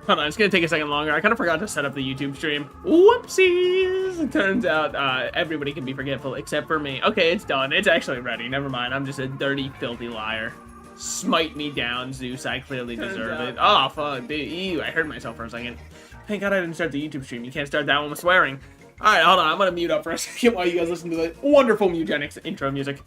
Hold on, it's gonna take a second longer. I kind of forgot to set up the YouTube stream. Whoopsies! It turns out everybody can be forgetful except for me. Okay, it's done. It's actually ready. Never mind. I'm just a dirty, filthy liar. Smite me down, Zeus. I clearly deserve it. Oh, fuck. Ew, I heard myself for a second. Thank God I didn't start the YouTube stream. You can't start that one with swearing. Alright, hold on. I'm gonna mute up for a second while you guys listen to the wonderful Mugenics intro music.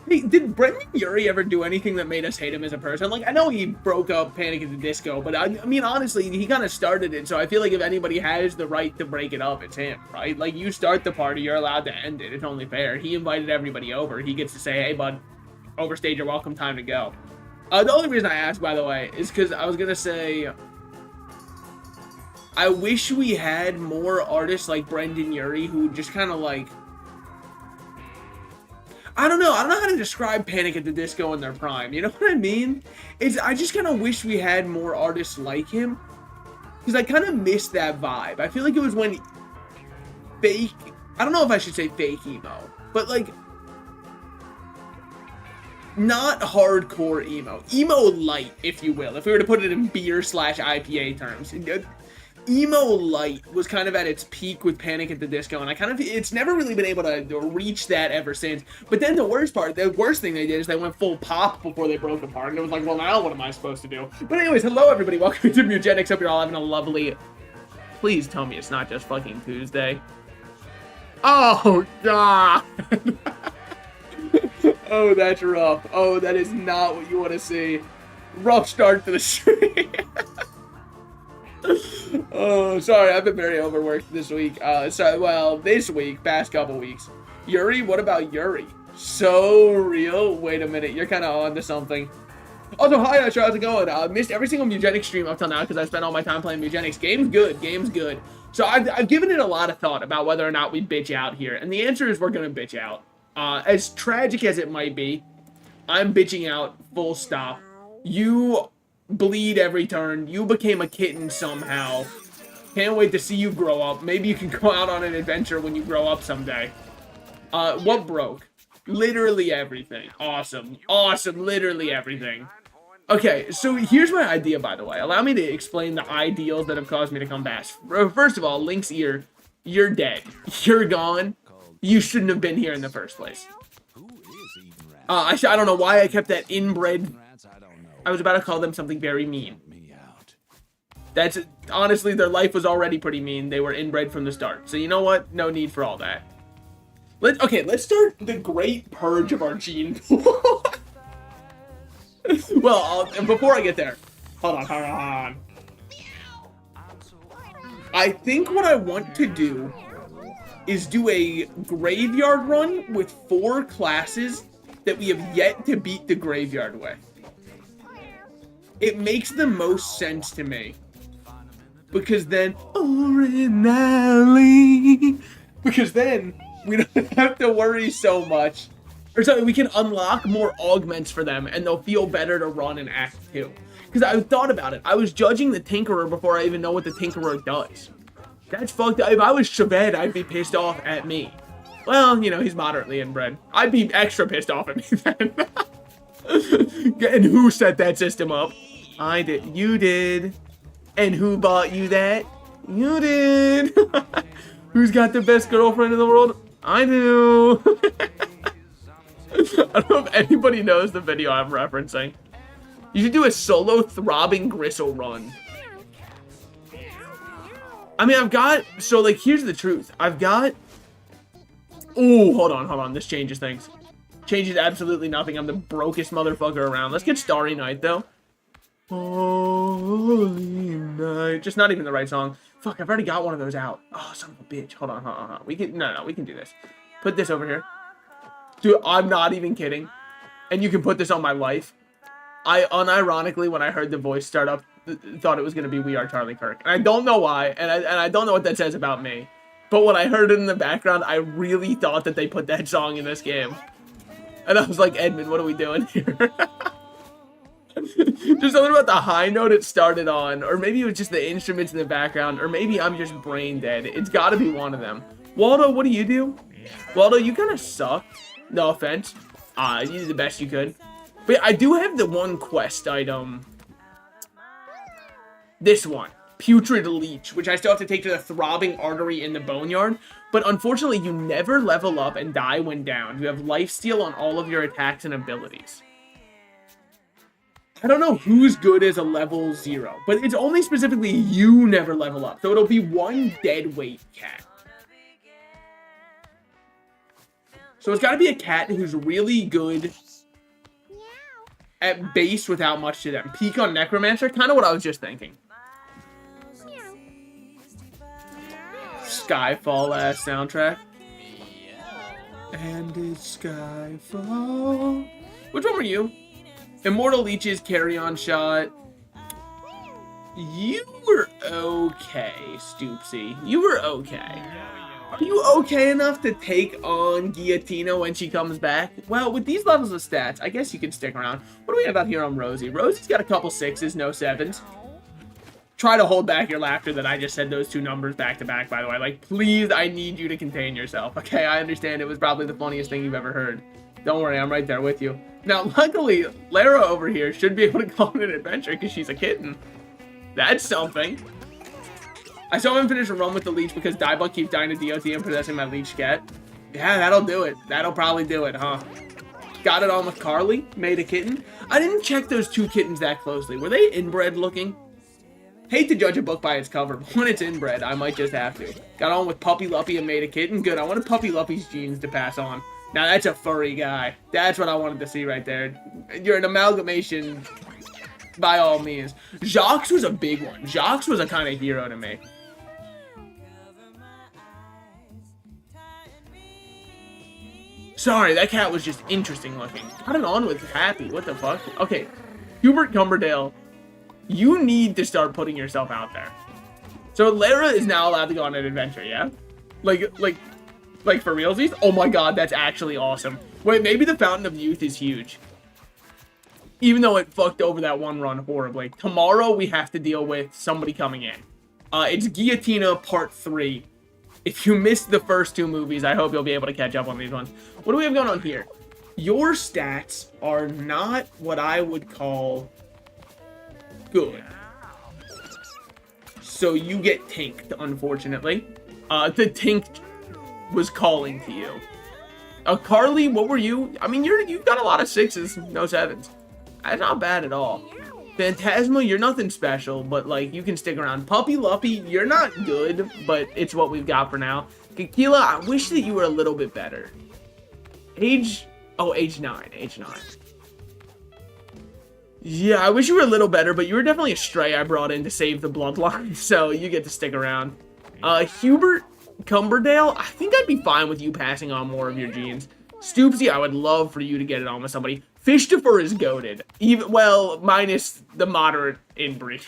Hey, did Brendan Urie ever do anything that made us hate him as a person? Like, I know he broke up Panic at the Disco, but I mean, honestly, he kind of started it, so I feel like if anybody has the right to break it up, it's him, right? Like, you start the party, you're allowed to end it. It's only fair. He invited everybody over. He gets to say, hey, bud, overstayed your welcome, time to go. The only reason I asked, by the way, is because I was going to say, I wish we had more artists like Brendan Urie who just kind of like, I don't know how to describe Panic at the Disco in their prime. You know what I mean? I just kind of wish we had more artists like him. Because I kind of miss that vibe. I feel like it was when fake, I don't know if I should say fake emo, but like, not hardcore emo. Emo light, if you will. If we were to put it in beer/IPA terms. Emo light was kind of at its peak with Panic at the Disco, and it's never really been able to reach that ever since. But then the worst thing they did is they went full pop before they broke apart, and it was like, well, now what am I supposed to do? But anyways, hello everybody, welcome to Mugenics. Hope you're all having a lovely, please tell me it's not just fucking Tuesday. Oh, God. Oh, that's rough. Oh, that is not what you want to see. Rough start to the stream. Oh, sorry, I've been very overworked this week. This week, past couple weeks. Yuri, what about Yuri? So real? Wait a minute, you're kind of on to something. Also, hi, Asher, how's it going? Missed every single Mugenics stream up till now because I spent all my time playing Mugenics. Game's good. So I've given it a lot of thought about whether or not we bitch out here, and the answer is we're gonna bitch out. As tragic as it might be, I'm bitching out, full stop. You bleed every turn. You became a kitten somehow. Can't wait to see you grow up. Maybe you can go out on an adventure when you grow up someday. What broke? Literally everything. Awesome. Literally everything. Okay, so here's my idea, by the way. Allow me to explain the ideals that have caused me to come back. First of all, Link's ear. You're dead. You're gone. You shouldn't have been here in the first place. I don't know why I kept that inbred. I was about to call them something very mean. That's, honestly, their life was already pretty mean. They were inbred from the start. So you know what? No need for all that. Let's start the great purge of our gene pool. Well, before I get there, hold on. I think what I want to do is do a graveyard run with 4 classes that we have yet to beat the graveyard with. It makes the most sense to me. Because then, because then we don't have to worry so much. Or something, we can unlock more augments for them and they'll feel better to run in Act 2. Because I thought about it. I was judging the Tinkerer before I even know what the Tinkerer does. That's fucked up. If I was Shaved, I'd be pissed off at me. Well, you know, he's moderately inbred. I'd be extra pissed off at me then. And who set that system up? I did. You did. And who bought you that? You did. Who's got the best girlfriend in the world? I do. I don't know if anybody knows the video I'm referencing. You should do a solo throbbing gristle run. I mean, so like, here's the truth. Ooh, hold on. This changes things. Changes absolutely nothing. I'm the brokest motherfucker around. Let's get Starry Night, though. Holy night. Just not even the right song. Fuck, I've already got one of those out. Oh, son of a bitch. Hold on. We can do this. Put this over here. Dude, I'm not even kidding. And you can put this on my life. I unironically, when I heard the voice start up, thought it was going to be We Are Charlie Kirk. And I don't know why, and I don't know what that says about me. But when I heard it in the background, I really thought that they put that song in this game. And I was like, Edmund, what are we doing here? There's something about the high note it started on, or maybe it was just the instruments in the background, or maybe I'm just brain dead. It's got to be one of them. Waldo, what do you do? Waldo, you kind of suck. No offense. You did the best you could. But I do have the one quest item. This one. Putrid Leech, which I still have to take to the throbbing artery in the boneyard. But unfortunately, you never level up and die when down. You have lifesteal on all of your attacks and abilities. I don't know who's good as a level 0, but it's only specifically you never level up. So it'll be one dead weight cat. So it's got to be a cat who's really good at base without much to them. Peak on Necromancer, kind of what I was just thinking. Skyfall ass soundtrack. And it's Skyfall. Which one were you? Immortal Leeches, Carry On Shot. You were okay, Stoopsy. You were okay. Are you okay enough to take on Guillotino when she comes back? Well, with these levels of stats, I guess you can stick around. What do we have out here on Rosie? Rosie's got a couple 6s, no 7s. Try to hold back your laughter that I just said those two numbers back to back, by the way. Like, please, I need you to contain yourself. Okay, I understand it was probably the funniest thing you've ever heard. Don't worry, I'm right there with you. Now, luckily, Lara over here should be able to call it an adventure because she's a kitten. That's something. I saw him finish a run with the leech because Diebuck keeps dying to DOT and possessing my leech cat. Yeah, that'll do it. That'll probably do it, huh? Got it on with Carly, made a kitten. I didn't check those two kittens that closely. Were they inbred looking? Hate to judge a book by its cover, but when it's inbred, I might just have to. Got on with Puppy Luppy and made a kitten. Good, I wanted Puppy Luppy's genes to pass on. Now that's a furry guy. That's what I wanted to see right there. You're an amalgamation by all means. Jacques was a big one. Jacques was a kind of hero to me. Sorry, that cat was just interesting looking. Got it on with Happy. What the fuck? Okay, Hubert Cumberdale, you need to start putting yourself out there. So Lara is now allowed to go on an adventure, yeah? Like for realsies? Oh my god, that's actually awesome. Wait, maybe the Fountain of Youth is huge. Even though it fucked over that one run horribly. Tomorrow we have to deal with somebody coming in. It's Guillotina Part 3. If you missed the first two movies, I hope you'll be able to catch up on these ones. What do we have going on here? Your stats are not what I would call good. So you get tinked, unfortunately. The tink was calling to you. Carly, what were you? I mean, you've got a lot of 6s, no 7s. That's not bad at all. Phantasma, you're nothing special, but like you can stick around. Puppy Luppy, you're not good, but it's what we've got for now. Kikila, I wish that you were a little bit better. Age 9. Yeah, I wish you were a little better, but you were definitely a stray I brought in to save the bloodline, so you get to stick around. Hubert Cumberdale, I think I'd be fine with you passing on more of your genes. Stoopsy, I would love for you to get it on with somebody. Fishtifer is goated. Even, well, minus the moderate inbreed.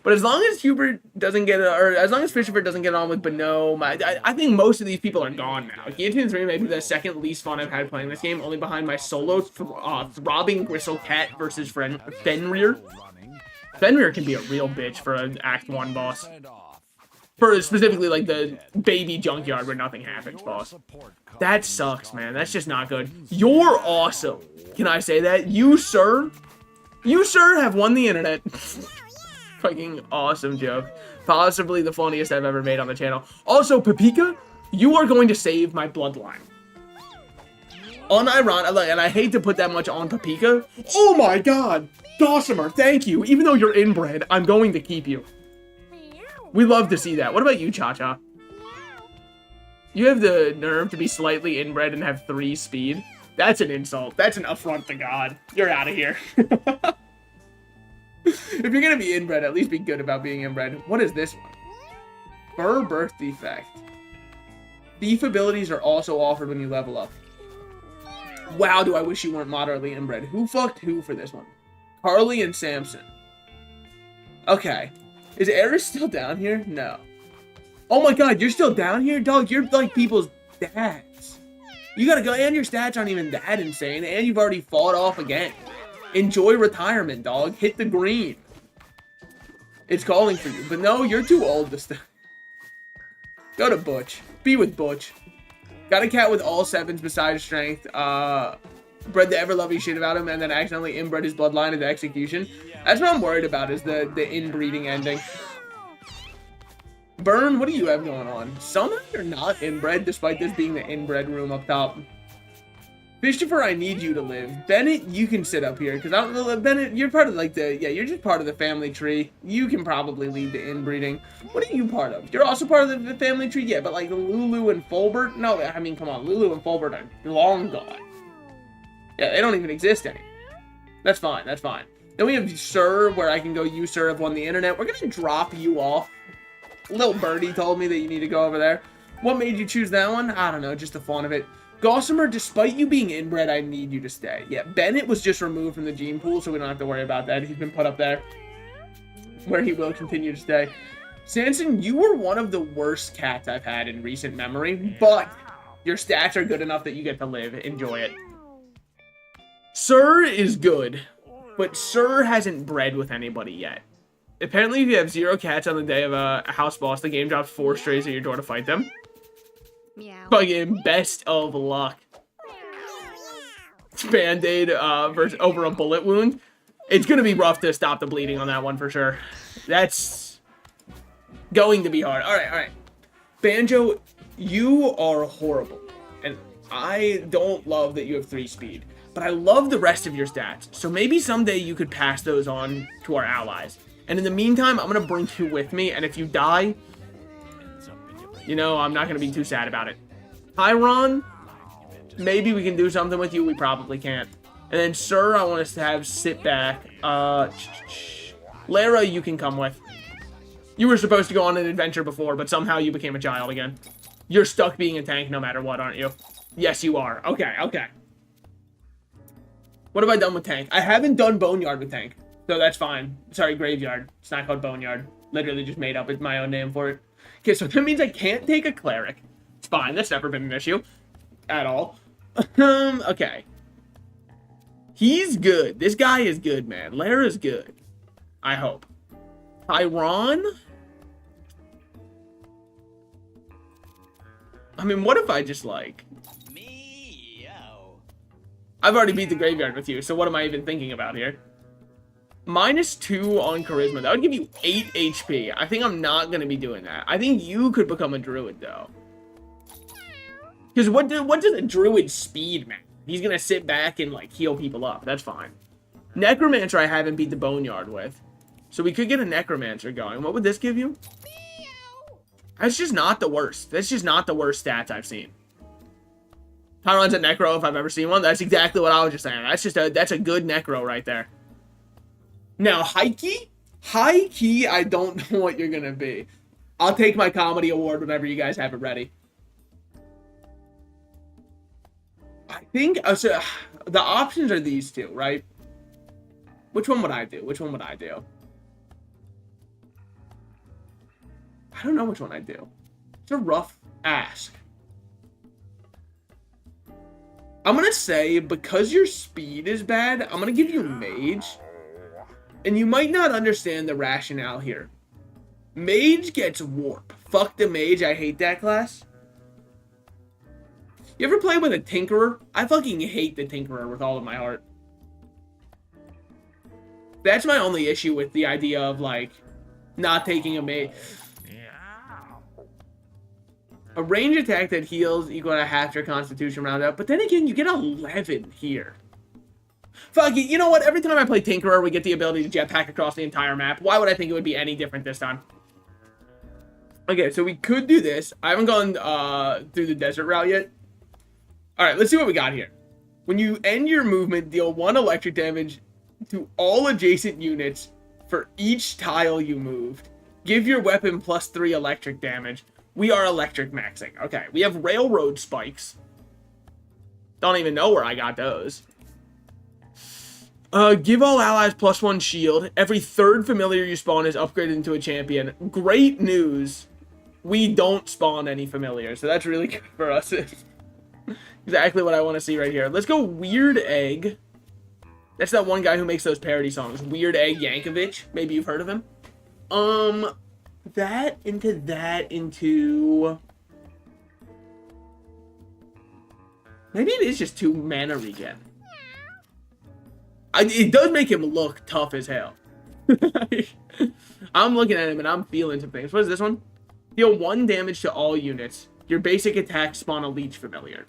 But as long as Hubert doesn't get it, or as long as Fishtifer doesn't get on with Bonome, I think most of these people are gone now. Guillotine 3 may be the second least fun I've had playing this game, only behind my solo throbbing Gristle Cat versus Fenrir. Fenrir can be a real bitch for an Act 1 boss. For specifically, like, the baby junkyard where nothing happens, boss. That sucks, man. That's just not good. You're awesome. Can I say that? You, sir, have won the internet. Fucking awesome joke. Possibly the funniest I've ever made on the channel. Also, Papika, you are going to save my bloodline. Unironic, and I hate to put that much on Papika. Oh my god! Gossamer, thank you. Even though you're inbred, I'm going to keep you. We love to see that. What about you, Cha-Cha? You have the nerve to be slightly inbred and have 3 speed. That's an insult. That's an affront to God. You're out of here. If you're gonna be inbred, at least be good about being inbred. What is this one? Fur birth defect. Thief abilities are also offered when you level up. Wow, do I wish you weren't moderately inbred. Who fucked who for this one? Harley and Samson. Okay. Is Eris still down here? No. Oh my god, you're still down here? Dog, you're like people's dads. You gotta go, and your stats aren't even that insane, and you've already fought off again. Enjoy retirement, dog. Hit the green. It's calling for you. But no, you're too old to stay. Go to Butch. Be with Butch. Got a cat with all 7s besides strength. Bred the ever-loving shit about him and then accidentally inbred his bloodline into execution. That's what I'm worried about, is the inbreeding ending. Burn, what do you have going on? Somehow you're not inbred, despite this being the inbred room up top. Christopher, I need you to live. Bennett, you can sit up here, because I don't know, Bennett, you're part of like you're just part of the family tree. You can probably lead the inbreeding. What are you part of? You're also part of the family tree? Yeah, but like Lulu and Fulbert? No, I mean, come on, Lulu and Fulbert are long gone. Yeah, they don't even exist anymore. That's fine, that's fine. Then we have Sir, where I can go, you Sir have won the internet. We're gonna drop you off. Little birdie told me that you need to go over there. What made you choose that one? I don't know, just the fun of it. Gossamer, despite you being inbred, I need you to stay. Yeah, Bennett was just removed from the gene pool, so we don't have to worry about that. He's been put up there, where he will continue to stay. Sanson, you were one of the worst cats I've had in recent memory, but your stats are good enough that you get to live. Enjoy it. Sir is good, but Sir hasn't bred with anybody yet. Apparently, if you have 0 cats on the day of a house boss, the game drops 4 strays at your door to fight them. Meow. Fucking best of luck. Band-aid over a bullet wound. It's gonna be rough to stop the bleeding on that one for sure. That's going to be hard. Alright. Banjo, you are horrible. And I don't love that you have 3 speed. But I love the rest of your stats. So maybe someday you could pass those on to our allies. And in the meantime, I'm gonna bring you with me. And if you die, you know, I'm not going to be too sad about it. Tyron, maybe we can do something with you. We probably can't. And then Sir, I want us to have sit back. Lara, you can come with. You were supposed to go on an adventure before, but somehow you became a child again. You're stuck being a tank no matter what, aren't you? Yes, you are. Okay. What have I done with tank? I haven't done boneyard with tank, so that's fine. Sorry, graveyard. It's not called boneyard. Literally just made up my own name for it. Okay, so that means I can't take a cleric. It's fine. That's never been an issue. At all. Okay. He's good. This guy is good, man. Lara's good. I hope. Tyron? I mean, what if I just, like... I've already beat the graveyard with you, so what am I even thinking about here? -2 on charisma. That would give you 8 HP. I think I'm not going to be doing that. I think you could become a druid, though. Because what does a druid speed, man? He's going to sit back and, like, heal people up. That's fine. Necromancer I haven't beat the boneyard with. So we could get a necromancer going. What would this give you? That's just not the worst. That's just not the worst stats I've seen. Tyron's a necro if I've ever seen one. That's exactly what I was just saying. That's a good necro right there. Now, high key, I don't know what you're going to be. I'll take my comedy award whenever you guys have it ready. I think, so the options are these two, right? Which one would I do? I don't know which one I'd do. It's a rough ask. I'm going to say, because your speed is bad, I'm going to give you Mage. And you might not understand the rationale here. Mage gets warp. Fuck the Mage, I hate that class. You ever play with a Tinkerer? I fucking hate the Tinkerer with all of my heart. That's my only issue with the idea of, like, not taking a Mage. A range attack that heals equal to half your constitution roundup, but then again, you get 11 here. Fuck it, you know what? Every time I play Tinkerer, we get the ability to jetpack across the entire map. Why would I think it would be any different this time? Okay, so we could do this. I haven't gone through the desert route yet. Alright, let's see what we got here. When you end your movement, deal 1 electric damage to all adjacent units for each tile you moved. Give your weapon plus 3 electric damage. We are electric maxing. Okay, we have railroad spikes. Don't even know where I got those. Give all allies plus 1 shield. Every 3rd familiar you spawn is upgraded into a champion. Great news. We don't spawn any familiars, so that's really good for us. Exactly what I want to see right here. Let's go Weird Egg. That's that one guy who makes those parody songs. Weird Egg Yankovic. Maybe you've heard of him. That into... Maybe it is just 2 mana regen. It does make him look tough as hell. I'm looking at him and I'm feeling some things. What is this one? Deal 1 damage to all units. Your basic attacks spawn a leech familiar.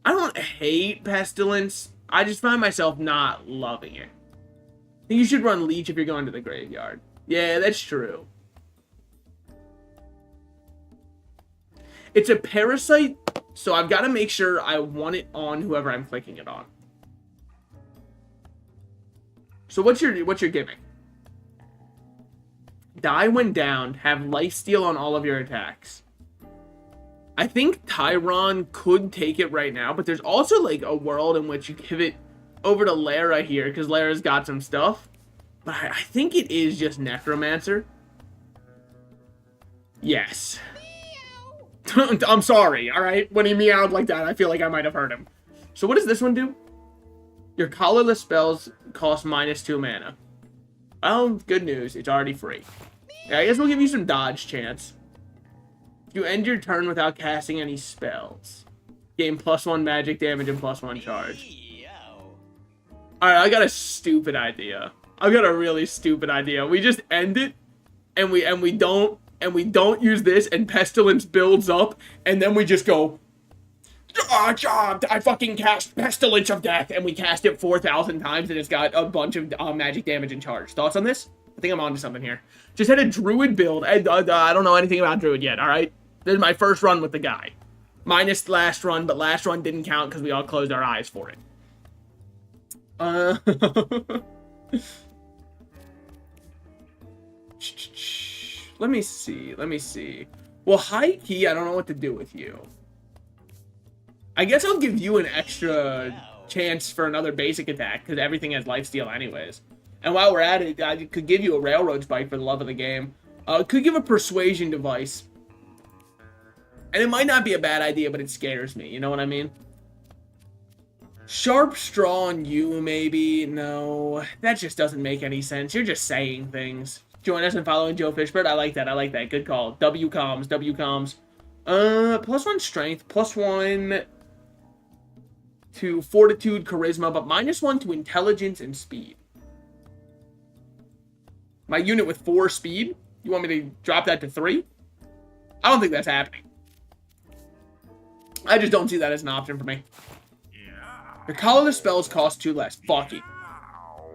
I don't hate Pestilence. I just find myself not loving it. I think you should run Leech if you're going to the graveyard. Yeah, that's true. It's a parasite, so I've got to make sure I want it on whoever I'm clicking it on. So what's your gimmick? Die when down. Have lifesteal on all of your attacks. I think Tyron could take it right now, but there's also like a world in which you give it over to Lara here because Lara's got some stuff. But I think it is just Necromancer. Yes. I'm sorry, alright? When he meowed like that, I feel like I might have heard him. So what does this one do? Your colorless spells cost -2 mana. Well, good news. It's already free. Yeah, I guess we'll give you some dodge chance. You end your turn without casting any spells. Gain +1 magic damage and +1 charge. Alright, I got a stupid idea. I've got a really stupid idea. We just end it, and we don't use this, and Pestilence builds up, and then we just go, I fucking cast Pestilence of Death, and we cast it 4,000 times, and it's got a bunch of magic damage and charge. Thoughts on this? I think I'm onto something here. Just had a Druid build. I don't know anything about Druid yet, alright? This is my first run with the guy. Minus last run, but last run didn't count because we all closed our eyes for it. Let me see. Well, high key, I don't know what to do with you. I guess I'll give you an extra chance for another basic attack because everything has lifesteal anyways. And while we're at it, I could give you a railroad spike for the love of the game. Could give a persuasion device. And it might not be a bad idea, but it scares me. You know what I mean? Sharp straw on you, maybe? No, that just doesn't make any sense. You're just saying things. Join us in following Joe Fishbird. I like that. Good call. W comms. +1 strength, +1 to fortitude, charisma, but -1 to intelligence and speed. My unit with 4 speed? You want me to drop that to 3? I don't think that's happening. I just don't see that as an option for me. Your colorless spells cost 2 less. Fuck it.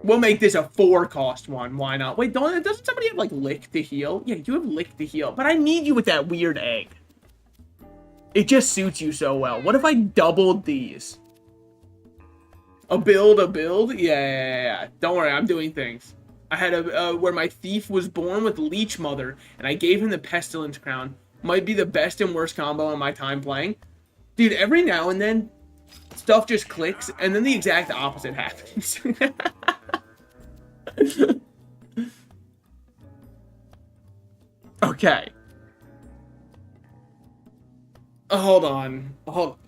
We'll make this a 4 cost one. Why not? Wait, doesn't somebody have, like, Lick to heal? Yeah, you have Lick to heal. But I need you with that weird egg. It just suits you so well. What if I doubled these? A build? Yeah. Don't worry, I'm doing things. I had where my thief was born with Leech Mother, and I gave him the Pestilence Crown. Might be the best and worst combo in my time playing. Dude, every now and then, stuff just clicks, and then the exact opposite happens. Okay. Hold on.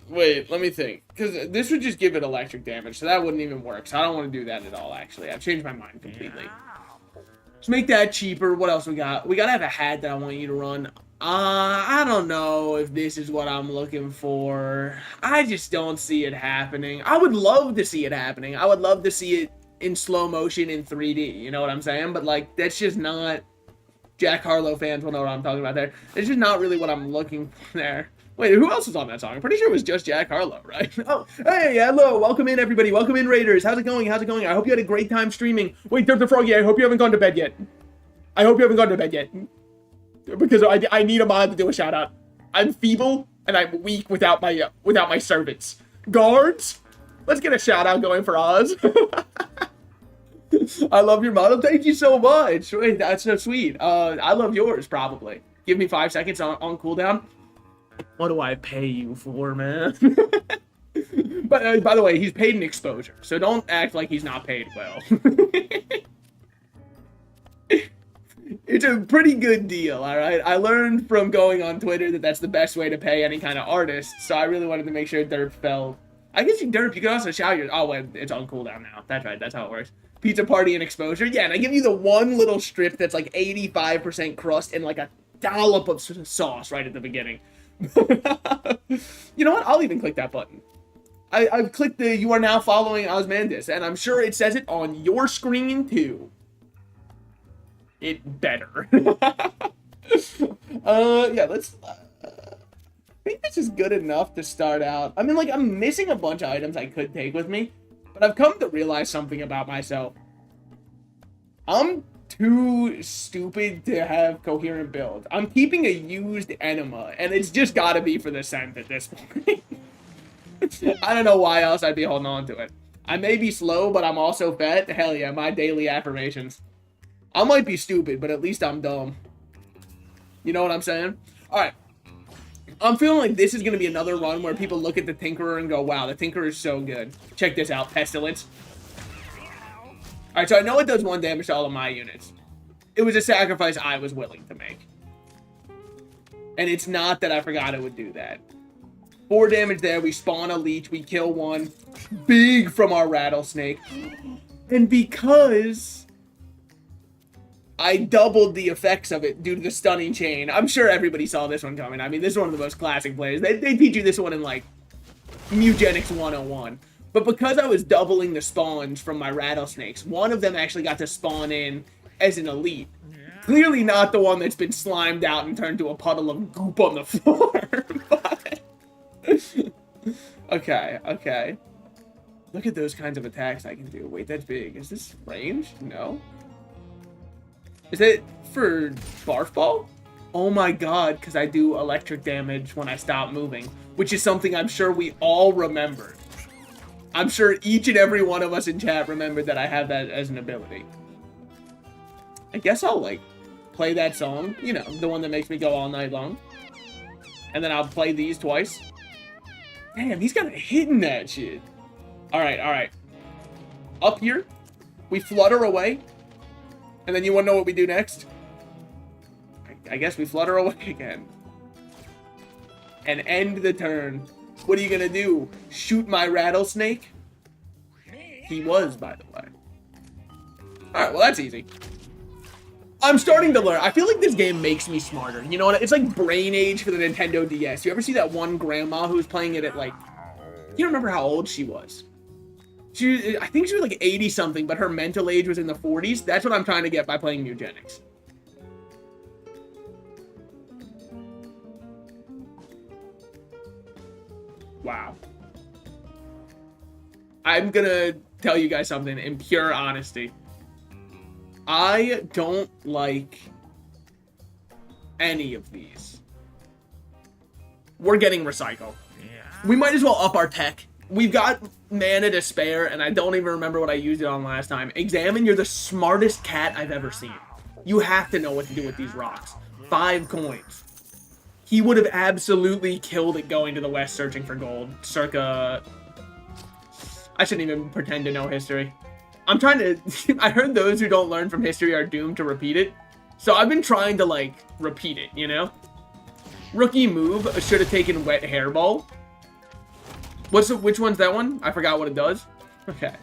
Wait, let me think. Because this would just give it electric damage, so that wouldn't even work. So I don't want to do that at all, actually. I've changed my mind completely. Let's make that cheaper. What else we got? We gotta have a hat that I want you to run. I don't know if this is what I'm looking for. I just don't see it happening. I would love to see it happening. I would love to see it in slow motion in 3D. You know what I'm saying? But, like, that's just not... Jack Harlow fans will know what I'm talking about there. It's just not really what I'm looking for there. Wait, who else was on that song? I'm pretty sure it was just Jack Harlow, right? Oh, hey, hello, welcome in, everybody. Welcome in, Raiders. How's it going? How's it going? I hope you had a great time streaming. Wait, Dirk the Froggy, I hope you haven't gone to bed yet. I hope you haven't gone to bed yet. Because I need a mod to do a shout-out. I'm feeble, and I'm weak without my servants. Guards, let's get a shout-out going for Oz. I love your model. Thank you so much. Wait, that's so sweet. I love yours, probably. Give me 5 seconds on cooldown. What do I pay you for, man? But by the way, he's paid in exposure, so don't act like he's not paid well. It's a pretty good deal, all right? I learned from going on Twitter that that's the best way to pay any kind of artist, so I really wanted to make sure Derp fell. I guess you Derp, you can also shout your... Oh, wait, it's on cooldown now. That's right, that's how it works. Pizza party and exposure. Yeah, and I give you the one little strip that's like 85% crust and like a dollop of sauce right at the beginning. You know what? I'll even click that button. I've clicked the "You are now following Osmandus," and I'm sure it says it on your screen too. It better. Yeah, let's... I think this is good enough to start out. I mean, like, I'm missing a bunch of items I could take with me, but I've come to realize something about myself. I'm too stupid to have coherent build. I'm keeping a used enema, and it's just gotta be for the scent at this point. I don't know why else I'd be holding on to it. I may be slow, but I'm also fat. Hell yeah, my daily affirmations. I might be stupid, but at least I'm dumb. You know what I'm saying? Alright. I'm feeling like this is going to be another run where people look at the Tinkerer and go, wow, the Tinkerer is so good. Check this out, Pestilence. Alright, so I know it does 1 damage to all of my units. It was a sacrifice I was willing to make. And it's not that I forgot it would do that. 4 damage there, we spawn a leech, we kill one. Big from our Rattlesnake. And because I doubled the effects of it due to the stunning chain. I'm sure everybody saw this one coming. I mean, this is one of the most classic plays. They teach you this one in, like, Mugenics 101. But because I was doubling the spawns from my Rattlesnakes, one of them actually got to spawn in as an elite. Clearly not the one that's been slimed out and turned to a puddle of goop on the floor. But... Okay. Look at those kinds of attacks I can do. Wait, that's big. Is this range? No. Is it for Barf Ball? Oh my god, because I do electric damage when I stop moving, which is something I'm sure we all remembered. I'm sure each and every one of us in chat remembered that I have that as an ability. I guess I'll, like, play that song, you know, the one that makes me go all night long. And then I'll play these twice. Damn, he's got a hit in that shit. Alright. Up here, we flutter away. And then you want to know what we do next? I guess we flutter away again. And end the turn. What are you going to do? Shoot my Rattlesnake? He was, by the way. Alright, well that's easy. I'm starting to learn. I feel like this game makes me smarter. You know what? It's like Brain Age for the Nintendo DS. You ever see that one grandma who was playing it at like... You remember how old she was? I think she was like 80-something, but her mental age was in the 40s. That's what I'm trying to get by playing Mugenics. Wow. I'm gonna tell you guys something in pure honesty. I don't like any of these. We're getting recycled. We might as well up our tech. We've got mana to spare, and I don't even remember what I used it on last time. Examine, you're the smartest cat I've ever seen. You have to know what to do with these rocks. 5 coins. He would have absolutely killed it going to the west searching for gold. Circa... I shouldn't even pretend to know history. I'm trying to... I heard those who don't learn from history are doomed to repeat it. So I've been trying to, like, repeat it, you know? Rookie move should have taken wet hairball. Which one's that one? I forgot what it does. Okay.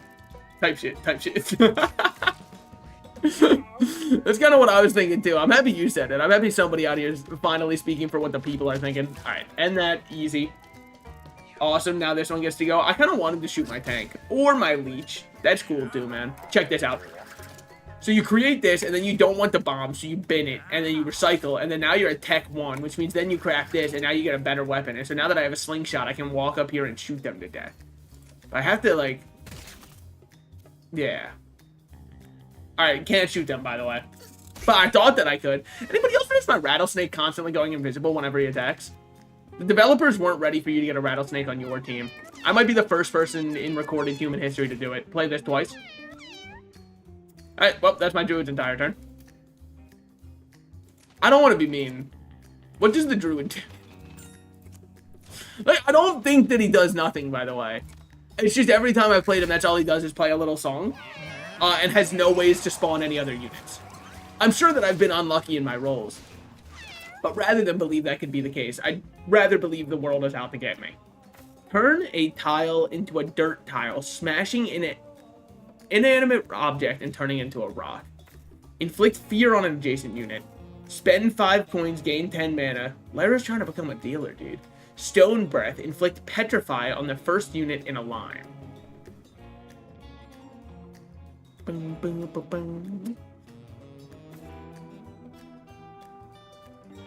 Type shit. That's kind of what I was thinking too. I'm happy you said it. I'm happy somebody out here is finally speaking for what the people are thinking. Alright, end that. Easy. Awesome, now this one gets to go. I kind of wanted to shoot my tank. Or my leech. That's cool too, man. Check this out. So you create this, and then you don't want the bomb, so you bin it, and then you recycle, and then now you're at Tech 1, which means then you craft this, and now you get a better weapon. And so now that I have a slingshot, I can walk up here and shoot them to death. I have to, like... Yeah. Alright, can't shoot them, by the way. But I thought that I could. Anybody else notice my rattlesnake constantly going invisible whenever he attacks? The developers weren't ready for you to get a rattlesnake on your team. I might be the first person in recorded human history to do it. Play this twice. Alright, well, that's my druid's entire turn. I don't want to be mean. What does the druid do? Like, I don't think that he does nothing, by the way. It's just every time I've played him, that's all he does is play a little song. And has no ways to spawn any other units. I'm sure that I've been unlucky in my rolls. But rather than believe that could be the case, I'd rather believe the world is out to get me. Turn a tile into a dirt tile, smashing an inanimate object and turning it into a rock. Inflict fear on an adjacent unit. Spend 5 coins, gain 10 mana. Lyra's trying to become a dealer, dude. Stone Breath. Inflict petrify on the first unit in a line. Boom, boom, boom, boom.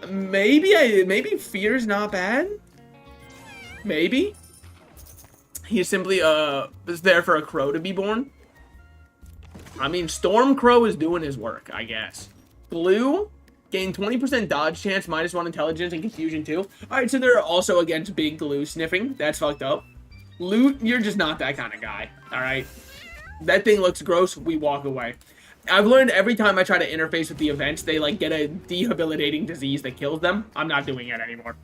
Maybe fear's not bad. Maybe. He simply is there for a crow to be born. I mean, Storm Crow is doing his work, I guess. Blue, gain 20% dodge chance, -1 intelligence, and confusion too. Alright, so they're also against big glue sniffing. That's fucked up. Loot, you're just not that kind of guy. Alright. That thing looks gross, we walk away. I've learned every time I try to interface with the events, they like get a debilitating disease that kills them. I'm not doing it anymore.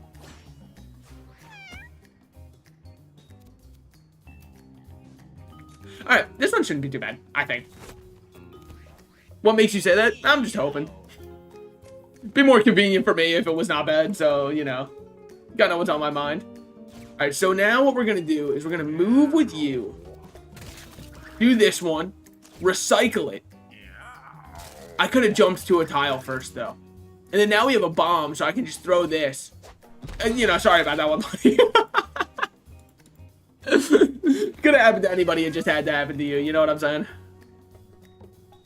Alright, this one shouldn't be too bad, I think. What makes you say that? I'm just hoping. It'd be more convenient for me if it was not bad, so, you know. Gotta know what's on my mind. Alright, so now what we're gonna do is we're gonna move with you. Do this one. Recycle it. I could have jumped to a tile first, though. And then now we have a bomb, so I can just throw this. And, you know, sorry about that one, buddy. Could have happened to anybody, it just had to happen to you. You know what I'm saying?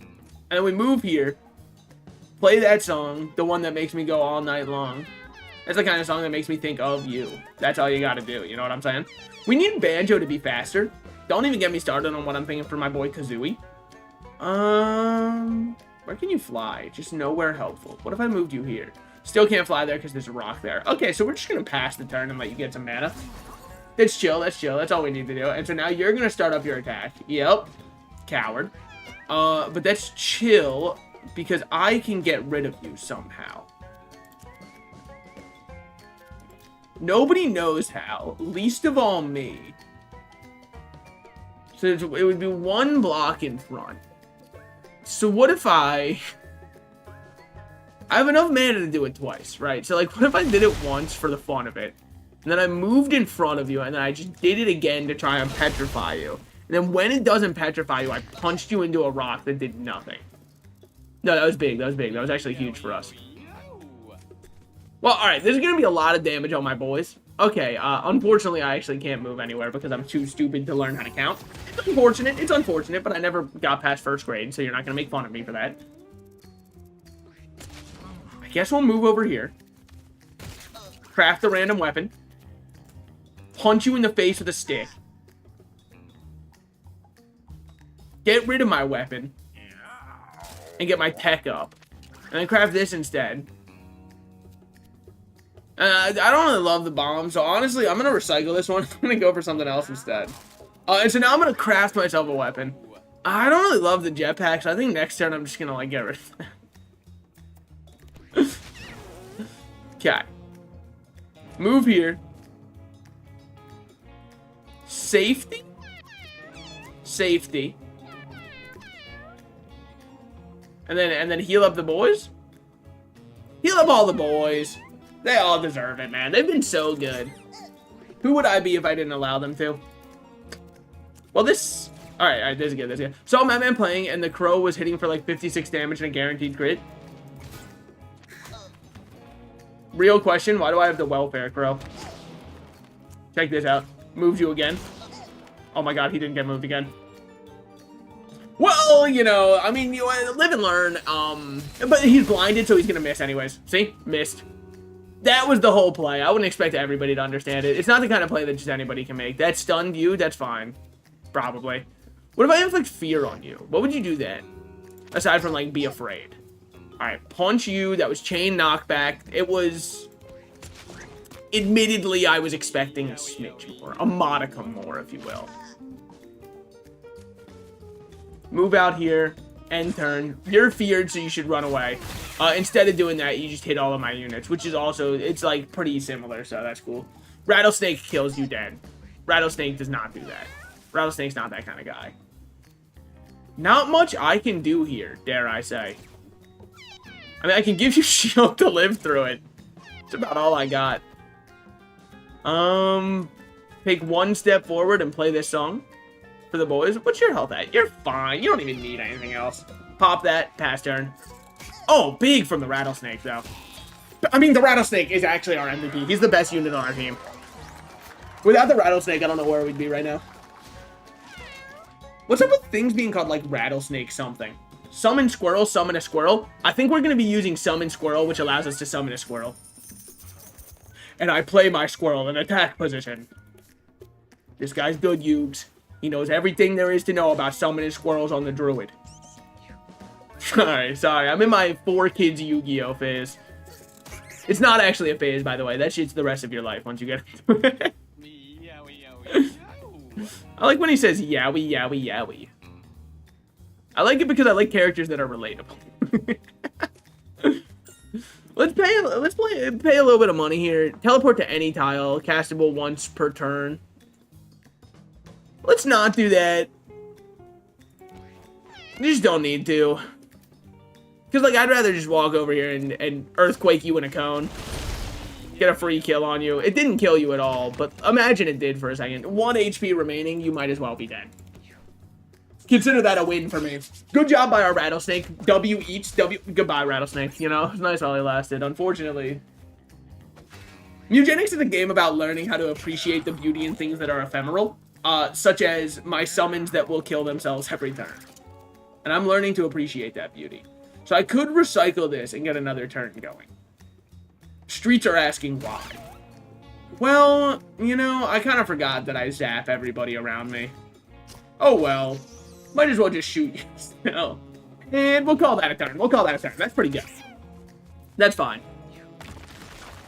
And then we move here. Play that song, the one that makes me go all night long. That's the kind of song that makes me think of you. That's all you gotta do, you know what I'm saying? We need Banjo to be faster. Don't even get me started on what I'm thinking for my boy Kazooie. Where can you fly? Just nowhere helpful. What if I moved you here? Still can't fly there because there's a rock there. Okay, so we're just gonna pass the turn and let you get some mana. That's chill, that's chill. That's all we need to do. And so now you're gonna start up your attack. Yep. Coward. But that's chill because I can get rid of you somehow. Nobody knows how, least of all me. So it would be one block in front. So what if I have enough mana to do it twice, right? So like, what if I did it once for the fun of it? And then I moved in front of you, and then I just did it again to try and petrify you. And then when it doesn't petrify you, I punched you into a rock that did nothing. No, that was big, that was big. That was actually huge for us. Well, alright, there's gonna be a lot of damage on my boys. Okay, unfortunately, I actually can't move anywhere because I'm too stupid to learn how to count. It's unfortunate, but I never got past first grade, so you're not gonna make fun of me for that. I guess we'll move over here. Craft a random weapon. Punch you in the face with a stick. Get rid of my weapon. And get my tech up. And then craft this instead. I don't really love the bomb, so honestly, I'm going to recycle this one. I'm going to go for something else instead. And so now I'm going to craft myself a weapon. I don't really love the jetpack, so I think next turn I'm just going to, like, get rid of that. Okay. Move here. Safety? Safety. And then heal up the boys? Heal up all the boys. They all deserve it, man. They've been so good. Who would I be if I didn't allow them to? Well, this... Alright, this is good, this is good. So, Madman playing, and the crow was hitting for like 56 damage and a guaranteed crit. Real question, why do I have the welfare crow? Check this out. Moved you again. Oh my god, he didn't get moved again. Well, you know, I mean, you live and learn. But he's blinded, so he's gonna miss anyways. See? Missed. That was the whole play. I wouldn't expect everybody to understand it. It's not the kind of play that just anybody can make. That stunned you, that's fine. Probably. What if I inflict fear on you? What would you do then? Aside from, like, be afraid. Alright, punch you. That was chain knockback. It was... Admittedly, I was expecting a smidge more. A modicum more, if you will. Move out here. End turn. You're feared, so you should run away. Instead of doing that, you just hit all of my units, which is also, it's like pretty similar, so that's cool. Rattlesnake kills you dead. Rattlesnake does not do that. Rattlesnake's not that kind of guy. Not much I can do here, dare I say. I mean, I can give you shield to live through it. That's about all I got. Take one step forward and play this song for the boys. What's your health at? You're fine. You don't even need anything else. Pop that. Pass turn. Oh, big from the Rattlesnake, though. I mean, the Rattlesnake is actually our MVP. He's the best unit on our team. Without the Rattlesnake, I don't know where we'd be right now. What's up with things being called, like, Rattlesnake something? Summon Squirrel, summon a Squirrel. I think we're going to be using Summon Squirrel, which allows us to summon a Squirrel. And I play my Squirrel in attack position. This guy's good, Yugs. He knows everything there is to know about summoning squirrels on the Druid. Alright, sorry. I'm in my 4 kids Yu-Gi-Oh phase. It's not actually a phase, by the way. That shit's the rest of your life once you get into it. I like when he says yowie, yowie, yowie. I like it because I like characters that are relatable. Let's pay a little bit of money here. Teleport to any tile, castable once per turn. Let's not do that. You just don't need to. Because, like, I'd rather just walk over here and earthquake you in a cone. Get a free kill on you. It didn't kill you at all, but imagine it did for a second. 1 HP remaining, you might as well be dead. Consider that a win for me. Good job by our Rattlesnake. W each. Goodbye, Rattlesnake. You know, it's nice while he lasted. Unfortunately. Eugenics is a game about learning how to appreciate the beauty in things that are ephemeral. Such as my summons that will kill themselves every turn. And I'm learning to appreciate that beauty. So I could recycle this and get another turn going. Streets are asking why. Well, you know, I kind of forgot that I zap everybody around me. Oh well. Might as well just shoot you still. And we'll call that a turn. We'll call that a turn. That's pretty good. That's fine.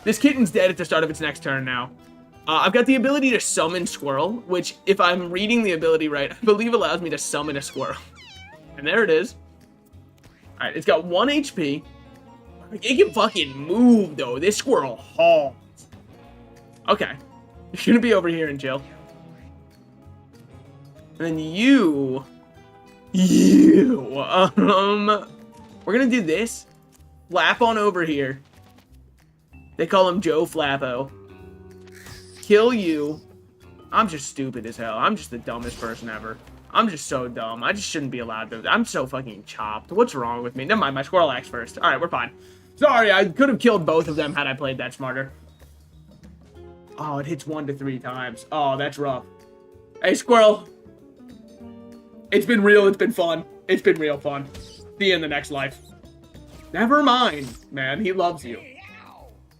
This kitten's dead at the start of its next turn now. I've got the ability to summon Squirrel, which, if I'm reading the ability right, I believe allows me to summon a Squirrel. And there it is. Alright, it's got 1 HP. It can fucking move, though. This Squirrel hauls. Okay. You're gonna be over here and chill. And then you... we're gonna do this. Flap on over here. They call him Joe Flappo. Kill you. I'm just stupid as hell. I'm just the dumbest person ever. I'm just so dumb. I just shouldn't be allowed to. I'm so fucking chopped. What's wrong with me? Never mind, my Squirrel acts first. Alright, we're fine. Sorry, I could have killed both of them had I played that smarter. Oh, it hits 1 to 3 times. Oh, that's rough. Hey, Squirrel. It's been real. It's been fun. It's been real fun. See you in the next life. Never mind, man. He loves you.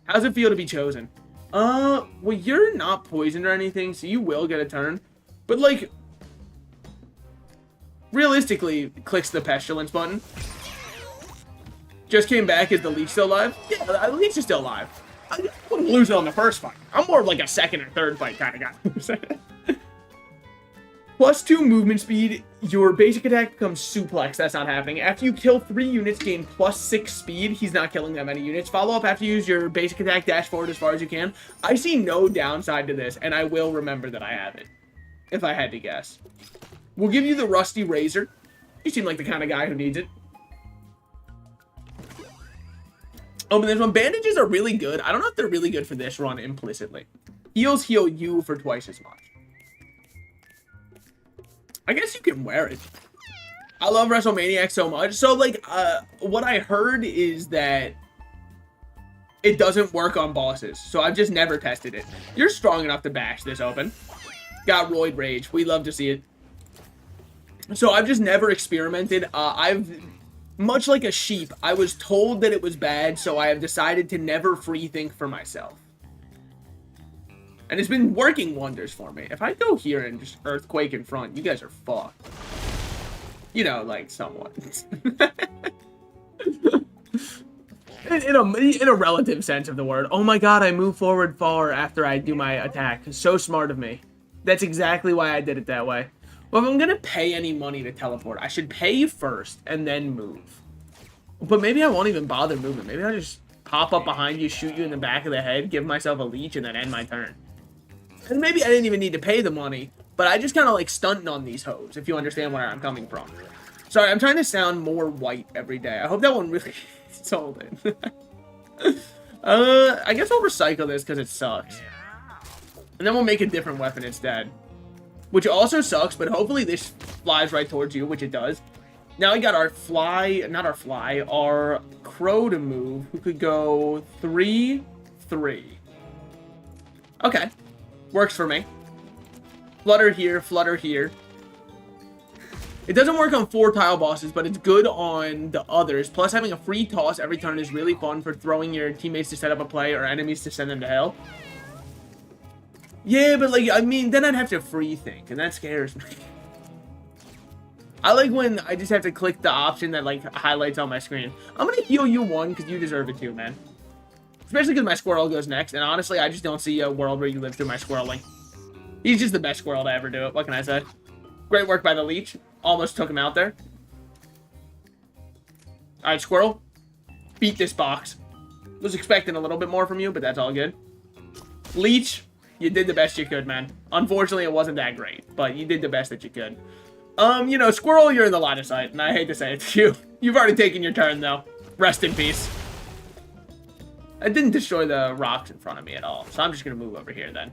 How's it feel to be chosen? Well, you're not poisoned or anything, so you will get a turn. But, like, realistically, clicks the Pestilence button. Just came back. Is the Leech still alive? Yeah, the Leech is still alive. I wouldn't lose it on the first fight. I'm more of like a second or third fight kind of guy. +2 movement speed. Your basic attack becomes suplex. That's not happening. After you kill 3 units, gain +6 speed. He's not killing that many units. Follow up after you use your basic attack. Dash forward as far as you can. I see no downside to this, and I will remember that I have it. If I had to guess. We'll give you the Rusty Razor. You seem like the kind of guy who needs it. Oh, but this one. Bandages are really good. I don't know if they're really good for this run implicitly. Heals heal you for twice as much. I guess you can wear it. I love WrestleManiac so much. So, like, what I heard is that it doesn't work on bosses. So I've just never tested it. You're strong enough to bash this open. Got Roid Rage. We love to see it. So I've just never experimented. Much like a sheep, I was told that it was bad, so I have decided to never free think for myself. And it's been working wonders for me. If I go here and just earthquake in front, you guys are fucked. You know, like, somewhat. in a relative sense of the word. Oh my god, I move forward far after I do my attack. So smart of me. That's exactly why I did it that way. Well, if I'm gonna pay any money to teleport, I should pay first and then move. But maybe I won't even bother moving. Maybe I'll just pop up behind you, shoot you in the back of the head, give myself a leech, and then end my turn. And maybe I didn't even need to pay the money, but I just kind of like stunting on these hoes, if you understand where I'm coming from. Sorry, I'm trying to sound more white every day. I hope that one really sold it. I guess I'll recycle this because it sucks. And then we'll make a different weapon instead. Which also sucks, but hopefully this flies right towards you, which it does. Now we got our our crow to move, who could go 3-3. Okay. Works for me. Flutter here, flutter here. It doesn't work on 4 tile bosses, but it's good on the others. Plus, having a free toss every turn is really fun for throwing your teammates to set up a play or enemies to send them to hell. Yeah, but like, I mean, then I'd have to free think, and that scares me. I like when I just have to click the option that like highlights on my screen. I'm gonna heal you 1 because you deserve it too, man. Especially because my squirrel goes next, and honestly, I just don't see a world where you live through my squirreling. He's just the best squirrel to ever do it. What can I say? Great work by the leech. Almost took him out there. Alright, squirrel. Beat this box. Was expecting a little bit more from you, but that's all good. Leech. You did the best you could, man. Unfortunately, it wasn't that great, but you did the best that you could. You know, Squirrel, you're in the line of sight, and I hate to say it to you. You've already taken your turn, though. Rest in peace. I didn't destroy the rocks in front of me at all, so I'm just gonna move over here, then.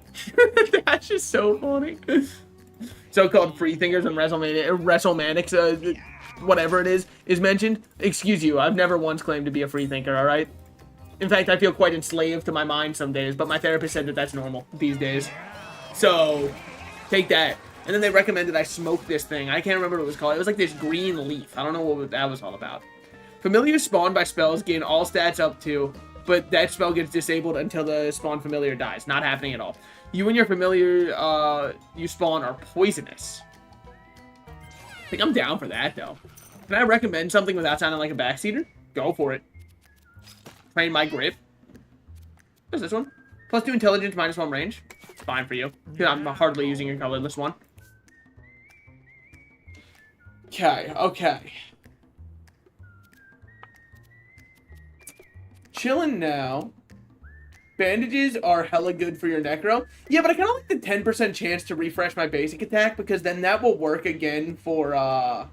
That's just so funny. So-called free thinkers and WrestleManics, whatever it is mentioned. Excuse you, I've never once claimed to be a free thinker, alright? In fact, I feel quite enslaved to my mind some days, but my therapist said that that's normal these days. So, take that. And then they recommended I smoke this thing. I can't remember what it was called. It was like this green leaf. I don't know what that was all about. Familiars spawned by spells gain all stats up to, but that spell gets disabled until the spawn familiar dies. Not happening at all. You and your familiar you spawn are poisonous. I think I'm down for that, though. Can I recommend something without sounding like a backseater? Go for it. Train my grip. What's this one? +2 intelligence, -1 range. Fine for you. I'm hardly using your colorless one. Okay, okay. Chilling now. Bandages are hella good for your necro. Yeah, but I kind of like the 10% chance to refresh my basic attack, because then that will work again for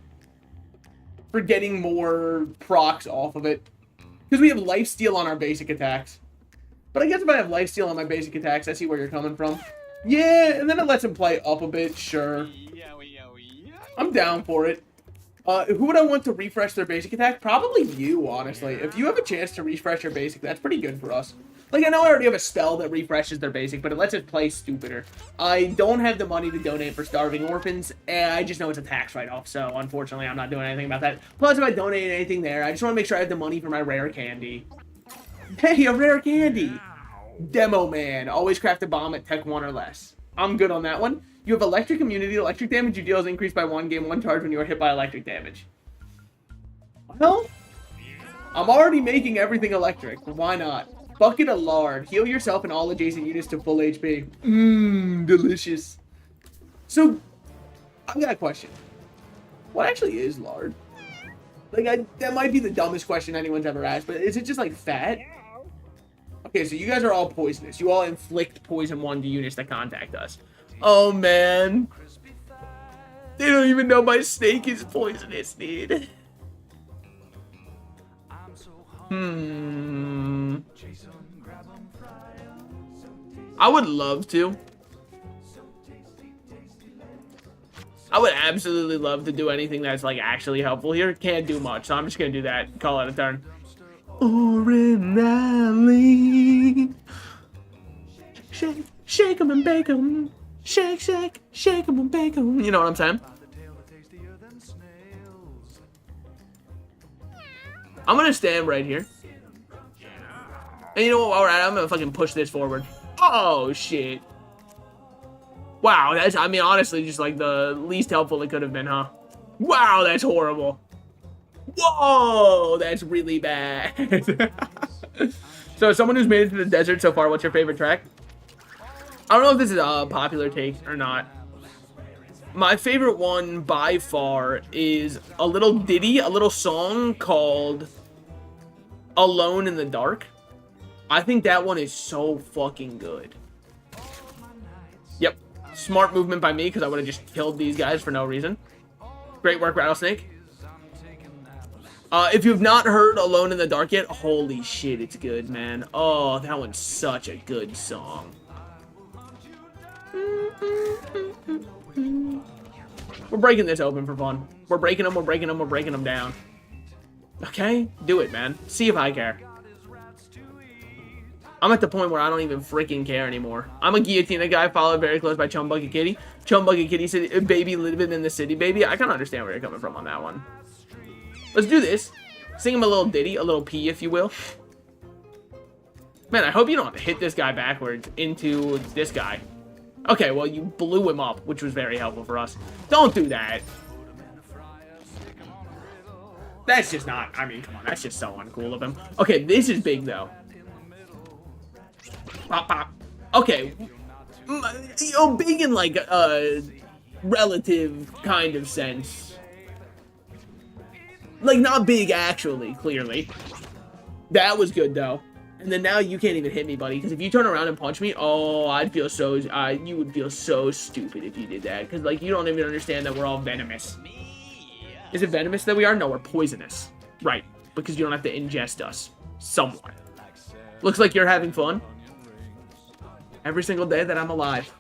getting more procs off of it. Because we have lifesteal on our basic attacks. But I guess if I have lifesteal on my basic attacks, I see where you're coming from. Yeah, and then it lets him play up a bit, sure. I'm down for it. Who would I want to refresh their basic attack? Probably you, honestly. If you have a chance to refresh your basic, that's pretty good for us. Like, I know I already have a spell that refreshes their basic, but it lets us play stupider. I don't have the money to donate for starving orphans, and I just know it's a tax write-off, so unfortunately I'm not doing anything about that. Plus, if I donate anything there, I just want to make sure I have the money for my rare candy. Hey, a rare candy! Demo Man. Always craft a bomb at Tech 1 or less. I'm good on that one. You have electric immunity. Electric damage you deal is increased by 1, gain 1 charge when you are hit by electric damage. Well, I'm already making everything electric. Why not? Bucket of lard. Heal yourself and all adjacent units to full HP. Mmm, delicious. So, I've got a question. What actually is lard? Like, that might be the dumbest question anyone's ever asked, but is it just like fat? Okay, so you guys are all poisonous. You all inflict poison 1 to units that contact us. Oh, man. They don't even know my snake is poisonous, dude. I would love to. I would absolutely love to do anything that's, like, actually helpful here. Can't do much, so I'm just gonna do that. Call it a turn. Ordinarily. Shake, shake 'em and bake 'em. Shake, shake, shake 'em and bake 'em. You know what I'm saying? I'm gonna stand right here. And you know what? Alright, I'm gonna fucking push this forward. Oh, shit. Wow, that's, I mean, honestly, just like the least helpful it could have been, huh? Wow, that's horrible. Whoa, that's really bad. So, someone who's made it to the desert so far, what's your favorite track? I don't know if this is a popular take or not. My favorite one by far is a little ditty, a little song called Alone in the Dark. I think that one is so fucking good. Yep. Smart movement by me because I would have just killed these guys for no reason. Great work, Rattlesnake. If you've not heard Alone in the Dark yet, holy shit, it's good, man. Oh, that one's such a good song. We're breaking this open for fun. We're breaking them, we're breaking them, we're breaking them down. Okay? Do it, man. See if I care. I'm at the point where I don't even freaking care anymore. I'm a Guillotina guy, followed very close by Chum Bucket Kitty. Chum Bucket Kitty said, baby living in the city, baby. I kind of understand where you're coming from on that one. Let's do this. Sing him a little ditty, a little pee, if you will. Man, I hope you don't hit this guy backwards into this guy. Okay, well, you blew him up, which was very helpful for us. Don't do that. That's just not, I mean, come on, that's just so uncool of him. Okay, this is big, though. Pop, pop. Okay. You know, big in, like, a relative kind of sense. Like, not big, actually, clearly. That was good, though. And then now you can't even hit me, buddy. Because if you turn around and punch me, oh, I'd feel so... you would feel so stupid if you did that. Because, like, you don't even understand that we're all venomous. Is it venomous that we are? No, we're poisonous. Right. Because you don't have to ingest us. Somewhat. Looks like you're having fun. Every single day that I'm alive.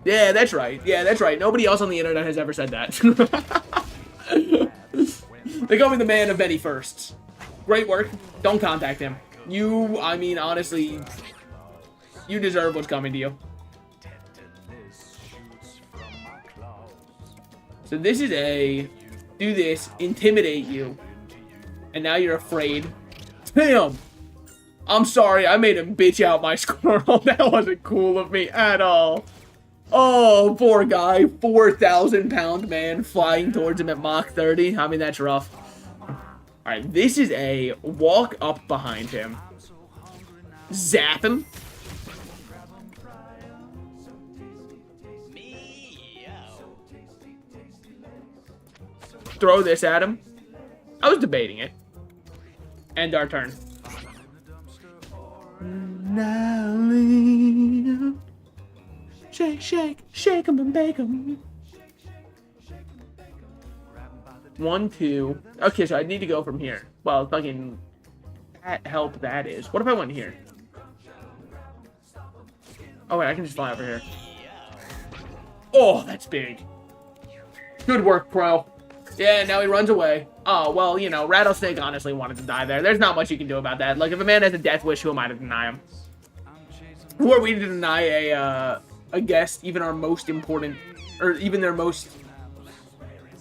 Yeah, that's right. Yeah, that's right. Nobody else on the internet has ever said that. They call me the man of many firsts. Great work. Don't contact him. You, I mean, honestly, you deserve what's coming to you. So this is a, do this, intimidate you, and now you're afraid. Damn! I'm sorry, I made him bitch out my squirrel. That wasn't cool of me at all. Oh, poor guy. 4,000-pound man flying towards him at Mach 30. I mean, that's rough. Alright, this is a walk up behind him. Zap him. Throw this at him. I was debating it. End our turn. Shake, shake, shake 'em and bake 'em. 1, 2. Okay, so I need to go from here. Well, fucking help that is. What if I went here? Oh, wait, I can just fly over here. Oh, that's big. Good work, Pro. Yeah, now he runs away. Oh, well, you know, Rattlesnake honestly wanted to die there. There's not much you can do about that. Like, if a man has a death wish, who am I to deny him? Who are we to deny a guest, even our most important, or even their most...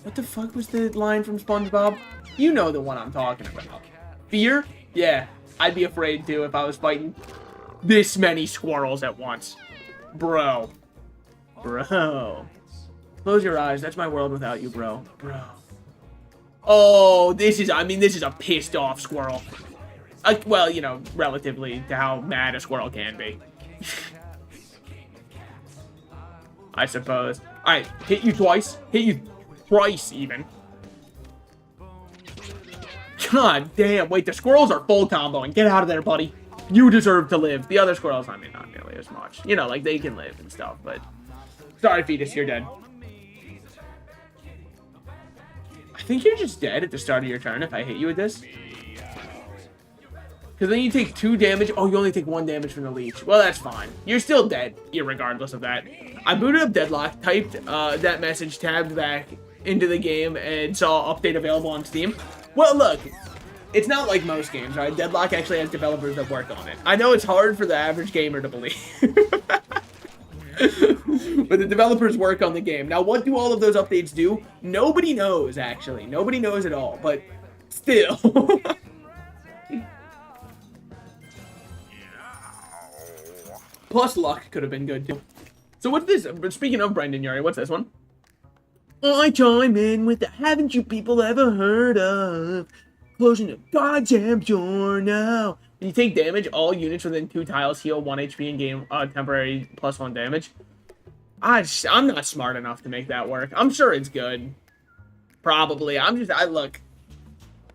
What the fuck was the line from SpongeBob? You know the one I'm talking about. Fear? Yeah, I'd be afraid too if I was fighting this many squirrels at once. Bro. Bro. Close your eyes. That's my world without you, bro. Bro. Oh, this is, I mean, this is a pissed off squirrel. Well, you know, relatively to how mad a squirrel can be. I suppose. Alright, hit you twice. Hit you thrice, even. God damn. Wait, the squirrels are full comboing. Get out of there, buddy. You deserve to live. The other squirrels, I mean, not nearly as much. You know, like, they can live and stuff, but... Sorry, Fetus, you're dead. I think you're just dead at the start of your turn if I hit you with this. Because then you take 2 damage. Oh, you only take 1 damage from the leech. Well, that's fine. You're still dead, irregardless of that. I booted up Deadlock, typed that message, tabbed back into the game, and saw update available on Steam. Well, look, it's not like most games, right? Deadlock actually has developers that work on it. I know it's hard for the average gamer to believe. But the developers work on the game. Now, what do all of those updates do? Nobody knows, actually. Nobody knows at all, but still. Plus, luck could have been good, too. So what's this? Speaking of Brendan Yuri, what's this one? I chime in with the haven't you people ever heard of? Closing the goddamn door now. When you take damage, all units within 2 tiles heal 1 HP in game temporary +1 damage. I'm not smart enough to make that work. I'm sure it's good. Probably. Look.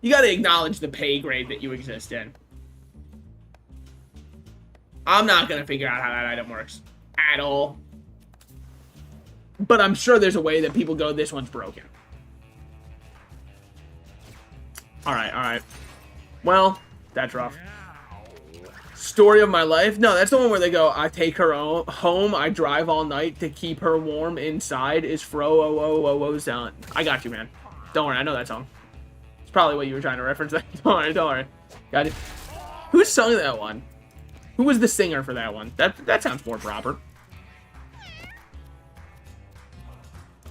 You gotta acknowledge the pay grade that you exist in. I'm not gonna figure out how that item works. At all. But I'm sure there's a way that people go, this one's broken. Alright. Well, that's rough. Story of my life? No, that's the one where they go, I take her home, I drive all night to keep her warm inside is fro-o-o-o-o sound. I got you, man. Don't worry, I know that song. It's probably what you were trying to reference. Don't worry. Got it. Who sung that one? Who was the singer for that one? That sounds more proper.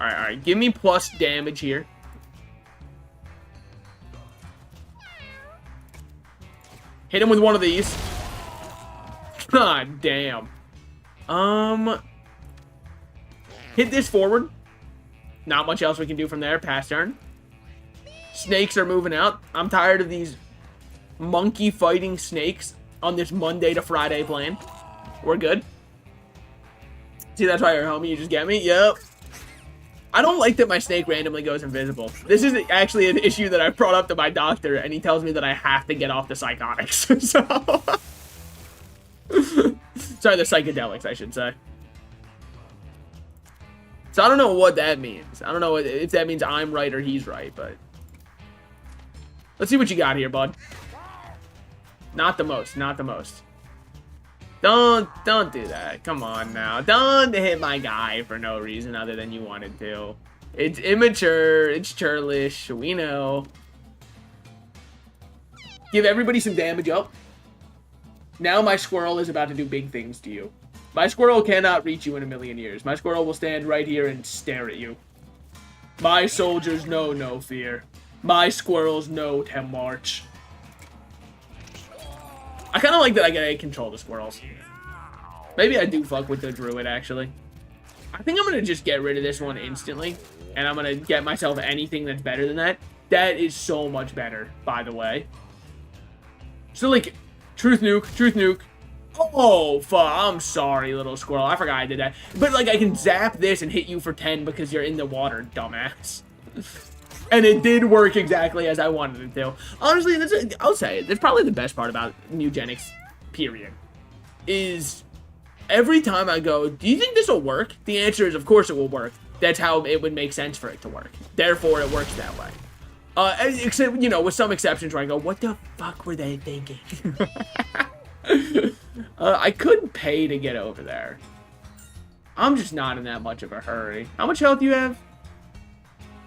Alright. Give me plus damage here. Hit him with one of these. God damn. Hit this forward. Not much else we can do from there. Pass turn. Snakes are moving out. I'm tired of these monkey fighting snakes on this Monday to Friday plan. We're good. See, that's why you're homie. You just get me? Yep. I don't like that my snake randomly goes invisible. This is actually an issue that I've brought up to my doctor, and he tells me that I have to get off the psychotics. So... Sorry, the psychedelics, I should say. So I don't know what that means. I don't know if that means I'm right or he's right, but... Let's see what you got here, bud. Not the most. Don't do that. Come on now. Don't hit my guy for no reason other than you wanted to. It's immature. It's churlish. We know. Give everybody some damage up. Now my squirrel is about to do big things to you. My squirrel cannot reach you in a million years. My squirrel will stand right here and stare at you. My soldiers know no fear. My squirrels know to march. I kind of like that I get to control the squirrels. Maybe I do fuck with the druid, actually. I think I'm going to just get rid of this one instantly. And I'm going to get myself anything that's better than that. That is so much better, by the way. So, like, truth nuke. Oh, fuck. I'm sorry, little squirrel. I forgot I did that. But, like, I can zap this and hit you for 10 because you're in the water, dumbass. And it did work exactly as I wanted it to. Honestly, I'll say it. That's probably the best part about Nugenics, period. Is every time I go, do you think this will work? The answer is, of course it will work. That's how it would make sense for it to work. Therefore, it works that way. Except, you know, with some exceptions where I go, what the fuck were they thinking? I could pay to get over there. I'm just not in that much of a hurry. How much health do you have?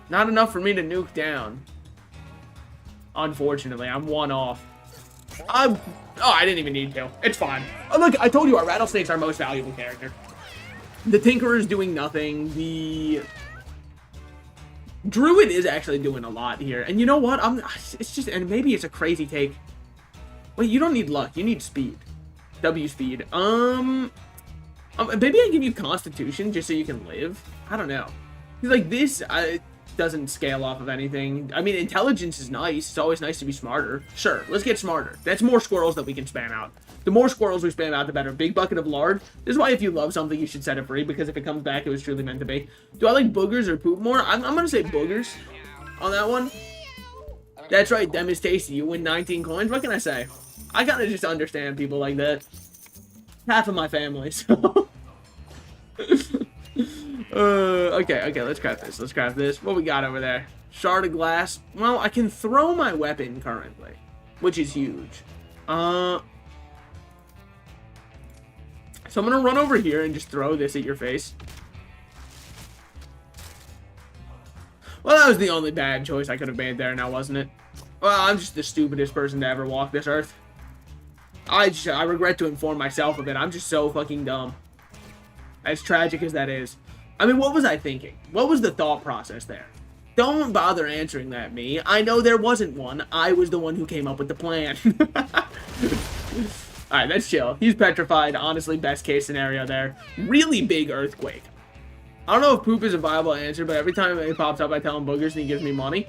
Not enough for me to nuke down. Unfortunately, I'm one off. I didn't even need to. It's fine. Oh, look, I told you our rattlesnake's our most valuable character. The Tinkerer's doing nothing. The Druid is actually doing a lot here. And you know what? It's just, and maybe it's a crazy take. Wait, you don't need luck. You need speed. W speed. Maybe I give you Constitution just so you can live. I don't know. Like this, doesn't scale off of anything. I mean, intelligence is nice. It's always nice to be smarter. Sure, let's get smarter. That's more squirrels that we can spam out. The more squirrels we spam out, the better. Big bucket of lard. This is why if you love something, you should set it free, because if it comes back, it was truly meant to be. Do I like boogers or poop more? I'm going to say boogers on that one. That's right, them is tasty. You win 19 coins. What can I say? I kind of just understand people like that. Half of my family, so... Okay, let's craft this. What we got over there? Shard of glass. Well, I can throw my weapon currently, which is huge. So I'm gonna run over here and just throw this at your face. Well, that was the only bad choice I could have made there now, wasn't it? Well, I'm just the stupidest person to ever walk this earth. I regret to inform myself of it. I'm just so fucking dumb. As tragic as that is. I mean, what was I thinking? What was the thought process there? Don't bother answering that, me. I know there wasn't one. I was the one who came up with the plan. Alright, let's chill. He's petrified. Honestly, best case scenario there. Really big earthquake. I don't know if poop is a viable answer, but every time it pops up, I tell him boogers and he gives me money.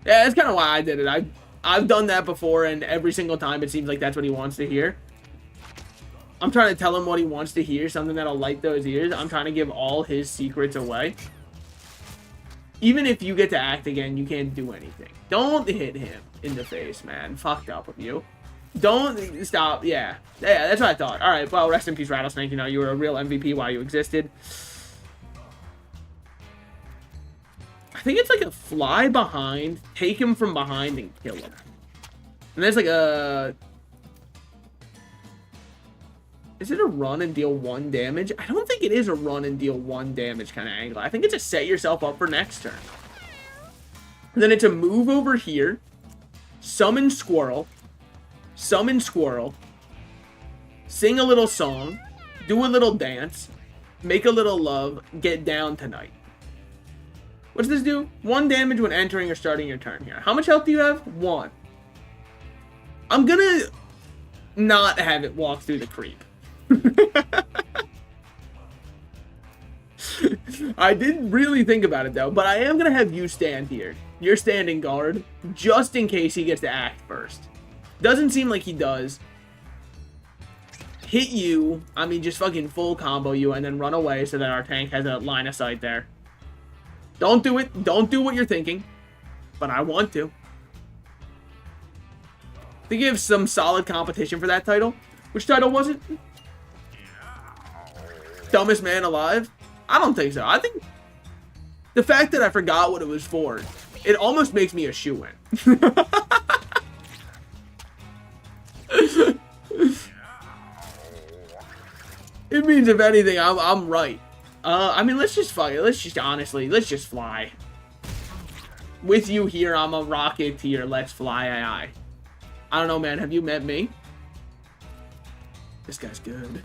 Yeah, that's kind of why I did it. I've done that before, and every single time it seems like that's what he wants to hear. I'm trying to tell him what he wants to hear, something that'll light those ears. I'm trying to give all his secrets away. Even if you get to act again, you can't do anything. Don't hit him in the face, man. Fucked up of you. Don't stop. Yeah, that's what I thought. All right, well, rest in peace, Rattlesnake. You know, you were a real MVP while you existed. I think it's like a fly behind, take him from behind, and kill him. And there's like a... Is it a run and deal 1 damage? I don't think it is a run and deal 1 damage kind of angle. I think it's a set yourself up for next turn. And then it's a move over here, summon squirrel, sing a little song, do a little dance, make a little love, get down tonight. What does this do? 1 damage when entering or starting your turn here. How much health do you have? 1. I'm gonna not have it walk through the creep. I didn't really think about it though, but I am gonna have you stand here. You're standing guard, just in case he gets to act first. Doesn't seem like he does. Hit you, I mean just fucking full combo you, and then run away so that our tank has a line of sight there. Don't do it. Don't do what you're thinking, but I want to. They give some solid competition for that title. Which title was it? Dumbest man alive? I don't think so. I think the fact that I forgot what it was for, it almost makes me a shoo-in. It means, if anything, I'm right. I mean, let's just fuck it. Let's just fly. With you here, I'm a rocketeer. Let's fly, aye. I don't know, man. Have you met me? This guy's good.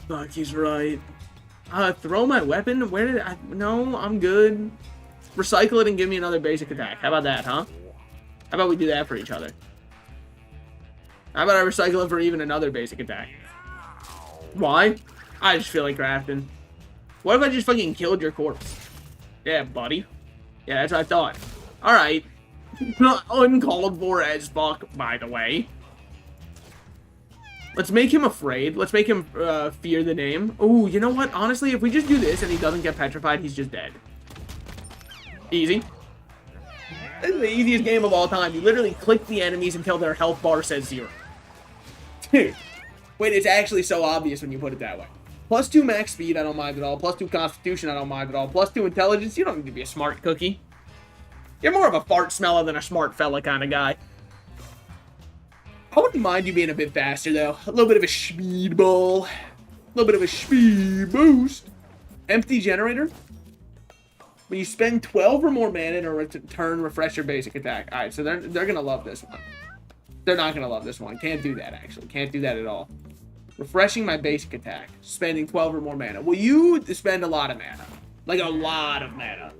Fuck, he's right. Throw my weapon? Where did I... No, I'm good. Recycle it and give me another basic attack. How about that, huh? How about we do that for each other? How about I recycle it for even another basic attack? Why? I just feel like crafting. What if I just fucking killed your corpse? Yeah, buddy. Yeah, that's what I thought. Alright. Uncalled for as fuck, by the way. Let's make him afraid. Let's make him fear the name. Oh, you know what? Honestly, if we just do this and he doesn't get petrified, he's just dead. Easy. This is the easiest game of all time. You literally click the enemies until their health bar says 0. Dude. Wait, it's actually so obvious when you put it that way. +2 max speed, I don't mind at all. +2 constitution, I don't mind at all. +2 intelligence, you don't need to be a smart cookie. You're more of a fart smeller than a smart fella kind of guy. I wouldn't mind you being a bit faster, though. A little bit of a speed ball. A little bit of a speed boost. Empty generator. When you spend 12 or more mana in a turn, refresh your basic attack. Alright, so they're going to love this one. They're not going to love this one. Can't do that, actually. Can't do that at all. Refreshing my basic attack. Spending 12 or more mana. Well, you spend a lot of mana. Like, a lot of mana.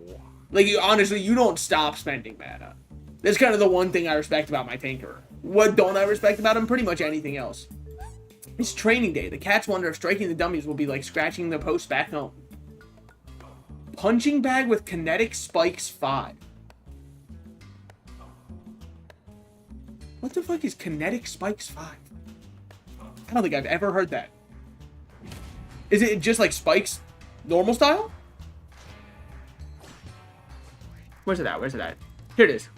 Like, honestly, you don't stop spending mana. That's kind of the one thing I respect about my Tinkerer. What don't I respect about him? Pretty much anything else. It's training day. The cats wonder if striking the dummies will be like scratching the post back home. Punching bag with kinetic spikes 5. What the fuck is kinetic spikes 5? I don't think I've ever heard that. Is it just like spikes normal style? Where's it at? Where's it at? Here it is.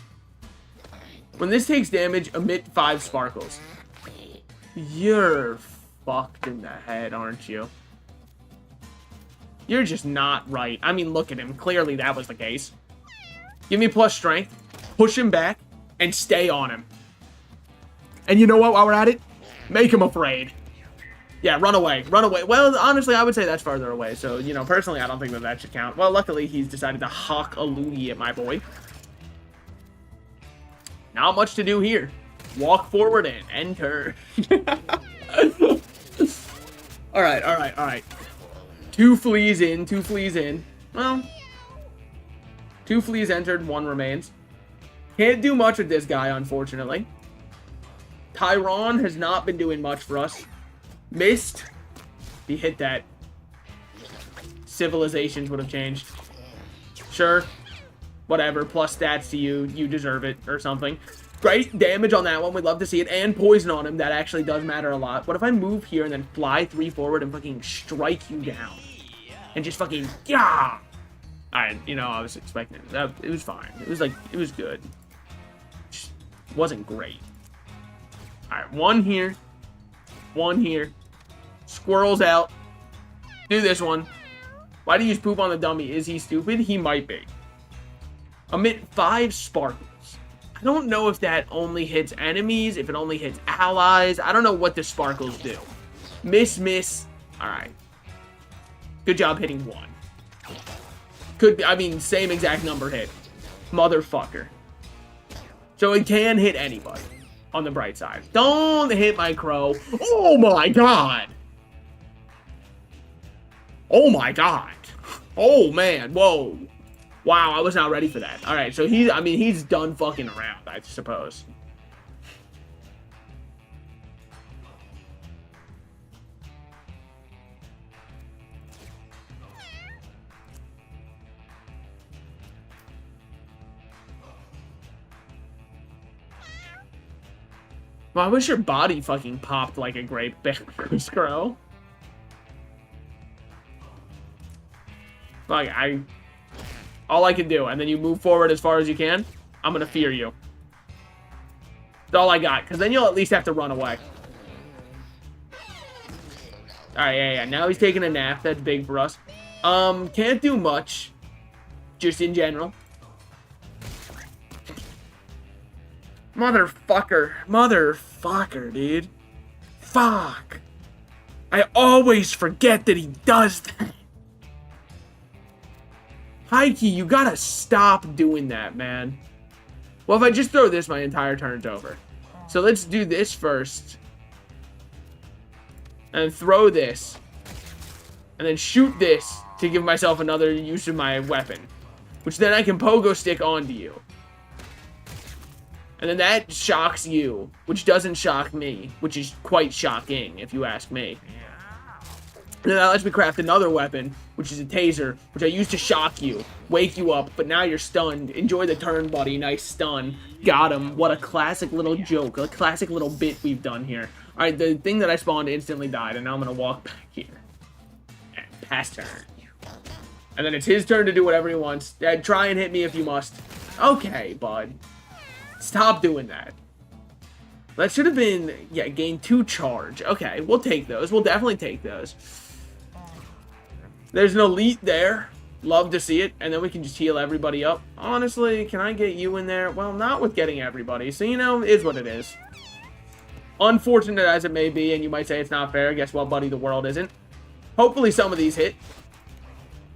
When this takes damage, emit 5 sparkles. You're fucked in the head, aren't you? You're just not right. I mean, look at him. Clearly that was the case. Give me plus strength, push him back, and stay on him. And you know what, while we're at it? Make him afraid. Yeah, run away. Run away. Well, honestly, I would say that's farther away. So, you know, personally, I don't think that should count. Well, luckily, he's decided to hawk a loogie at my boy. Not much to do here. Walk forward and enter. Alright, alright, alright. 2 fleas in, 2 fleas in. Well, 2 fleas entered, 1 remains. Can't do much with this guy, unfortunately. Tyron has not been doing much for us. Missed. He hit that. Civilizations would have changed. Sure. Whatever. Plus stats to you. You deserve it or something. Great damage on that one. We'd love to see it. And poison on him. That actually does matter a lot. What if I move here and then fly 3 forward and fucking strike you down? And just fucking... Yeah! Alright, you know, I was expecting it. It was fine. It was like... It was good. Just wasn't great. Alright, 1 here. 1 here. Squirrels out. Do this one. Why do you use poop on the dummy? Is he stupid? He might be. Emit 5 sparkles. I don't know if that only hits enemies, if it only hits allies. I don't know what the sparkles do. Miss, miss. Alright. Good job hitting 1. Could be, I mean, same exact number hit. Motherfucker. So it can hit anybody. On the bright side. Don't hit my crow. Oh my god. Oh my god. Oh man. Whoa. Wow, I was not ready for that. Alright, so he's done fucking around, I suppose. Well, I wish your body fucking popped like a grape crow. Like, all I can do, and then you move forward as far as you can, I'm gonna fear you. That's all I got, because then you'll at least have to run away. Alright, yeah, now he's taking a nap. That's big for us. Can't do much. Just in general. Motherfucker. Motherfucker, dude. Fuck. I always forget that he does that. Heike, you gotta stop doing that, man. Well, if I just throw this, my entire turn's over. So let's do this first. And throw this. And then shoot this to give myself another use of my weapon. Which then I can pogo stick onto you. And then that shocks you, which doesn't shock me, which is quite shocking, if you ask me. And then that lets me craft another weapon, which is a taser, which I use to shock you, wake you up, but now you're stunned. Enjoy the turn, buddy. Nice stun. Got him. What a classic little joke, a classic little bit we've done here. Alright, the thing that I spawned instantly died, and now I'm going to walk back here. And pass turn. And then it's his turn to do whatever he wants. Try and hit me if you must. Okay, bud. Stop doing that. That should have been, yeah, gain 2 charge. Okay, we'll take those. We'll definitely take those. There's an elite there. Love to see it. And then we can just heal everybody up. Honestly, can I get you in there? Well, not with getting everybody. So, you know, it is what it is. Unfortunate as it may be, and you might say it's not fair. Guess what, buddy? The world isn't. Hopefully some of these hit.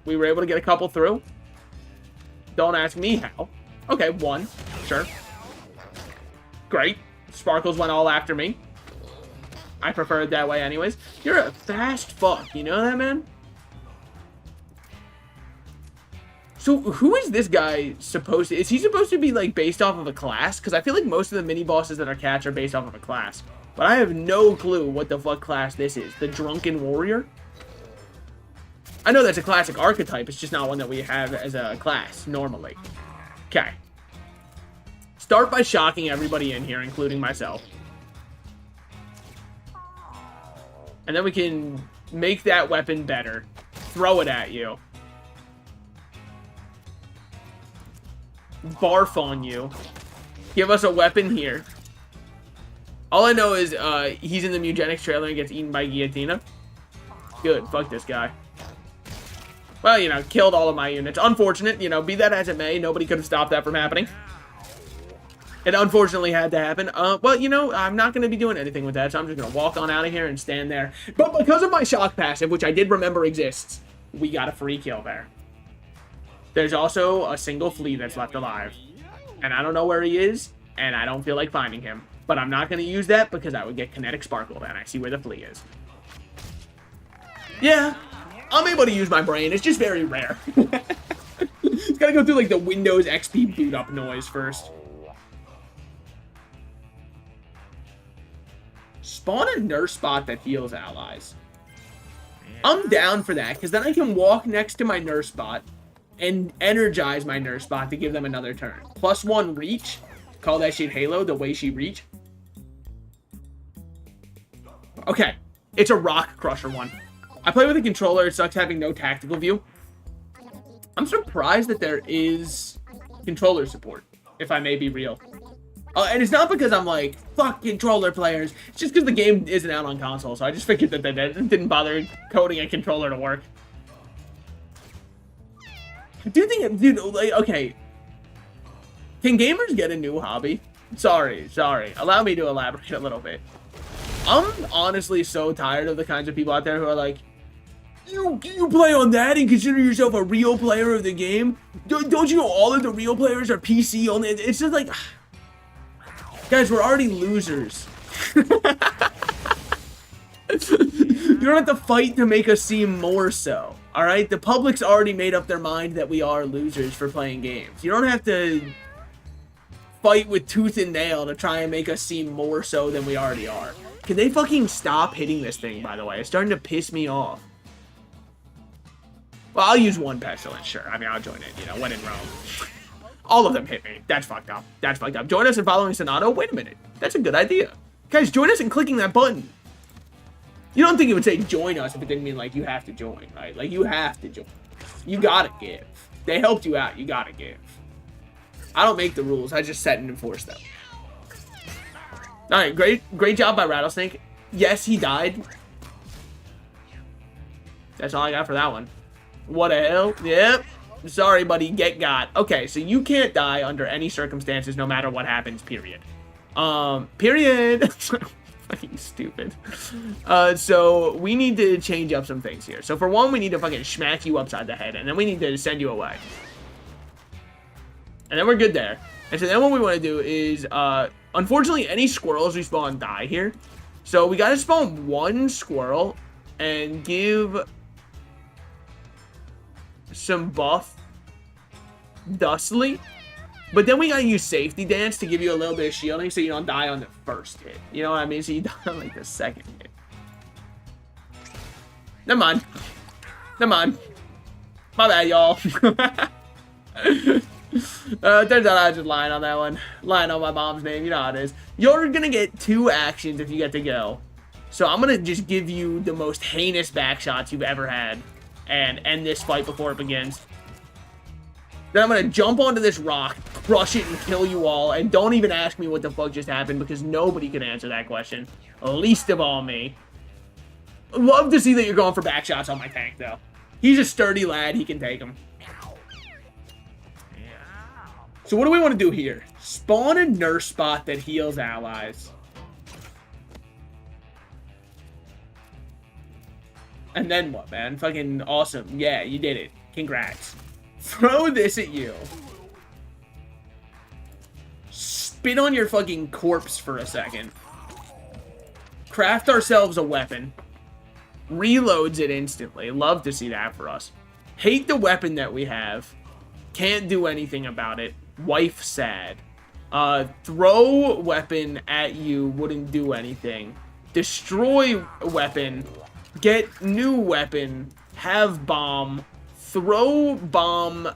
We were able to get a couple through. Don't ask me how. Okay, 1. Sure. Great. Sparkles went all after me. I prefer it that way anyways. You're a fast fuck. You know that, man? So, who is this guy supposed to... Is he supposed to be, like, based off of a class? Because I feel like most of the mini-bosses that are catch are based off of a class. But I have no clue what the fuck class this is. The Drunken Warrior? I know that's a classic archetype. It's just not one that we have as a class, normally. Okay. Start by shocking everybody in here, including myself. And then we can make that weapon better. Throw it at you. Barf on you. Give us a weapon here. All I know is he's in the Mugenics trailer and gets eaten by Guillotina. Good. Fuck this guy. Well, you know, killed all of my units. Unfortunate, you know, be that as it may, nobody could have stopped that from happening. It unfortunately had to happen. Well, you know, I'm not going to be doing anything with that, so I'm just going to walk on out of here and stand there. But because of my shock passive, which I did remember exists, we got a free kill there. There's also a single flea that's left alive. And I don't know where he is, and I don't feel like finding him. But I'm not going to use that because I would get kinetic sparkle, and I see where the flea is. Yeah, I'm able to use my brain. It's just very rare. It's gotta go through like the Windows XP boot up noise first. Spawn a nurse bot that heals allies. I'm down for that, because then I can walk next to my nurse bot and energize my nurse bot to give them another turn. +1 reach. Call that shit Halo, the way she reach. Okay, it's a rock crusher one. I play with a controller. It sucks having no tactical view. I'm surprised that there is controller support, if I may be real. And it's not because I'm like, fuck controller players. It's just because the game isn't out on console, so I just figured that they didn't bother coding a controller to work. Do you think, dude, like, okay. Can gamers get a new hobby? Sorry. Allow me to elaborate a little bit. I'm honestly so tired of the kinds of people out there who are like, you play on that and consider yourself a real player of the game? Don't you know all of the real players are PC only? It's just like, guys, we're already losers. You don't have to fight to make us seem more so, all right? The public's already made up their mind that we are losers for playing games. You don't have to fight with tooth and nail to try and make us seem more so than we already are. Can they fucking stop hitting this thing, by the way? It's starting to piss me off. Well, I'll use one pestilence, sure. I mean, I'll join it, you know, when in Rome. All of them hit me. That's fucked up. That's fucked up. Join us in following Sonato? Wait a minute. That's a good idea. Guys, join us in clicking that button. You don't think it would say join us if it didn't mean, like, you have to join, right? Like, you have to join. You gotta give. They helped you out. You gotta give. I don't make the rules. I just set and enforce them. Alright, great job by Rattlesnake. Yes, he died. That's all I got for that one. What the hell? Yep. Sorry, buddy. Get got. Okay, so you can't die under any circumstances, no matter what happens, period. Period. Fucking stupid. So we need to change up some things here. So for one, we need to fucking smack you upside the head, and then we need to send you away. And then we're good there. And so then what we want to do is, unfortunately, any squirrels we spawn die here. So we got to spawn one squirrel and give some buff Dustly. But then we got to use Safety Dance to give you a little bit of shielding so you don't die on the first hit. You know what I mean? So you die on like the second hit. Never mind. Never mind. My bad, y'all. Turns out I was just lying on that one. Lying on my mom's name. You know how it is. You're gonna get 2 actions if you get to go. So I'm gonna just give you the most heinous back shots you've ever had and end this fight before it begins. Then I'm gonna jump onto this rock, crush it, and kill you all. And don't even ask me what the fuck just happened because nobody can answer that question. Least of all me. Love to see that you're going for back shots on my tank, though. He's a sturdy lad. He can take them. So what do we want to do here? Spawn a nurse spot that heals allies. And then what, man? Fucking awesome. Yeah, you did it. Congrats. Throw this at you. Spit on your fucking corpse for a second. Craft ourselves a weapon. Reloads it instantly. Love to see that for us. Hate the weapon that we have. Can't do anything about it. Wife sad. Throw weapon at you. Wouldn't do anything. Destroy weapon. Get new weapon. Have bomb. Throw bomb.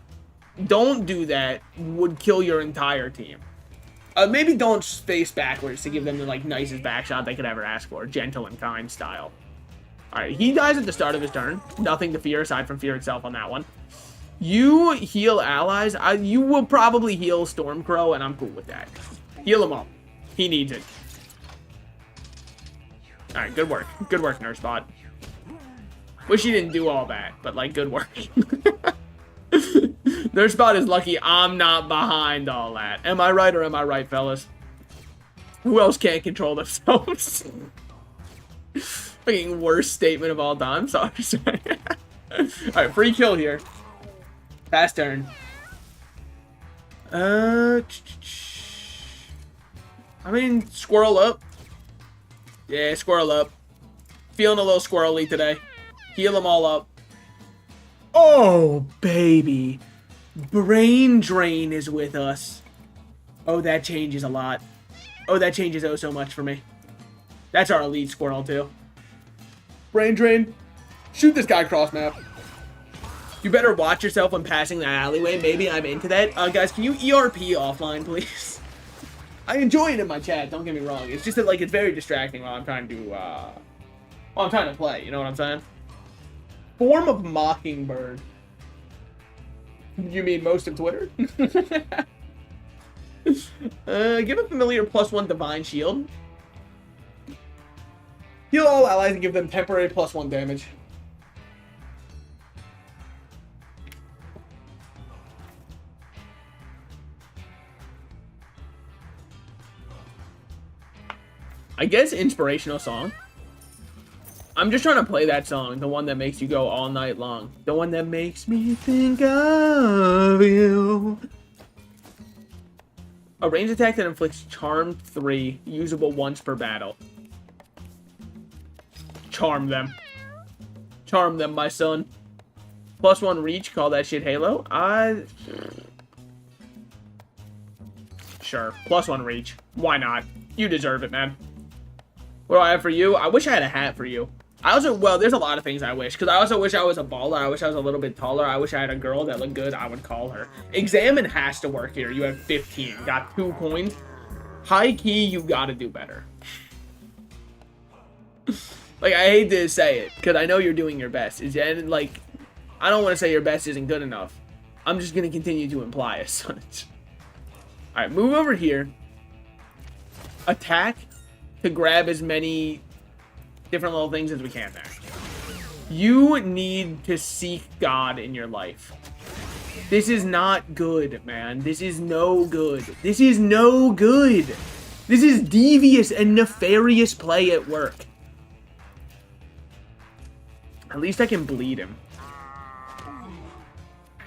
Don't do that. Would kill your entire team. Maybe don't face backwards to give them the like nicest back shot they could ever ask for. Gentle and kind style. Alright, he dies at the start of his turn. Nothing to fear aside from fear itself on that one. You heal allies. You will probably heal Stormcrow, and I'm cool with that. Heal him up. He needs it. Alright, good work. Good work, Nurse Bot. Wish you didn't do all that, but, like, good work. Nurse Bot is lucky I'm not behind all that. Am I right or am I right, fellas? Who else can't control themselves? Fucking worst statement of all time. Sorry. Alright, free kill here. Fast turn. I mean, squirrel up. Yeah, squirrel up. Feeling a little squirrely today. Heal them all up. Oh, baby. Brain Drain is with us. Oh, that changes a lot. Oh, that changes oh so much for me. That's our elite Squirtle, too. Brain Drain. Shoot this guy cross map. You better watch yourself when passing the alleyway. Maybe I'm into that. Guys, can you ERP offline, please? I enjoy it in my chat, don't get me wrong. It's just that, like, it's very distracting while I'm trying to, while I'm trying to play. You know what I'm saying? Form of Mockingbird. You mean most of Twitter? Give a familiar +1 Divine Shield. Heal all allies and give them temporary +1 damage. I guess inspirational song. I'm just trying to play that song, the one that makes you go all night long. The one that makes me think of you. A ranged attack that inflicts Charm 3, usable once per battle. Charm them. Charm them, my son. +1 reach, call that shit Halo? Sure, +1 reach. Why not? You deserve it, man. What do I have for you? I wish I had a hat for you. I also, well, there's a lot of things I wish. Because I also wish I was a baller. I wish I was a little bit taller. I wish I had a girl that looked good. I would call her. Examine has to work here. You have 15. Got 2 coins. High key, you gotta do better. Like, I hate to say it. Because I know you're doing your best. And, like, I don't want to say your best isn't good enough. I'm just going to continue to imply as such. Alright, move over here. Attack to grab as many different little things as we can there. You need to seek God in your life. This is not good, man. This is no good. This is no good. This is devious and nefarious play at work. At least I can bleed him.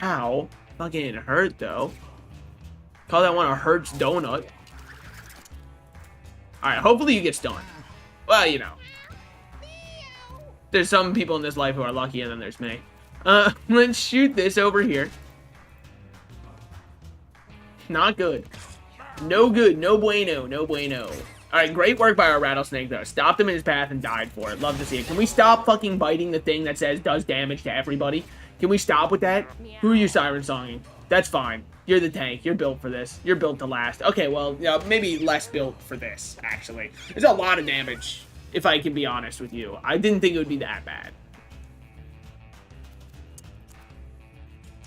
Ow. Fucking hurt, though. Call that one a Hurts donut. Alright, hopefully you get stunned. Well, you know. There's some people in this life who are lucky, and then there's me. Let's shoot this over here. Not good. No good. No bueno. No bueno. Alright, great work by our rattlesnake, though. Stopped him in his path and died for it. Love to see it. Can we stop fucking biting the thing that says does damage to everybody? Can we stop with that? Who are you siren songing? That's fine. You're the tank. You're built for this. You're built to last. Okay, well, maybe less built for this, actually. There's a lot of damage, if I can be honest with you. I didn't think it would be that bad.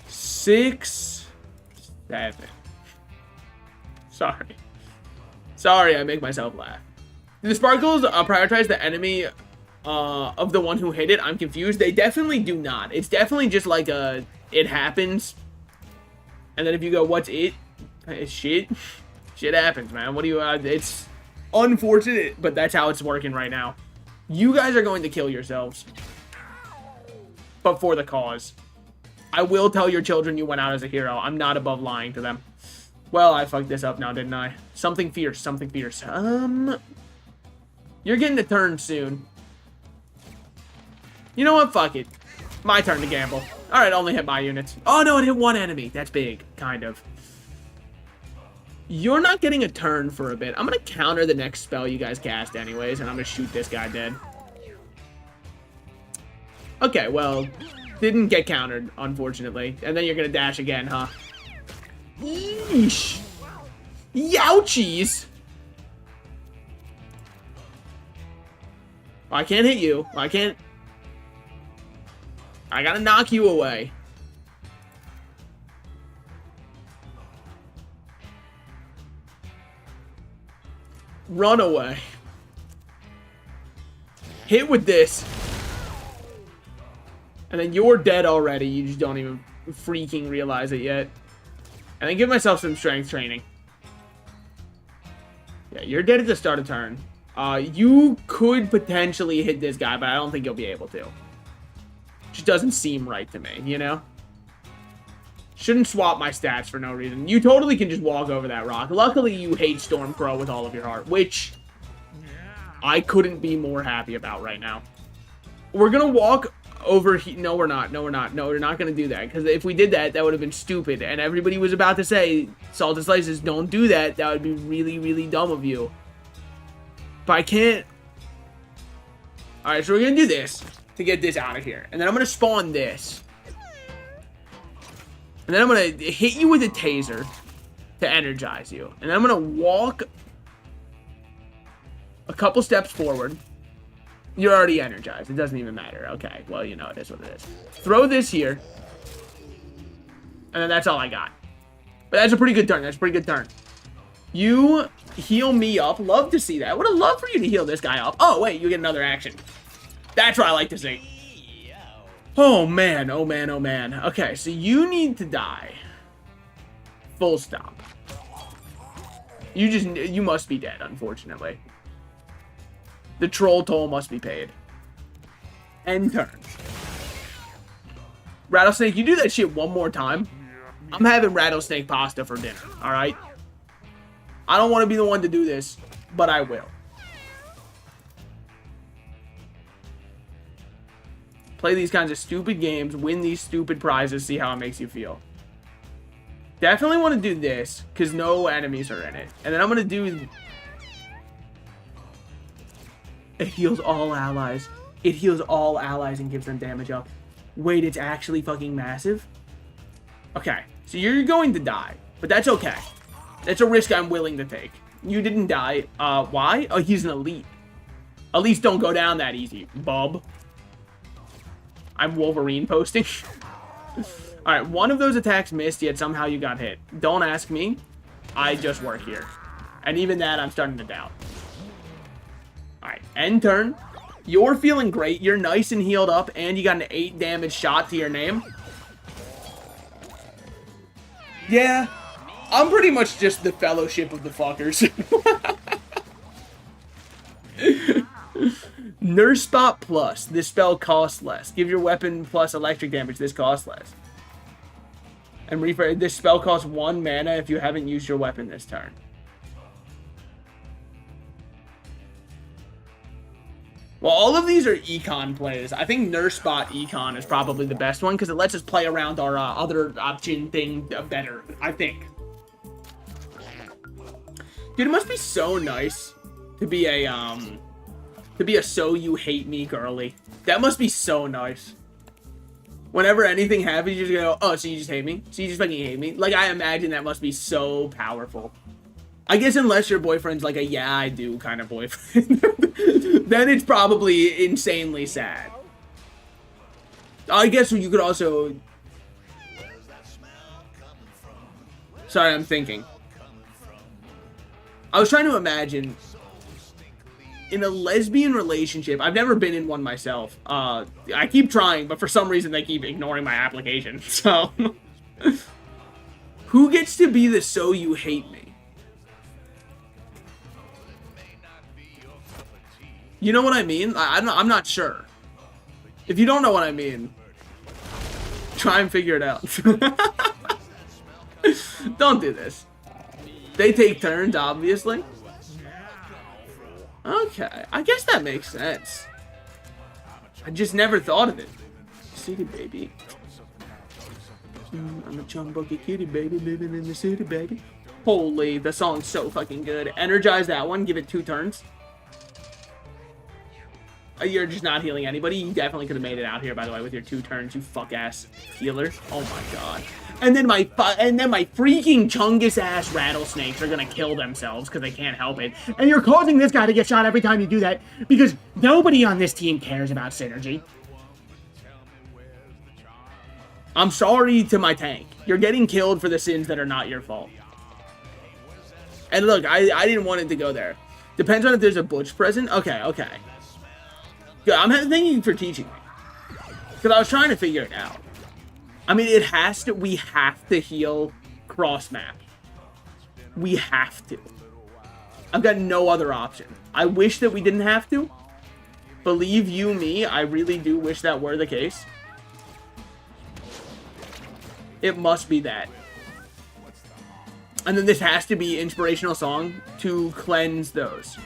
6, 7. Sorry. Sorry, I make myself laugh. Do the sparkles prioritize the enemy of the one who hit it? I'm confused. They definitely do not. It's definitely just like a, it happens. And then if you go, what's it? It's shit. Shit happens, man. What do you, it's unfortunate, but that's how it's working right now. You guys are going to kill yourselves. But for the cause. I will tell your children you went out as a hero. I'm not above lying to them. Well, I fucked this up now, didn't I? Something fierce, something fierce. You're getting a turn soon. You know what? Fuck it. My turn to gamble. Alright, only hit my units. Oh, no, it hit one enemy. That's big. Kind of. You're not getting a turn for a bit. I'm going to counter the next spell you guys cast anyways, and I'm going to shoot this guy dead. Okay, well, didn't get countered, unfortunately. And then you're going to dash again, huh? Yeesh. Youchies. I can't hit you. I can't. I gotta knock you away. Run away. Hit with this. And then you're dead already. You just don't even freaking realize it yet. And then give myself some strength training. Yeah, you're dead at the start of turn. You could potentially hit this guy, but I don't think you'll be able to. Just doesn't seem right to me, you know? Shouldn't swap my stats for no reason. You totally can just walk over that rock. Luckily, you hate Stormcrow with all of your heart, which I couldn't be more happy about right now. We're gonna walk overheat. No, we're not. No, we're not. No, we're not going to do that. Because if we did that, that would have been stupid. And everybody was about to say, Salted Slices, don't do that. That would be really, really dumb of you. But I can't. Alright, so we're going to do this to get this out of here. And then I'm going to spawn this. And then I'm going to hit you with a taser to energize you. And then I'm going to walk a couple steps forward. You're already energized. It doesn't even matter. Okay, well, you know, it is what it is. Throw this here. And then that's all I got. But that's a pretty good turn. That's a pretty good turn. You heal me up. Love to see that. I would have loved for you to heal this guy up. Oh, wait, you get another action. That's what I like to see. Oh, man. Oh, man. Oh, man. Okay, so you need to die. Full stop. You must be dead, unfortunately. The troll toll must be paid. End turn. Rattlesnake, you do that shit one more time, I'm having rattlesnake pasta for dinner, alright? I don't want to be the one to do this, but I will. Play these kinds of stupid games, win these stupid prizes, see how it makes you feel. Definitely want to do this, because no enemies are in it. And then I'm going to do... It heals all allies. It heals all allies and gives them damage up. Wait, it's actually fucking massive? Okay, so you're going to die, but that's okay. That's a risk I'm willing to take. You didn't die. Why? Oh, he's an elite. Elites don't go down that easy, bub. I'm Wolverine posting. Alright, one of those attacks missed, yet somehow you got hit. Don't ask me. I just work here. And even that, I'm starting to doubt. Alright, end turn. You're feeling great. You're nice and healed up, and you got an 8 damage shot to your name. Yeah, I'm pretty much just the fellowship of the fuckers. Nurse Spot Plus. This spell costs less. Give your weapon plus electric damage. This costs less. And rephrase. This spell costs 1 mana if you haven't used your weapon this turn. Well, all of these are econ plays. I think Nurse Spot Econ is probably the best one because it lets us play around our other option thing better, I think. Dude, it must be so nice to be a so you hate me girly. That must be so nice. Whenever anything happens, you just go, oh, so you just hate me? So you just fucking hate me? Like, I imagine that must be so powerful. I guess unless your boyfriend's like a yeah, I do kind of boyfriend. Then it's probably insanely sad. I guess you could also... Sorry, I'm thinking. I was trying to imagine... In a lesbian relationship, I've never been in one myself. I keep trying, but for some reason they keep ignoring my application. So... Who gets to be the so you hate me? You know what I mean? I'm not sure. If you don't know what I mean, try and figure it out. Don't do this. They take turns, obviously. Okay, I guess that makes sense. I just never thought of it. City, baby. I'm a chum bucket kitty, baby, living in the city, baby. Holy, the song's so fucking good. Energize that one, give it 2 turns. You're just not healing anybody. You definitely could have made it out here, by the way, with your 2 turns, you fuck-ass healer. Oh my god. And then my freaking chungus-ass rattlesnakes are gonna kill themselves because they can't help it. And you're causing this guy to get shot every time you do that because nobody on this team cares about synergy. I'm sorry to my tank. You're getting killed for the sins that are not your fault. And look, I didn't want it to go there. Depends on if there's a Butch present. Okay, okay. Good, I'm thanking you for teaching me. Because I was trying to figure it out. I mean, it has to, we have to heal cross map. We have to. I've got no other option. I wish that we didn't have to. Believe you me, I really do wish that were the case. It must be that. And then this has to be inspirational song to cleanse those.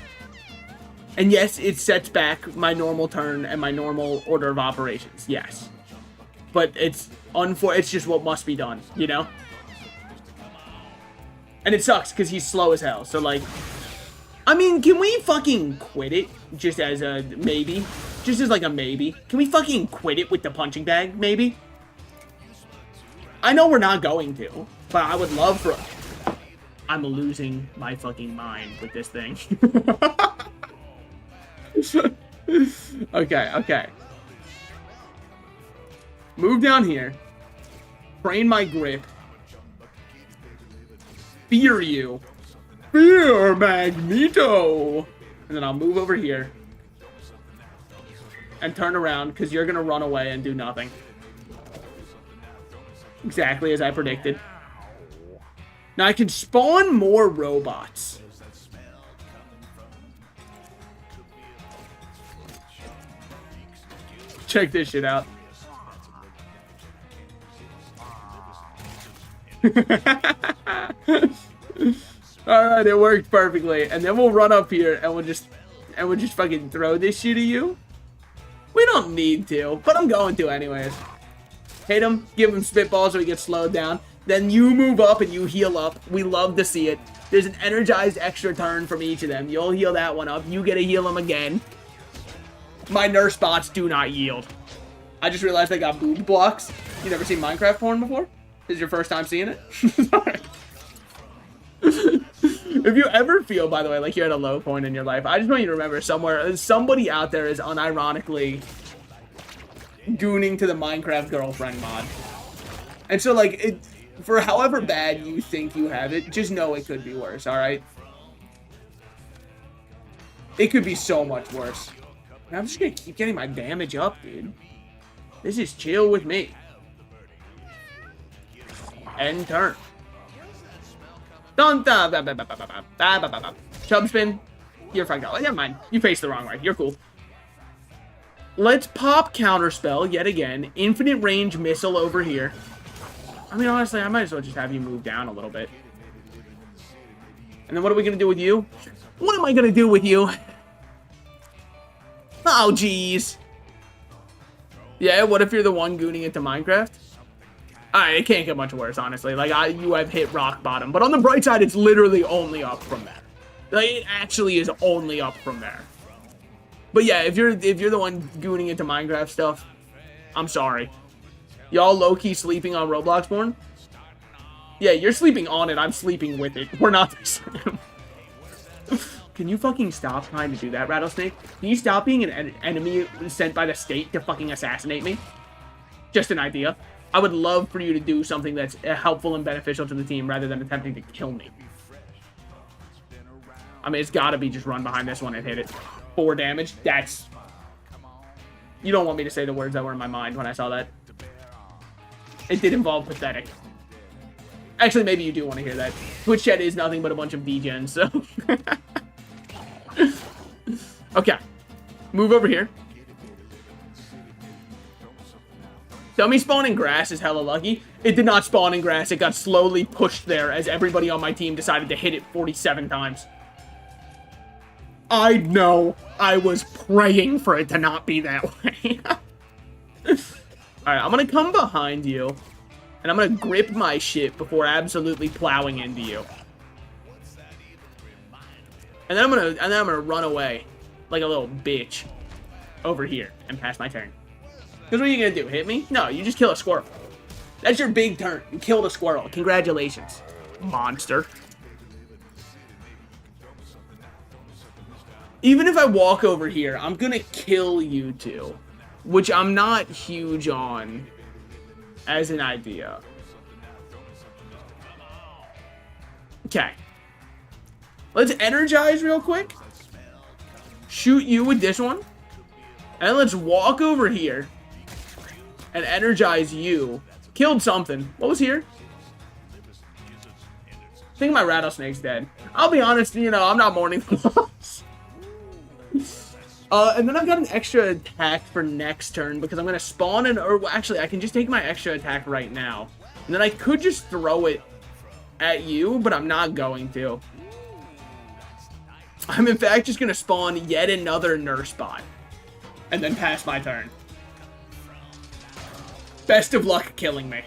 And yes, it sets back my normal turn and my normal order of operations. Yes. But it's just what must be done, you know? And it sucks because he's slow as hell. So, like, I mean, can we fucking quit it just as a maybe? Just as, like, a maybe. Can we fucking quit it with the punching bag, maybe? I know we're not going to, but I would love for... I'm losing my fucking mind with this thing. Okay. Move down here. Train my grip. Fear you. Fear Magneto. And then I'll move over here. And turn around, because you're going to run away and do nothing. Exactly as I predicted. Now I can spawn more robots. Check this shit out. Alright, it worked perfectly. And then we'll run up here and we'll just fucking throw this shit at you. We don't need to, but I'm going to anyways. Hit him, give him spitballs so he gets slowed down. Then you move up and you heal up. We love to see it. There's an energized extra turn from each of them. You'll heal that one up. You get to heal him again. My nurse bots do not yield. I just realized I got boob blocks. You never seen Minecraft porn before? This is your first time seeing it? Sorry. If you ever feel, by the way, like you're at a low point in your life, I just want you to remember somebody out there is unironically gooning to the Minecraft girlfriend mod. And so, like, for however bad you think you have it, just know it could be worse, alright? It could be so much worse. I'm just gonna keep getting my damage up, dude. This is chill with me. End turn. Chub spin. You're fine. Oh, never mind. You faced the wrong way. You're cool. Let's pop counterspell yet again. Infinite range missile over here. I mean, honestly, I might as well just have you move down a little bit. And then what are we gonna do with you? What am I gonna do with you? Oh, jeez. Yeah, what if you're the one gooning into Minecraft? Alright, it can't get much worse, honestly. Like, you have hit rock bottom. But on the bright side, it's literally only up from there. Like, it actually is only up from there. But yeah, if you're the one gooning into Minecraft stuff, I'm sorry. Y'all low-key sleeping on Roblox porn? Yeah, you're sleeping on it. I'm sleeping with it. We're not the same. Can you fucking stop trying to do that, Rattlesnake? Can you stop being an enemy sent by the state to fucking assassinate me? Just an idea. I would love for you to do something that's helpful and beneficial to the team rather than attempting to kill me. I mean, it's gotta be just run behind this one and hit it. 4 damage. That's... You don't want me to say the words that were in my mind when I saw that. It did involve pathetic. Actually, maybe you do want to hear that. Twitch chat is nothing but a bunch of degens, so... Okay. Move over here. Tell me spawning grass is hella lucky. It did not spawn in grass. It got slowly pushed there as everybody on my team decided to hit it 47 times. I know. I was praying for it to not be that way. Alright, I'm gonna come behind you. And I'm gonna grip my shit before absolutely plowing into you. And then I'm gonna run away like a little bitch over here and pass my turn. Because what are you gonna do? Hit me? No, you just kill a squirrel. That's your big turn. You killed a squirrel. Congratulations, monster. Even if I walk over here, I'm gonna kill you two, which I'm not huge on as an idea. Okay. Let's energize real quick. Shoot you with this one. And let's walk over here and energize you. Killed something. What was here? I think my rattlesnake's dead. I'll be honest, you know, I'm not mourning the loss. And then I've got an extra attack for next turn because I'm going to spawn an... Or actually, I can just take my extra attack right now. And then I could just throw it at you, but I'm not going to. I'm in fact just going to spawn yet another nurse bot. And then pass my turn. Best of luck killing me.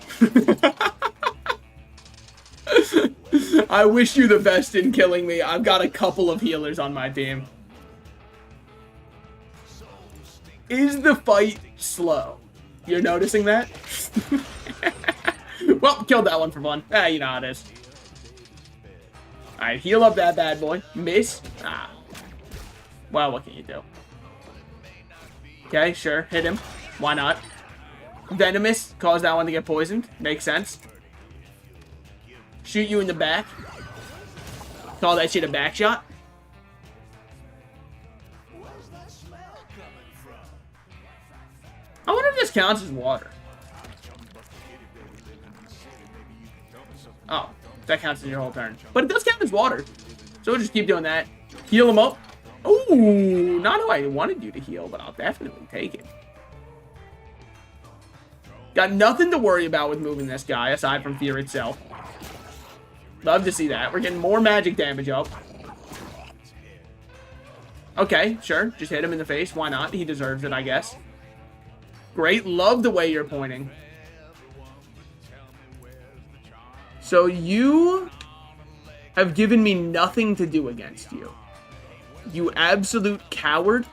I wish you the best in killing me. I've got a couple of healers on my team. Is the fight slow? You're noticing that? Well, killed that one for fun. Ah, you know how it is. Alright, heal up that bad boy. Miss. Ah. Well, what can you do? Okay, sure. Hit him. Why not? Venomous. Cause that one to get poisoned. Makes sense. Shoot you in the back. Call that shit a back shot. I wonder if this counts as water. Oh, that counts as your whole turn. But it does count as water. So we'll just keep doing that. Heal him up. Ooh, not who I wanted you to heal, but I'll definitely take it. Got nothing to worry about with moving this guy, aside from fear itself. Love to see that. We're getting more magic damage up. Okay, sure. Just hit him in the face. Why not? He deserves it, I guess. Great. Love the way you're pointing. So you have given me nothing to do against you. You absolute coward.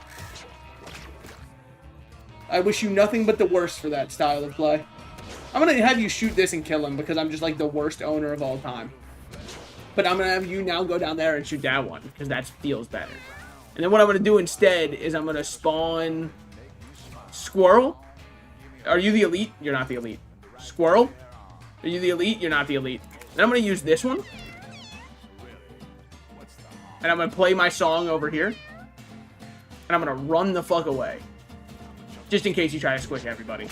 I wish you nothing but the worst for that style of play. I'm going to have you shoot this and kill him because I'm just like the worst owner of all time. But I'm going to have you now go down there and shoot that one because that feels better. And then what I'm going to do instead is I'm going to spawn Squirrel. Are you the elite? You're not the elite. Squirrel. Are you the elite? You're not the elite. Then I'm going to use this one. And I'm going to play my song over here. And I'm going to run the fuck away. Just in case you try to squish everybody.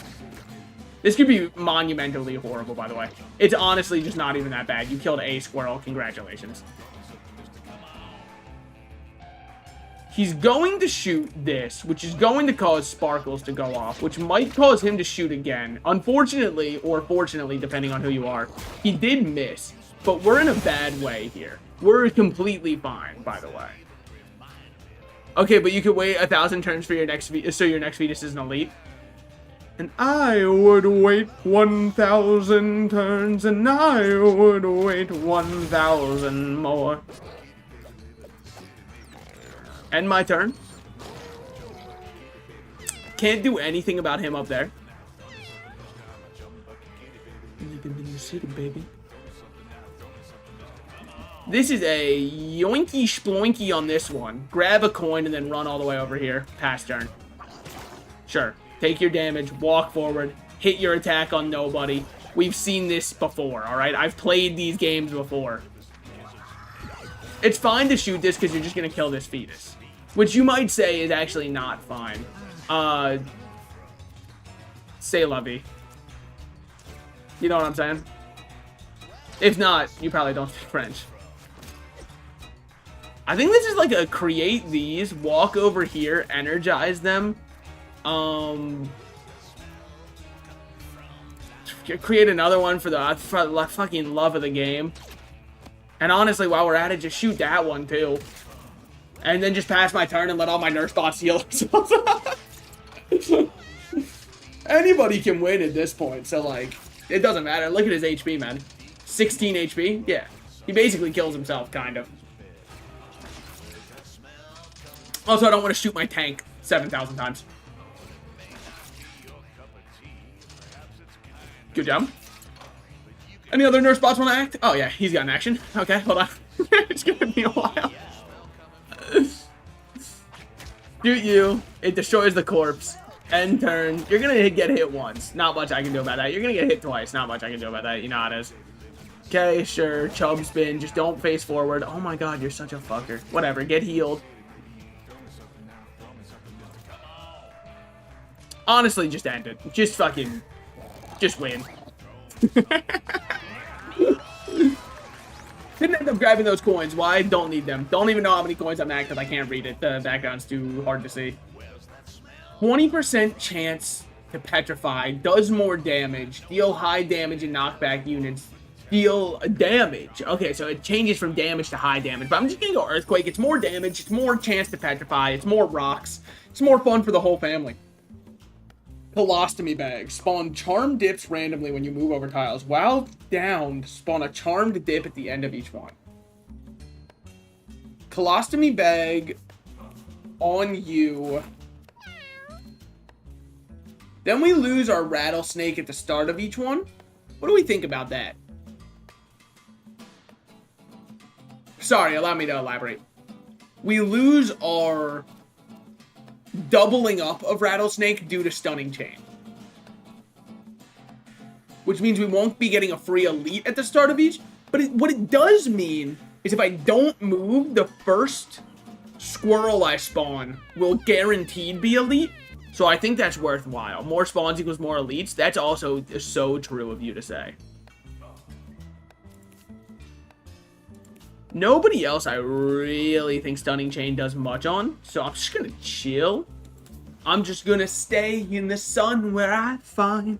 This could be monumentally horrible, by the way. It's honestly just not even that bad. You killed a squirrel. Congratulations. He's going to shoot this, which is going to cause sparkles to go off, which might cause him to shoot again. Unfortunately, or fortunately, depending on who you are, he did miss. But we're in a bad way here. We're completely fine, by the way. Okay, but you could wait 1,000 turns for your next so your next fetus is an elite. And I would wait 1,000 turns, and I would wait 1,000 more. End my turn. Can't do anything about him up there. This is a yoinky sploinky on this one. Grab a coin and then run all the way over here. Pass turn. Sure. Take your damage. Walk forward. Hit your attack on nobody. We've seen this before, alright? I've played these games before. It's fine to shoot this because you're just going to kill this fetus. Which you might say is actually not fine. Say lovey. You know what I'm saying? If not, you probably don't speak French. I think this is like a create these, walk over here, energize them. Create another one for the fucking love of the game. And honestly, while we're at it, just shoot that one too. And then just pass my turn and let all my nurse bots heal themselves. Anybody can win at this point, so like, it doesn't matter. Look at his HP, man. 16 HP? Yeah. He basically kills himself, kind of. Also, I don't want to shoot my tank 7,000 times. Good job. Any other nurse bots want to act? Oh, yeah, he's got an action. Okay, hold on. It's going to be a while. Shoot you. It destroys the corpse. End turn. You're going to get hit once. Not much I can do about that. You're going to get hit twice. Not much I can do about that. You know how it is. Okay, sure. Chub spin. Just don't face forward. Oh my god, you're such a fucker. Whatever. Get healed. Honestly, just end it. Just fucking... Just win. Didn't end up grabbing those coins. Why? Don't need them. Don't even know how many coins I'm at because I can't read it. The background's too hard to see. 20% chance to petrify. Does more damage. Deal high damage and knockback units. deal damage. Okay, so it changes from damage to high damage. But I'm just gonna go Earthquake. It's more damage. It's more chance to petrify. It's more rocks. It's more fun for the whole family. Colostomy Bag. Spawn charmed dips randomly when you move over tiles. While downed, spawn a charmed dip at the end of each one. Colostomy Bag on you. Then we lose our Rattlesnake at the start of each one. What do we think about that? Sorry, allow me to elaborate. We lose our doubling up of Rattlesnake due to Stunning Chain. Which means we won't be getting a free elite at the start of each. But what it does mean is if I don't move, the first squirrel I spawn will guaranteed be elite. So I think that's worthwhile. More spawns equals more elites. That's also so true of you to say. Nobody else I really think Stunning Chain does much on. So I'm just going to chill. I'm just going to stay in the sun where I find.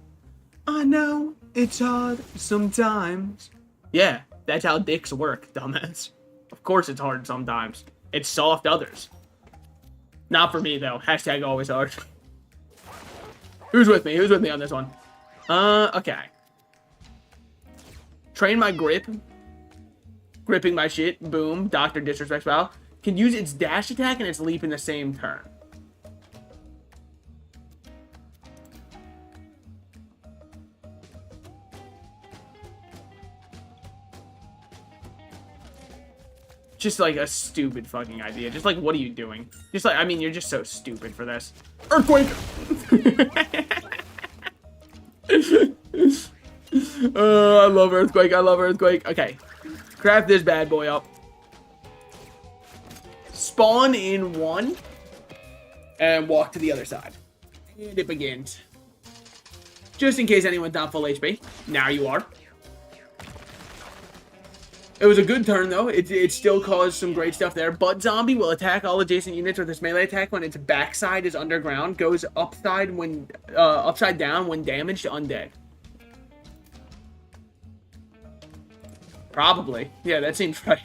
I know it's hard sometimes. Yeah, that's how dicks work, dumbass. Of course it's hard sometimes. It's soft others. Not for me, though. Hashtag always hard. Who's with me? Who's with me on this one? Okay. Train my grip. Gripping my shit. Boom. Doctor Disrespect Spell. Can use its dash attack and its leap in the same turn. Just like a stupid fucking idea. Just like, what are you doing? Just like, I mean, you're just so stupid for this. Earthquake! I love Earthquake. I love Earthquake. Okay. Craft this bad boy up. Spawn in one. And walk to the other side. And it begins. Just in case anyone's not full HP. Now you are. It was a good turn, though. It still caused some great stuff there. Butt Zombie will attack all adjacent units with its melee attack when its backside is underground. Goes upside down when damaged to undead. Probably. Yeah, that seems right.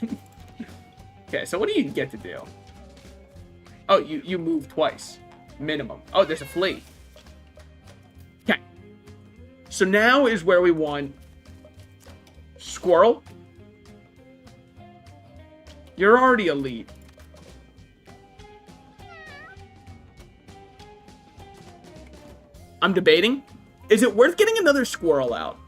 Okay, so what do you get to do? Oh, you move twice. Minimum. Oh, there's a flea. Okay. So now is where we want Squirrel. You're already elite. I'm debating. Is it worth getting another squirrel out?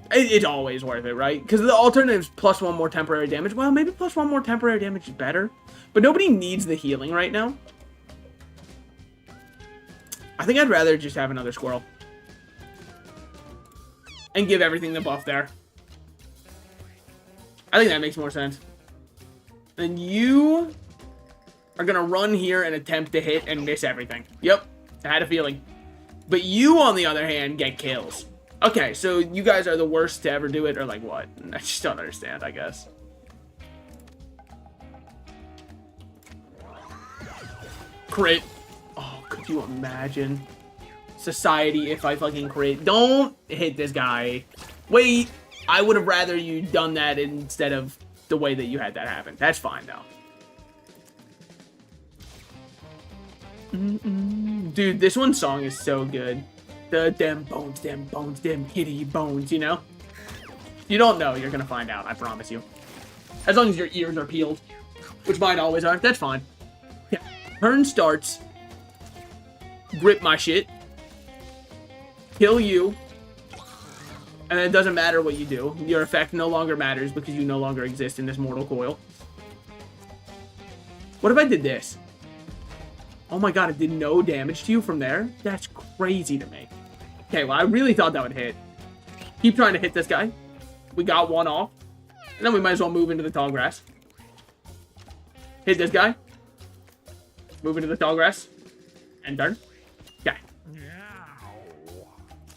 It's always worth it, right? Because the alternative is +1 more temporary damage. Well, maybe +1 more temporary damage is better. But nobody needs the healing right now. I think I'd rather just have another squirrel. And give everything the buff there. I think that makes more sense. And you are going to run here and attempt to hit and miss everything. Yep, I had a feeling. But you, on the other hand, get kills. Okay, so you guys are the worst to ever do it, or like what? I just don't understand, I guess. Crit. Oh, could you imagine? Society if I fucking crit. Don't hit this guy. Wait. I would have rather you done that instead of the way that you had that happen. That's fine, though. Dude, this one song is so good. The them bones, them hitty bones, you know? You don't know, you're gonna find out, I promise you. As long as your ears are peeled. Which mine always are, that's fine. Yeah. Turn starts. Grip my shit. Kill you. And it doesn't matter what you do. Your effect no longer matters because you no longer exist in this mortal coil. What if I did this? Oh my god, it did no damage to you from there? That's crazy to me. Okay, well, I really thought that would hit. Keep trying to hit this guy. We got one off. And then we might as well move into the tall grass. Hit this guy. Move into the tall grass. And turn. Okay.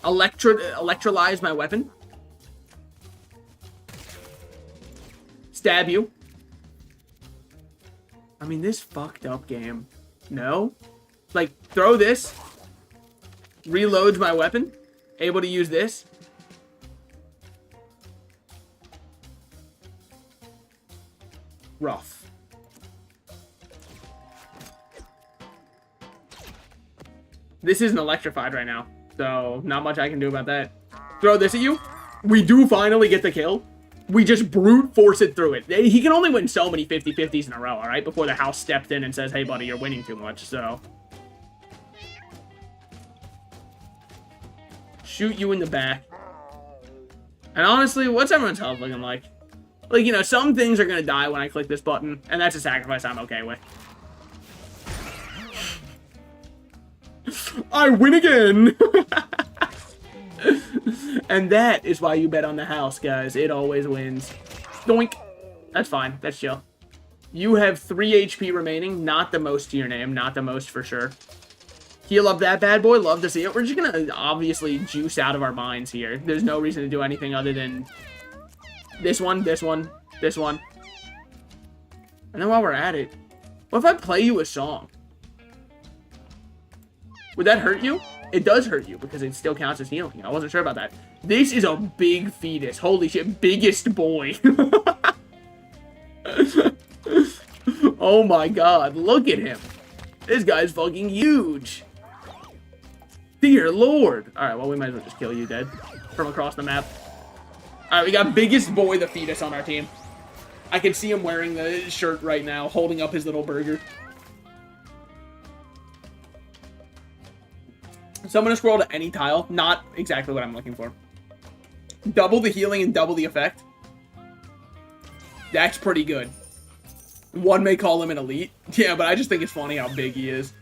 Electrolyze my weapon. Stab you. I mean, this fucked up game. No? Like, throw this. Reloads my weapon. Able to use this. Rough. This isn't electrified right now, so not much I can do about that. Throw this at you. We do finally get the kill. We just brute force it through it. He can only win so many 50-50s in a row, all right? Before the house stepped in and says, hey, buddy, you're winning too much, so. Shoot you in the back. And honestly, what's everyone's health looking like? Like, you know, some things are going to die when I click this button, and that's a sacrifice I'm okay with. I win again! And that is why you bet on the house, guys. It always wins. Doink. That's fine. That's chill. You have 3 HP remaining. Not the most to your name. Not the most for sure. Heal up that bad boy. Love to see it. We're just going to obviously juice out of our minds here. There's no reason to do anything other than this one, this one, this one. And then while we're at it, what if I play you a song? Would that hurt you? It does hurt you because it still counts as healing. I wasn't sure about that. This is a big fetus. Holy shit. Biggest boy. Oh my god. Look at him. This guy's fucking huge. Dear lord. Alright, well, we might as well just kill you dead from across the map. Alright, we got biggest boy the fetus on our team. I can see him wearing the shirt right now, holding up his little burger. So I'm going to scroll to any tile. Not exactly what I'm looking for. Double the healing and double the effect. That's pretty good. One may call him an elite. Yeah, but I just think it's funny how big he is.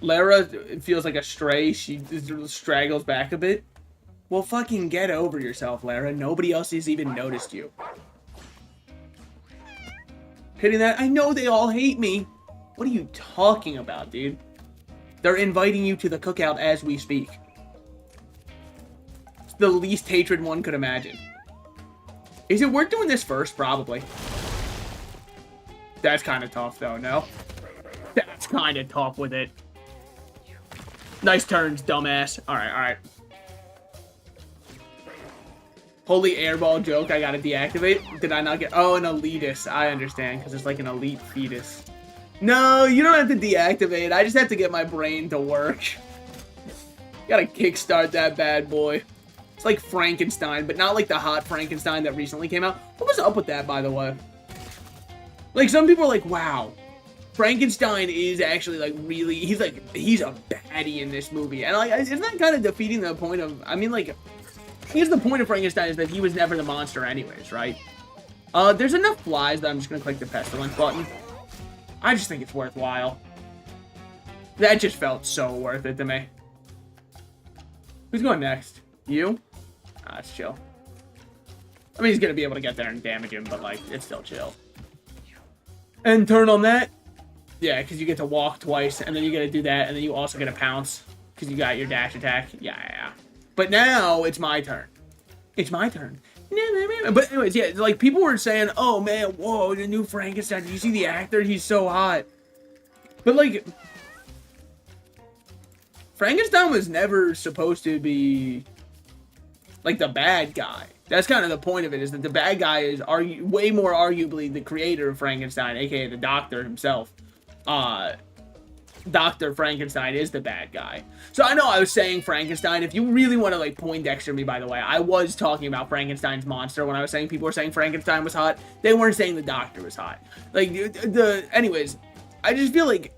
Lara feels like a stray. She straggles back a bit. Well, fucking get over yourself, Lara. Nobody else has even noticed you. Hitting that. I know they all hate me. What are you talking about, dude? They're inviting you to the cookout as we speak. It's the least hatred one could imagine. Is it worth doing this first? Probably. That's kind of tough, though, no? That's kind of tough with it. Nice turns, dumbass. Alright, alright. Holy airball joke, I gotta deactivate. Did I not get... Oh, an elitist. I understand, because it's like an elite fetus. No, you don't have to deactivate. I just have to get my brain to work. Gotta kickstart that bad boy. It's like Frankenstein, but not like the hot Frankenstein that recently came out. What was up with that, by the way? Like, some people are like, wow, Frankenstein is actually, like, really... He's a baddie in this movie. And, like, isn't that kind of defeating the point of... I mean, like, I guess the point of Frankenstein is that he was never the monster anyways, right? There's enough flies that I'm just gonna click the pestilence button. I just think it's worthwhile. That just felt so worth it to me. Who's going next? You? Ah, it's chill. I mean, he's gonna be able to get there and damage him, but, like, it's still chill. And turn on that. Yeah, because you get to walk twice, and then you get to do that, and then you also get a pounce, because you got your dash attack. Yeah. But now, it's my turn. It's my turn. But anyways, yeah, like, people were saying, oh, man, whoa, the new Frankenstein. Did you see the actor? He's so hot. But, like, Frankenstein was never supposed to be, like, the bad guy. That's kind of the point of it, is that the bad guy is way more arguably the creator of Frankenstein, aka the doctor himself. Dr. Frankenstein is the bad guy. So I know I was saying Frankenstein. If you really want to, like, Poindexter me, by the way, I was talking about Frankenstein's monster when I was saying people were saying Frankenstein was hot. They weren't saying the doctor was hot. Like, anyways, I just feel like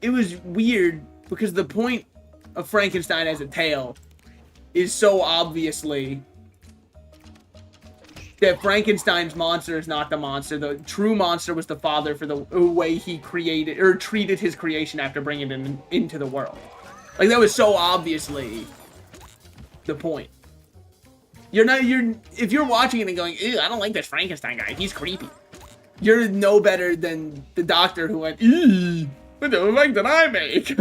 it was weird because the point of Frankenstein as a tale is so obviously that Frankenstein's monster is not the monster. The true monster was the father for the way he created or treated his creation after bringing it into the world. Like, that was so obviously the point. If you're watching it and going, ew, I don't like this Frankenstein guy. He's creepy. You're no better than the doctor who went, ew, what the effect did I make?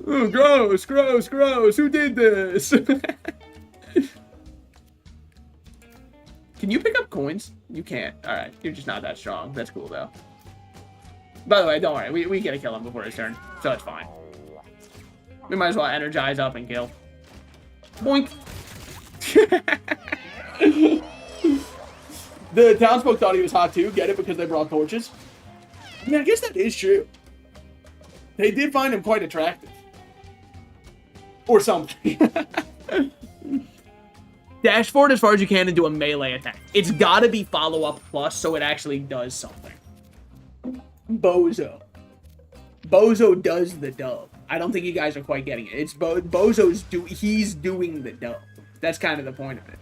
Oh, gross, gross, gross. Who did this? Can you pick up coins? You can't. Alright, you're just not that strong. That's cool, though. By the way, don't worry. We gotta kill him before his turn, so it's fine. We might as well energize up and kill. Boink! The townsfolk thought he was hot too. Get it? Because they brought torches. I mean, I guess that is true. They did find him quite attractive. Or something. Dash forward as far as you can and do a melee attack. It's gotta be follow-up plus so it actually does something. Bozo. Bozo does the dub. I don't think you guys are quite getting it. It's he's doing the dub. That's kind of the point of it.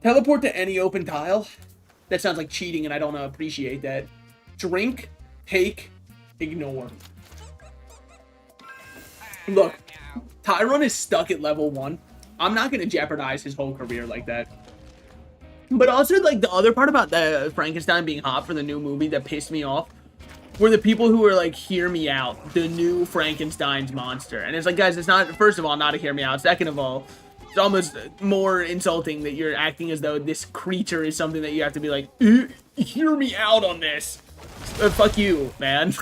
Teleport to any open tile. That sounds like cheating and I don't appreciate that. Drink, take, ignore. Look, Tyron is stuck at level 1. I'm not going to jeopardize his whole career like that. But also, like, the other part about the Frankenstein being hot for the new movie that pissed me off were the people who were like, hear me out, the new Frankenstein's monster. And it's like, guys, it's not, first of all, not a hear me out. Second of all, it's almost more insulting that you're acting as though this creature is something that you have to be like, hear me out on this. Fuck you, man.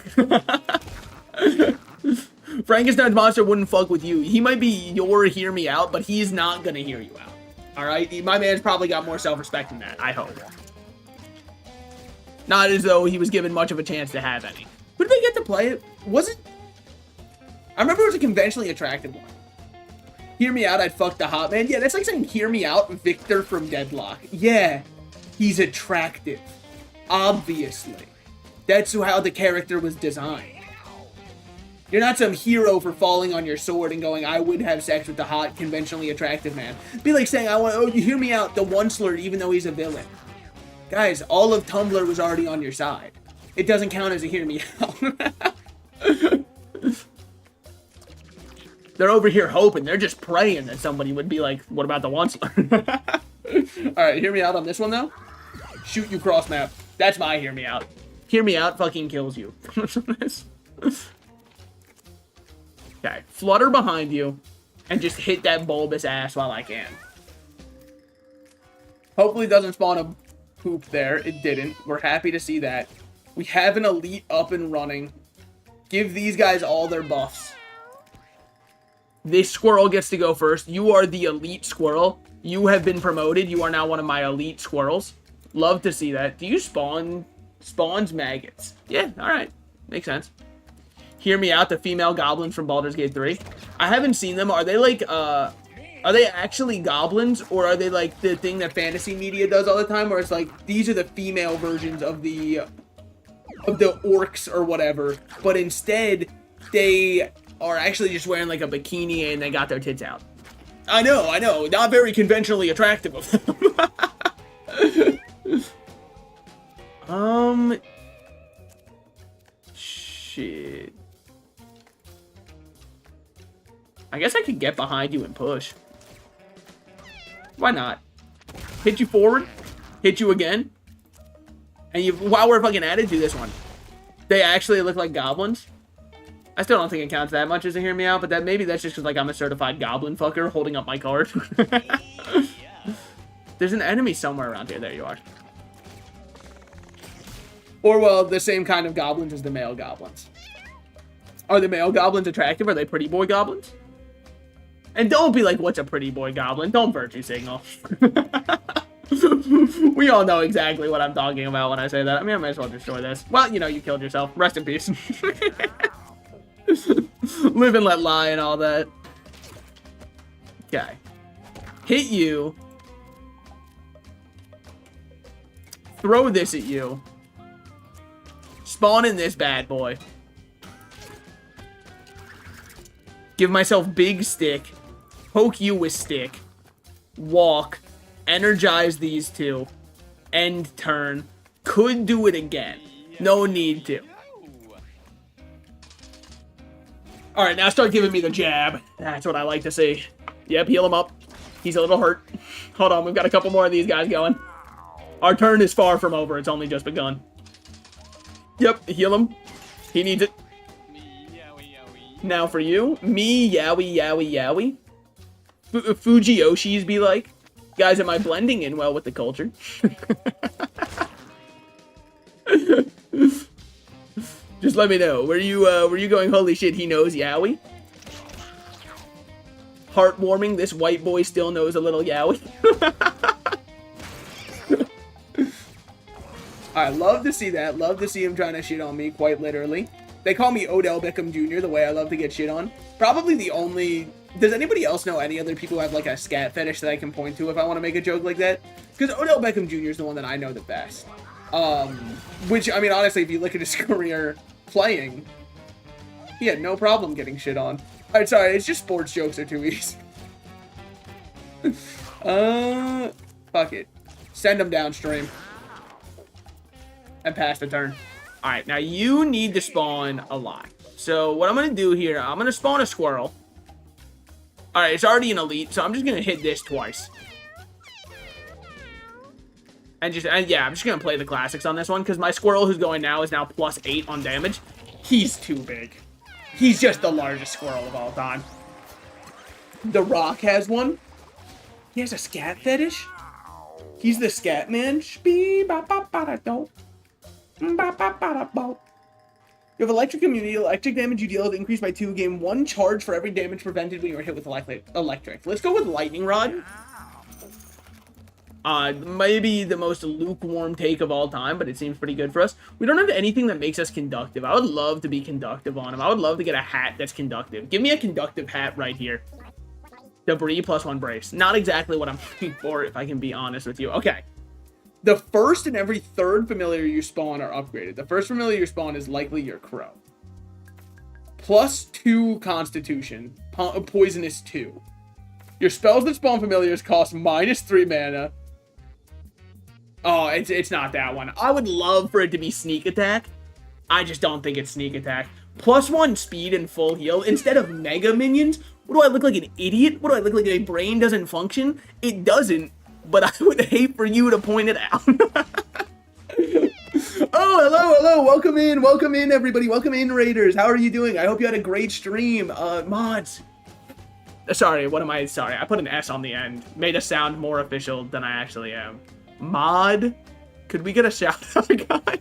Frankenstein's monster wouldn't fuck with you. He might be your hear me out, but he's not gonna hear you out. Alright? My man's probably got more self-respect than that, I hope. Not as though he was given much of a chance to have any. Who did they get to play it? Was it? I remember it was a conventionally attractive one. Hear me out, I'd fuck the hot man. Yeah, that's like saying hear me out, Victor from Deadlock. Yeah, he's attractive. Obviously. That's how the character was designed. You're not some hero for falling on your sword and going, I would have sex with the hot, conventionally attractive man. It'd be like saying, oh, you hear me out, the Onceler, even though he's a villain. Guys, all of Tumblr was already on your side. It doesn't count as a hear me out. They're over here hoping, they're just praying that somebody would be like, what about the Onceler? Alright, hear me out on this one, though. Shoot you cross map. That's my hear me out. Hear me out fucking kills you. Okay, flutter behind you and just hit that bulbous ass while I can. Hopefully it doesn't spawn a poop there. It didn't. We're happy to see that. We have an elite up and running. Give these guys all their buffs. This squirrel gets to go first. You are the elite squirrel. You have been promoted. You are now one of my elite squirrels. Love to see that. Do you spawns maggots? Yeah, alright. Makes sense. Hear me out, the female goblins from Baldur's Gate 3. I haven't seen them. Are they like, are they actually goblins? Or are they like the thing that fantasy media does all the time? Where it's like, these are the female versions of the orcs or whatever. But instead, they are actually just wearing like a bikini and they got their tits out. I know. Not very conventionally attractive of them. Shit. I guess I could get behind you and push. Why not? Hit you forward. Hit you again. And while we're fucking at it, do this one. They actually look like goblins. I still don't think it counts that much as a hear me out, but maybe that's just because like I'm a certified goblin fucker holding up my card. There's an enemy somewhere around here. There you are. Or, well, the same kind of goblins as the male goblins. Are the male goblins attractive? Are they pretty boy goblins? And don't be like, what's a pretty boy goblin? Don't virtue signal. We all know exactly what I'm talking about when I say that. I mean, I might as well destroy this. Well, you know, you killed yourself. Rest in peace. Live and let lie and all that. Okay. Hit you. Throw this at you. Spawn in this bad boy. Give myself big stick. Poke you with stick. Walk. Energize these two. End turn. Could do it again. No need to. Alright, now start giving me the jab. That's what I like to see. Yep, heal him up. He's a little hurt. Hold on, we've got a couple more of these guys going. Our turn is far from over. It's only just begun. Yep, heal him. He needs it. Now for you. Me, yowie, yowie, yowie. Fujiyoshi's be like. Guys, am I blending in well with the culture? Just let me know. Were you going, holy shit, he knows yowie? Heartwarming, this white boy still knows a little yowie. I love to see that. Love to see him trying to shit on me, quite literally. They call me Odell Beckham Jr., the way I love to get shit on. Probably the only... Does anybody else know any other people who have, like, a scat fetish that I can point to if I want to make a joke like that? Because Odell Beckham Jr. is the one that I know the best. Which, I mean, honestly, if you look at his career playing, he had no problem getting shit on. Alright, sorry, it's just sports jokes are too easy. Fuck it. Send him downstream. And pass the turn. Alright, now you need to spawn a lot. So what I'm going to do here, I'm going to spawn a squirrel. Alright, it's already an elite, so I'm just going to hit this twice. And yeah, I'm just going to play the classics on this one, because my squirrel who's going now is now +8 on damage. He's too big. He's just the largest squirrel of all time. The Rock has one. He has a scat fetish. He's the scat man. You have electric immunity. Electric damage you deal is increased by 2. Gain 1 charge for every damage prevented when you were hit with electric. Let's go with Lightning Rod. Maybe the most lukewarm take of all time, but it seems pretty good for us. We don't have anything that makes us conductive. I would love to be conductive on him. I would love to get a hat that's conductive. Give me a conductive hat right here. Debris +1 brace. Not exactly what I'm looking for, if I can be honest with you. Okay. The first and every third familiar you spawn are upgraded. The first familiar you spawn is likely your crow. +2 constitution. Poisonous 2. Your spells that spawn familiars cost -3 mana. Oh, it's not that one. I would love for it to be sneak attack. I just don't think it's sneak attack. +1 speed and full heal instead of mega minions. What do I look like, an idiot? What do I look like, my brain doesn't function? It doesn't, but I would hate for you to point it out. Oh, hello, welcome in, everybody. Welcome in, Raiders. How are you doing? I hope you had a great stream. Mods. Sorry, sorry, I put an S on the end. Made us sound more official than I actually am. Mod, could we get a shout out, guy?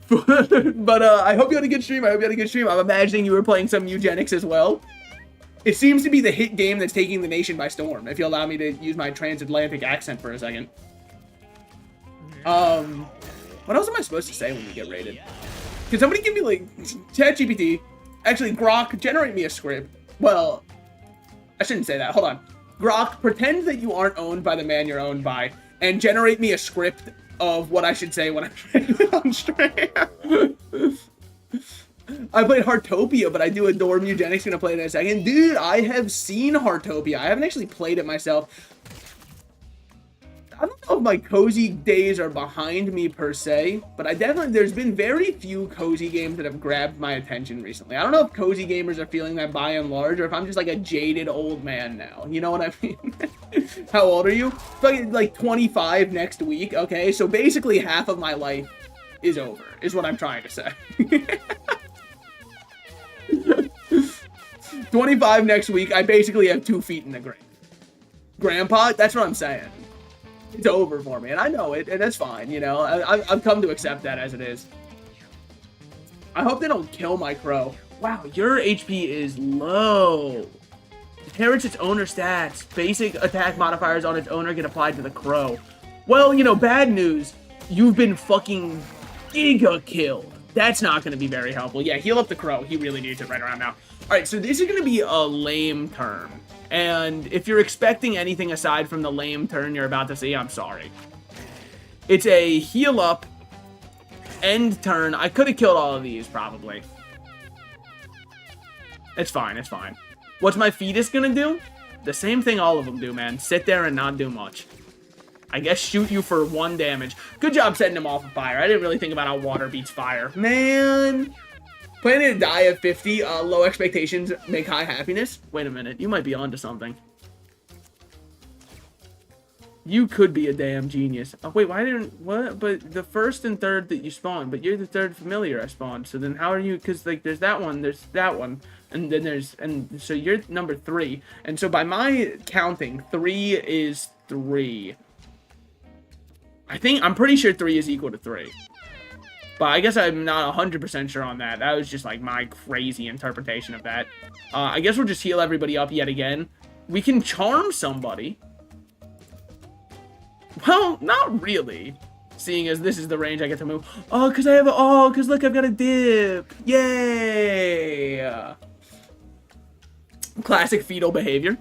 But I hope you had a good stream. I'm imagining you were playing some eugenics as well. It seems to be the hit game that's taking the nation by storm, if you allow me to use my transatlantic accent for a second. What else am I supposed to say when we get raided? Can somebody give me, like, ChatGPT? Actually, Grok, generate me a script. Well, I shouldn't say that. Hold on. Grok, pretend that you aren't owned by the man you're owned by, and generate me a script of what I should say when I'm on stream. I played Heartopia, but I do adore Eugenics. Gonna play it in a second. Dude, I have seen Heartopia. I haven't actually played it myself. I don't know if my cozy days are behind me per se, but there's been very few cozy games that have grabbed my attention recently. I don't know if cozy gamers are feeling that by and large, or if I'm just like a jaded old man now. You know what I mean? How old are you? Like 25 next week, okay? So basically half of my life is over, is what I'm trying to say. 25 next week, I basically have 2 feet in the grave. Grandpa, that's what I'm saying. It's over for me, and I know it, and that's fine, you know? I've come to accept that as it is. I hope they don't kill my crow. Wow, your HP is low. Inherits its owner stats. Basic attack modifiers on its owner get applied to the crow. Well, you know, bad news. You've been fucking giga killed. That's not going to be very helpful. Yeah, heal up the crow. He really needs it right around now. Alright, so this is going to be a lame turn. And if you're expecting anything aside from the lame turn you're about to see, I'm sorry. It's a heal up, end turn. I could have killed all of these, probably. It's fine, it's fine. What's my fetus gonna do? The same thing all of them do, man. Sit there and not do much. I guess shoot you for 1 damage. Good job setting him off of fire. I didn't really think about how water beats fire. Man. Planning to die at 50, low expectations make high happiness. Wait a minute, you might be onto something. You could be a damn genius. Oh, wait, why didn't, what? But the first and third that you spawned, but you're the third familiar I spawned. So then how are you, because like there's that one, and then there's, and so you're number 3. And so by my counting, 3 is 3. I'm pretty sure 3 is equal to 3. But I guess I'm not 100% sure on that. That was just like my crazy interpretation of that. I guess we'll just heal everybody up yet again. We can charm somebody. Well, not really. Seeing as this is the range I get to move. Oh, because I have a... Oh, because look, I've got a dip. Yay! Classic fetal behavior.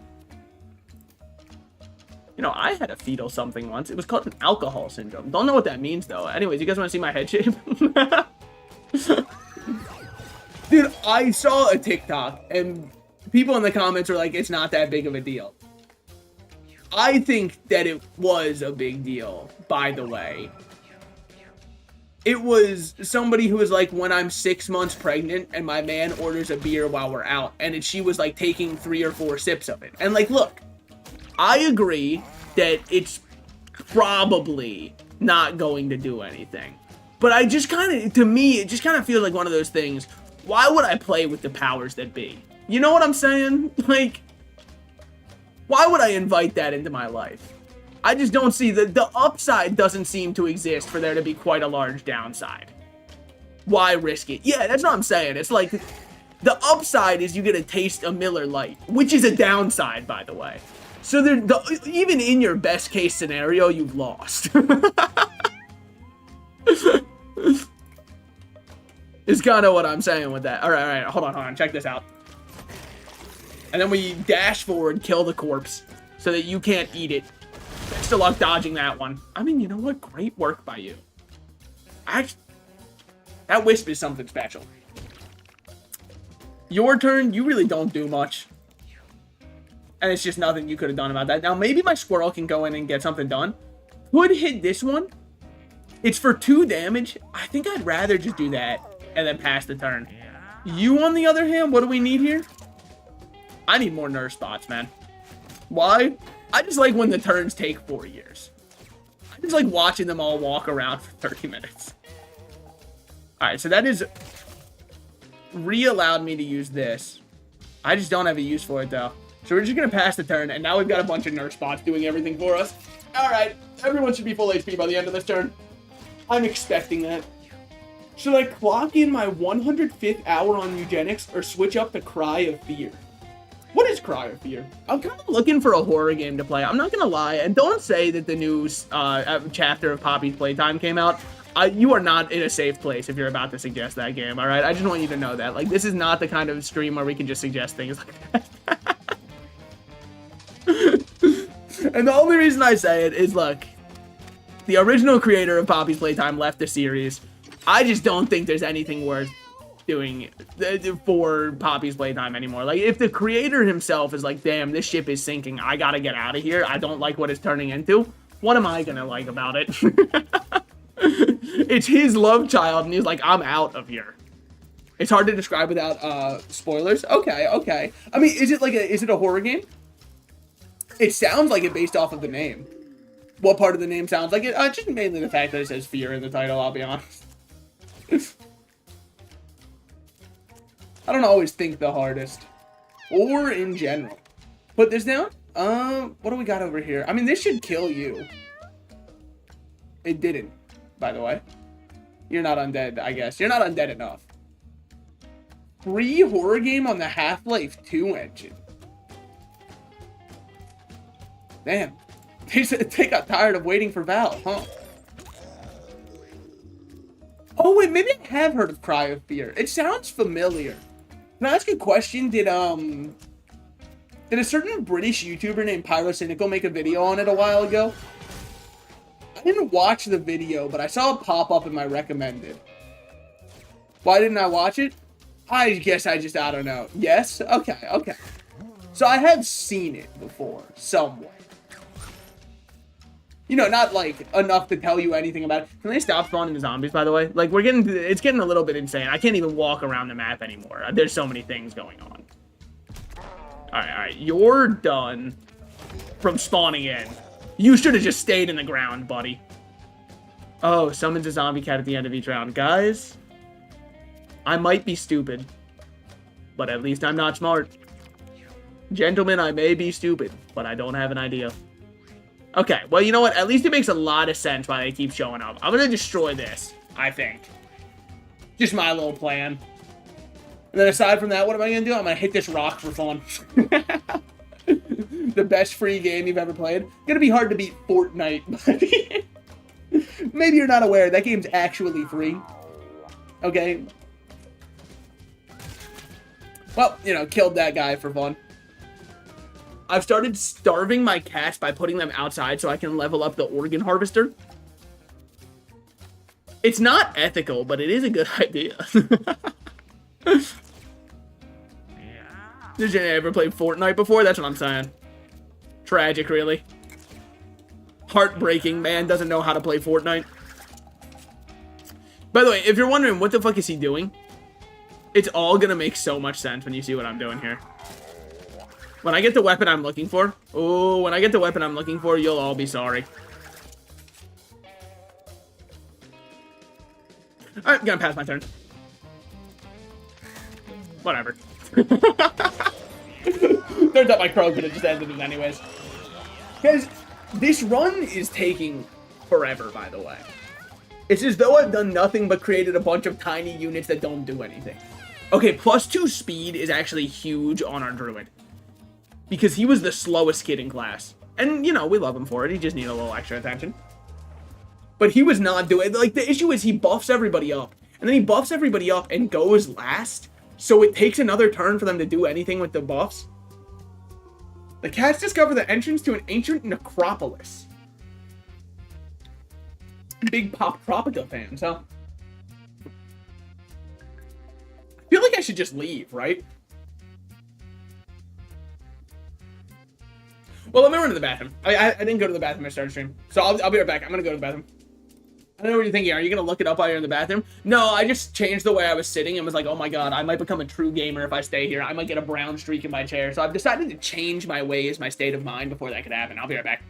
You know, I had a fetal something once. It was called an alcohol syndrome. Don't know what that means, though. Anyways, you guys want to see my head shape? Dude, I saw a TikTok, and people in the comments were like, it's not that big of a deal. I think that it was a big deal, by the way. It was somebody who was like, when I'm 6 months pregnant and my man orders a beer while we're out, and she was like taking 3 or 4 sips of it. And like, look, I agree that it's probably not going to do anything. But I just kind of, to me, it just kind of feels like one of those things. Why would I play with the powers that be? You know what I'm saying? Like, why would I invite that into my life? I just don't see the upside doesn't seem to exist for there to be quite a large downside. Why risk it? Yeah, that's what I'm saying. It's like the upside is you get to taste a Miller Lite, which is a downside, by the way. So even in your best case scenario, you've lost. Is kind of what I'm saying with that. All right, hold on, check this out. And then we dash forward, kill the corpse, so that you can't eat it. Best of luck dodging that one. I mean, you know what? Great work by you. That wisp is something special. Your turn, you really don't do much. And it's just nothing you could have done about that. Now, maybe my squirrel can go in and get something done. Could hit this one. It's for 2 damage. I think I'd rather just do that and then pass the turn. You, on the other hand, what do we need here? I need more nerve spots, man. Why? I just like when the turns take 4 years. I just like watching them all walk around for 30 minutes. Alright, so that is re-allowed me to use this. I just don't have a use for it, though. So we're just going to pass the turn, and now we've got a bunch of nerf spots doing everything for us. Alright, everyone should be full HP by the end of this turn. I'm expecting that. Should I clock in my 105th hour on eugenics, or switch up to Cry of Fear? What is Cry of Fear? I'm kind of looking for a horror game to play. I'm not going to lie, and don't say that the new chapter of Poppy's Playtime came out. You are not in a safe place if you're about to suggest that game, alright? I just want you to know that. Like, this is not the kind of stream where we can just suggest things like that. And the only reason I say it is, look, the original creator of Poppy's Playtime left the series. I just don't think there's anything worth doing for Poppy's Playtime anymore. Like, if the creator himself is like, damn, this ship is sinking, I gotta get out of here, I don't like what it's turning into, what am I gonna like about it? It's his love child, and he's like, I'm out of here. It's hard to describe without spoilers. Okay. I mean, is it a horror game? It sounds like it based off of the name. What part of the name sounds like it? Just mainly the fact that it says fear in the title, I'll be honest. I don't always think the hardest. Or in general. Put this down. What do we got over here? I mean, this should kill you. It didn't, by the way. You're not undead, I guess. You're not undead enough. Free horror game on the Half-Life 2 engine. Damn. They got tired of waiting for Valve, huh? Oh, wait, maybe I have heard of Cry of Fear. It sounds familiar. Can I ask a question? Did a certain British YouTuber named Pyrocynical make a video on it a while ago? I didn't watch the video, but I saw it pop up in my recommended. Why didn't I watch it? I guess I don't know. Yes? Okay. So I have seen it before, somewhere. You know, not like enough to tell you anything about it. Can they stop spawning the zombies, by the way? Like, it's getting a little bit insane. I can't even walk around the map anymore. There's so many things going on. Alright. You're done from spawning in. You should have just stayed in the ground, buddy. Oh, summons a zombie cat at the end of each round. Guys, I might be stupid, but at least I'm not smart. Gentlemen, I may be stupid, but I don't have an idea. Okay, well, you know what? At least it makes a lot of sense why they keep showing up. I'm going to destroy this, I think. Just my little plan. And then aside from that, what am I going to do? I'm going to hit this rock for fun. the best free game you've ever played. Gonna be hard to beat Fortnite, but maybe you're not aware. That game's actually free. Okay. Well, you know, killed that guy for fun. I've started starving my cats by putting them outside so I can level up the organ harvester. It's not ethical, but it is a good idea. Did you ever play Fortnite before? That's what I'm saying. Tragic, really. Heartbreaking, man doesn't know how to play Fortnite. By the way, if you're wondering what the fuck is he doing, it's all gonna make so much sense when you see what I'm doing here. When I get the weapon I'm looking for, when I get the weapon I'm looking for, you'll all be sorry. Alright, gonna pass my turn. Whatever. Turns out my crow could have just ended it anyways. Guys, this run is taking forever, by the way. It's as though I've done nothing but created a bunch of tiny units that don't do anything. Okay, +2 speed is actually huge on our druid. Because he was the slowest kid in class. And, you know, we love him for it. He just needed a little extra attention. But he was not doing... Like, the issue is he buffs everybody up. And then he buffs everybody up and goes last. So it takes another turn for them to do anything with the buffs. The cats discover the entrance to an ancient necropolis. Big Pop Tropica fans, huh? I feel like I should just leave, right? Well, let me run to the bathroom. I didn't go to the bathroom. I started stream. So I'll be right back. I'm going to go to the bathroom. I don't know what you're thinking. Are you going to look it up while you're in the bathroom? No, I just changed the way I was sitting and was like, oh my god, I might become a true gamer if I stay here. I might get a brown streak in my chair. So I've decided to change my ways, my state of mind before that could happen. I'll be right back.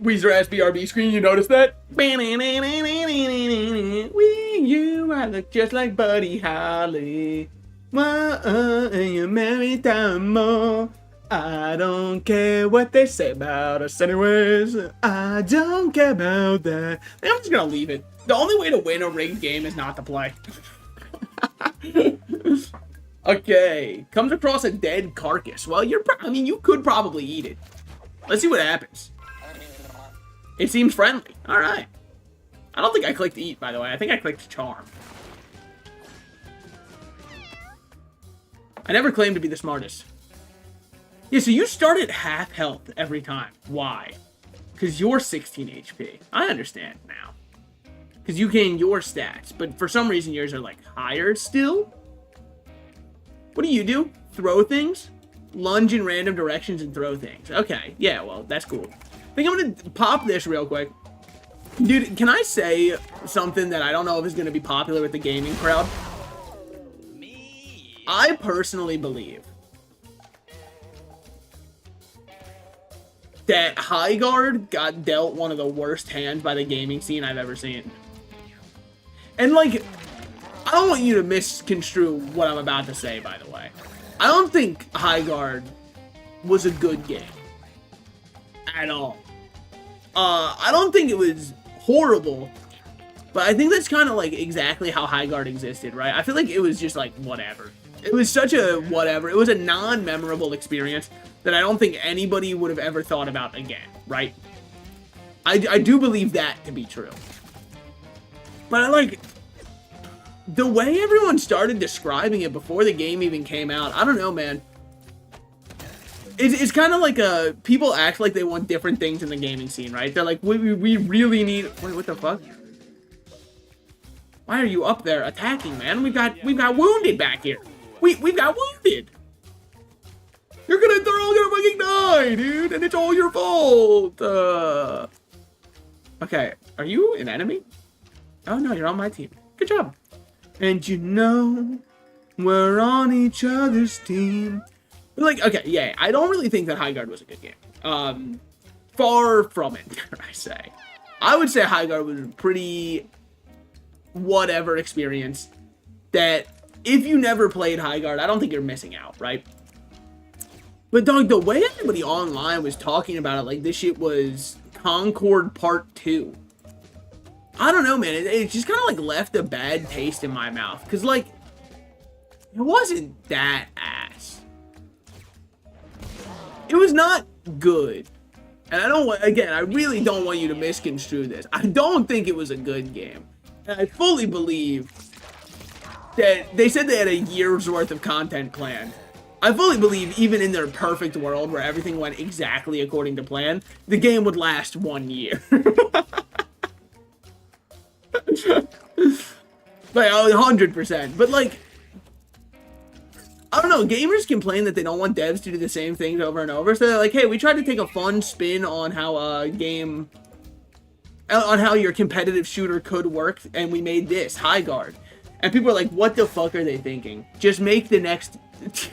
Weezer ass BRB screen, you notice that? You, I look just like Buddy Holly. And you married down more. I don't care what they say about us anyways. I don't care about that. I'm just gonna leave it. The only way to win a rigged game is not to play. Okay. Comes across a dead carcass. Well, I mean, you could probably eat it. Let's see what happens. It seems friendly. Alright. I don't think I clicked eat, by the way. I think I clicked charm. I never claimed to be the smartest. Yeah, so you start at half health every time. Why? Because you're 16 HP. I understand now. Because you gain your stats, but for some reason yours are, like, higher still? What do? Throw things? Lunge in random directions and throw things. Okay, yeah, well, that's cool. I think I'm gonna pop this real quick. Dude, can I say something that I don't know if is gonna be popular with the gaming crowd? I personally believe that Highguard got dealt one of the worst hands by the gaming scene I've ever seen. And, like, I don't want you to misconstrue what I'm about to say, by the way. I don't think Highguard was a good game. At all. I don't think it was horrible, but I think that's kind of like exactly how Highguard existed, right? I feel like it was just like whatever. It was such a whatever. It was a non-memorable experience that I don't think anybody would have ever thought about again, right? I do believe that to be true. But I like the way everyone started describing it before the game even came out. I don't know, man. It's kind of like people act like they want different things in the gaming scene, right? They're like, we really need. Wait, what the fuck? Why are you up there attacking, man? We've got wounded back here. We've got wounded. They're all gonna fucking die, dude, and it's all your fault. Okay, are you an enemy? Oh no, you're on my team. Good job. And you know, we're on each other's team. But like, okay, yeah, I don't really think that High Guard was a good game. Far from it, I say. I would say High Guard was a pretty whatever experience that if you never played High Guard, I don't think you're missing out, right? But dog, the way everybody online was talking about it, like this shit was Concord Part 2. I don't know, man. It just kind of like left a bad taste in my mouth. Because like, it wasn't that ass. It was not good. And I don't want, again, I really don't want you to misconstrue this. I don't think it was a good game. And I fully believe that they said they had a year's worth of content planned. I fully believe even in their perfect world where everything went exactly according to plan, the game would last 1 year. Like 100%. But like, I don't know, gamers complain that they don't want devs to do the same things over and over. So they're like, hey, we tried to take a fun spin on how on how your competitive shooter could work, and we made this, High Guard. And people are like, what the fuck are they thinking? Just make the next...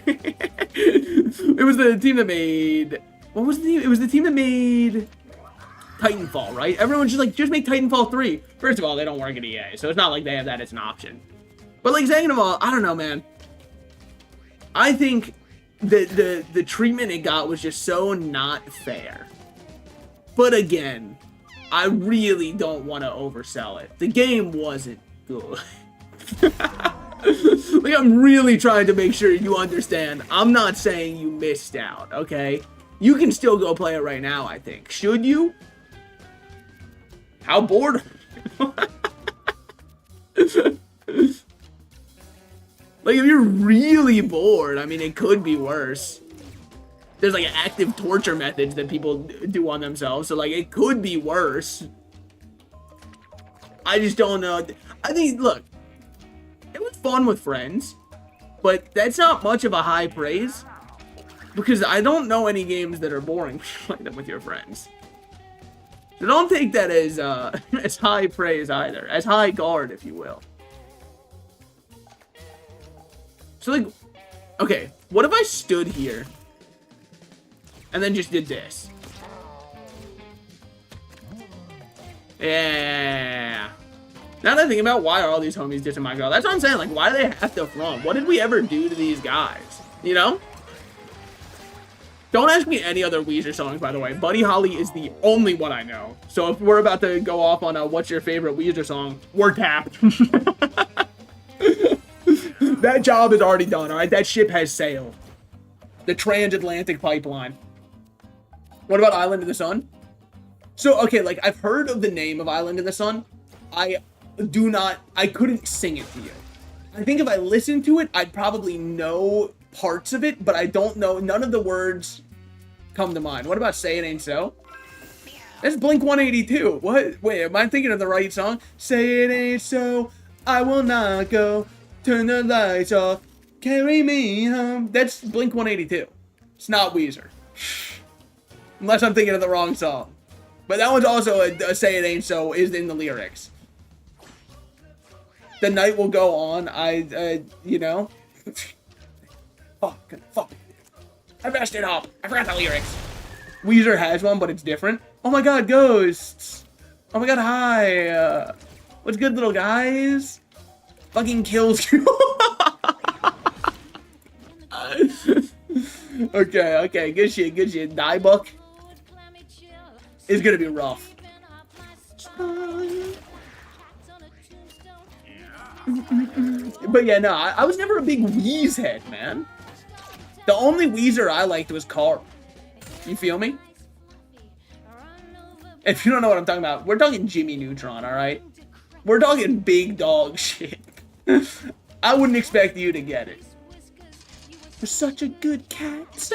It was the team that made... What was the team? It was the team that made Titanfall, right? Everyone's just like, just make Titanfall 3. First of all, they don't work at EA, so it's not like they have that as an option. But like, second of all, I don't know, man. I think the treatment it got was just so not fair. But again, I really don't want to oversell it. The game wasn't good. Like, I'm really trying to make sure you understand. I'm not saying you missed out, okay? You can still go play it right now, I think. Should you? How bored? Like, if you're really bored, I mean, it could be worse. There's, like, active torture methods that people do on themselves, so, like, it could be worse. I just don't know. I think, look, it was fun with friends, but that's not much of a high praise, because I don't know any games that are boring like them with your friends. So don't take that as as high praise either, as high guard, if you will. So like, okay, what if I stood here and then just did this? Yeah. Now that I think about, why are all these homies dissing my girl? That's what I'm saying. Like, why do they have to flaunt? What did we ever do to these guys? You know? Don't ask me any other Weezer songs, by the way. Buddy Holly is the only one I know. So if we're about to go off on a what's your favorite Weezer song, we're tapped. That job is already done, alright? That ship has sailed. The transatlantic pipeline. What about Island of the Sun? So, okay, like, I've heard of the name of Island of the Sun. I couldn't sing it to you. I think if I listened to it, I'd probably know parts of it, but I don't know, none of the words come to mind. What about Say It Ain't So? That's Blink 182. What? Wait, am I thinking of the right song? Say it ain't so, I will not go. Turn the lights off, carry me home. That's Blink 182. It's not Weezer. Unless I'm thinking of the wrong song. But that one's also a Say It Ain't So is in the lyrics. The night will go on. You know. Fuck. I messed it up. I forgot the lyrics. Weezer has one, but it's different. Oh my god, ghosts. Oh my god, hi. What's good, little guys? Fucking kills you. Okay. Good shit. Diebuck is gonna be rough. But yeah, no, I was never a big Wheeze head, man. The only Weezer I liked was Carl. You feel me? If you don't know what I'm talking about, we're talking Jimmy Neutron, alright? We're talking big dog shit. I wouldn't expect you to get it. You're such a good cat.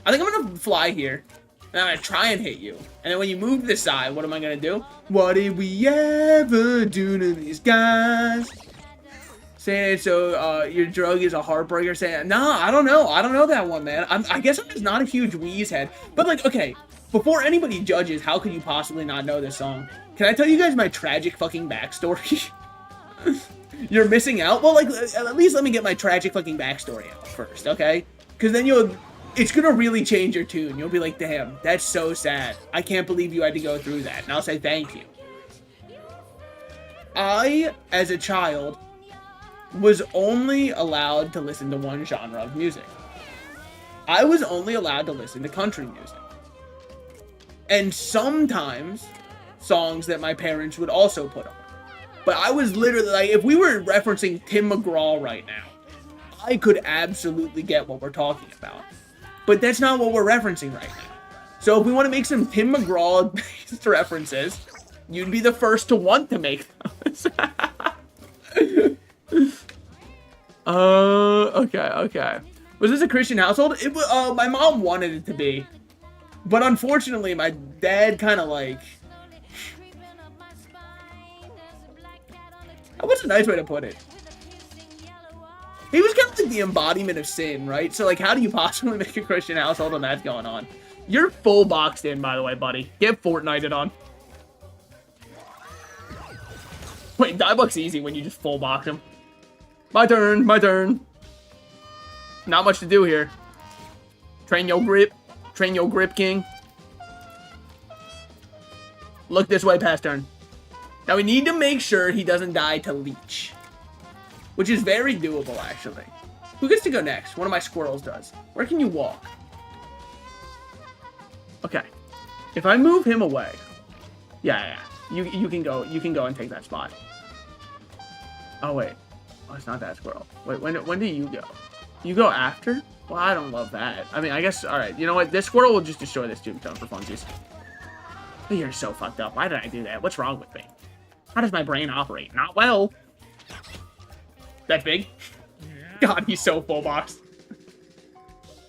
I think I'm gonna fly here. And I'm gonna try and hit you. And then when you move to the side, what am I gonna do? What did we ever do to these guys? Saying so your drug is a heartbreaker. Saying, nah, I don't know. I don't know that one, man. I guess I'm just not a huge Wheeze head. But like, okay, before anybody judges, how could you possibly not know this song? Can I tell you guys my tragic fucking backstory? You're missing out? Well, like, at least let me get my tragic fucking backstory out first, okay? Because then it's gonna really change your tune. You'll be like, damn, that's so sad. I can't believe you had to go through that. And I'll say thank you. I, as a child, was only allowed to listen to one genre of music. I was only allowed to listen to country music. And sometimes, songs that my parents would also put on. But I was literally, like, if we were referencing Tim McGraw right now, I could absolutely get what we're talking about. But that's not what we're referencing right now. So if we want to make some Tim McGraw-based references, you'd be the first to want to make those. Okay. Was this a Christian household? It was, my mom wanted it to be. But unfortunately, my dad kind of like... What's a nice way to put it? He was kind of like the embodiment of sin, right? So, like, how do you possibly make a Christian household when that's going on? You're full boxed in, by the way, buddy. Get Fortnited on. Wait, Diebuck's easy when you just full box him. My turn, my turn. Not much to do here. Train your grip. Train your grip, king. Look this way, pass turn. Now, we need to make sure he doesn't die to Leech. Which is very doable, actually. Who gets to go next? One of my squirrels does. Where can you walk? Okay. If I move him away... Yeah. You can go and take that spot. Oh, wait. Oh, it's not that squirrel. Wait, when do you go? You go after? Well, I don't love that. I mean, I guess... Alright, you know what? This squirrel will just destroy this tombstone for funsies. You're so fucked up. Why did I do that? What's wrong with me? How does my brain operate? Not well. That's big. God, he's so full boxed.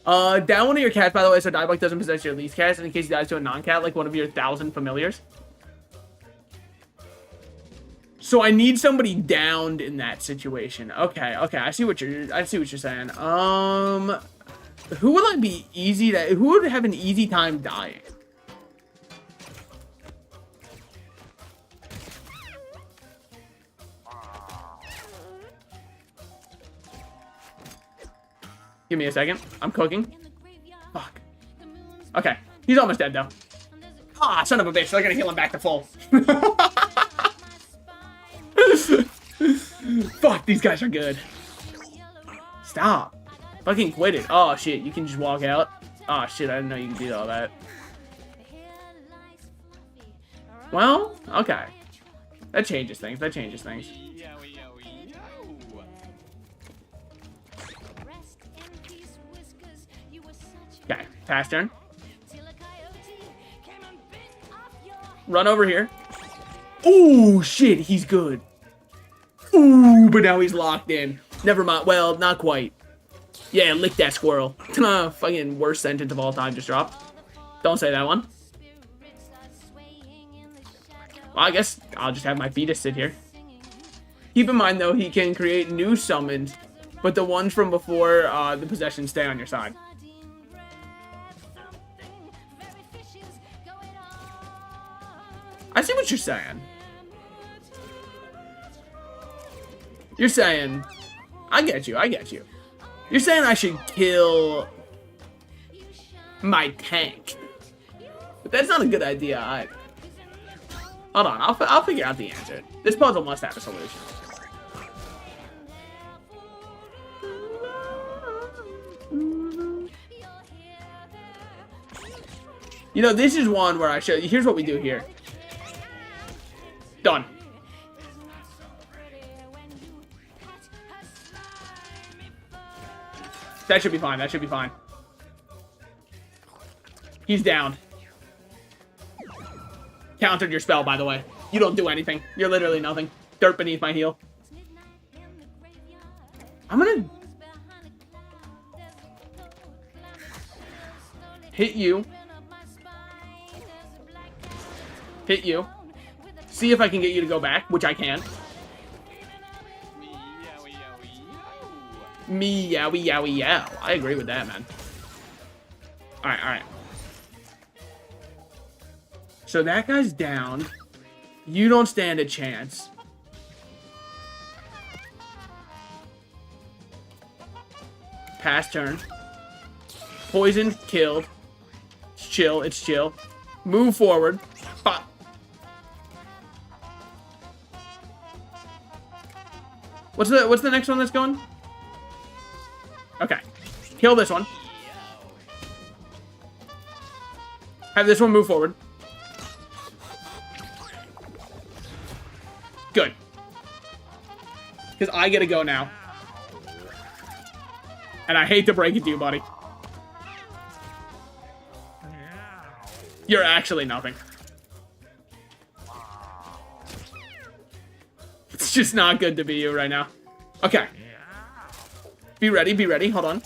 Down one of your cats, by the way, so Diebuck doesn't possess your least cats, and in case he dies to a non-cat, like one of your 1,000 familiars. So I need somebody downed in that situation. Okay, I see what you're saying. Who would have an easy time dying? Give me a second. I'm cooking. Fuck. Okay. He's almost dead, though. Ah, son of a bitch. They're gonna heal him back to full. Fuck, these guys are good. Stop. Fucking quit it. Oh, shit. You can just walk out. Oh, shit. I didn't know you could do all that. Well, okay. That changes things. Okay, pass turn. Run over here. Ooh, shit, he's good. Ooh, but now he's locked in. Never mind. Well, not quite. Yeah, lick that squirrel. Fucking worst sentence of all time just dropped. Don't say that one. Well, I guess I'll just have my fetus sit here. Keep in mind, though, he can create new summons, but the ones from before the possession stay on your side. I see what you're saying. You're saying... I get you. You're saying I should kill... my tank. But that's not a good idea either. Hold on, I'll figure out the answer. This puzzle must have a solution. You know, this is one where I show you. Here's what we do here. Done. That should be fine. That should be fine. He's down. Countered your spell, by the way. You don't do anything. You're literally nothing. Dirt beneath my heel. I'm gonna hit you. Hit you. See if I can get you to go back, which I can. Meowie yowie yow. I agree with that, man. Alright, alright. So that guy's down. You don't stand a chance. Pass turn. Poison, killed. It's chill, it's chill. Move forward. Pop. What's the next one that's going? Okay. Kill this one. Have this one move forward. Good. Because I get to go now. And I hate to break it to you, buddy. You're actually nothing. It's just not good to be you right now. Okay. Be ready, be ready. Hold on.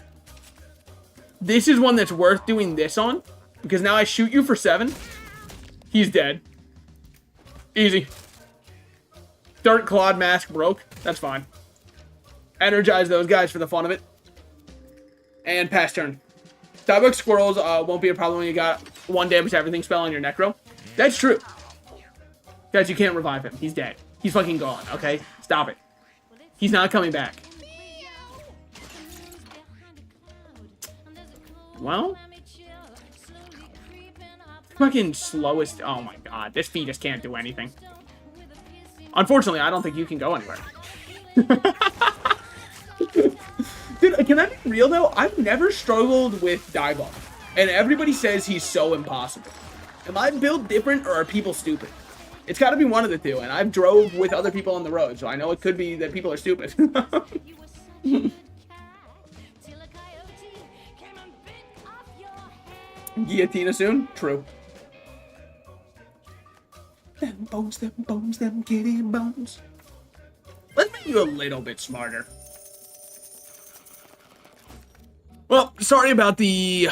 This is one that's worth doing this on. Because now I shoot you for 7. He's dead. Easy. Dirt Clawed Mask broke. That's fine. Energize those guys for the fun of it. And pass turn. Starbucks Squirrels won't be a problem when you got 1 damage to everything spell on your Necro. That's true. Guys, you can't revive him. He's dead. He's fucking gone, okay? Stop it. He's not coming back. Well. Fucking slowest. Oh my god. This fetus can't do anything. Unfortunately, I don't think you can go anywhere. Dude, can I be real though? I've never struggled with Dive-Bomb. And everybody says he's so impossible. Am I built different or are people stupid? It's got to be one of the two. And I've drove with other people on the road. So I know it could be that people are stupid. Guillotina soon? True. Them bones, them kitty bones. Let's make you a little bit smarter. Well, sorry about the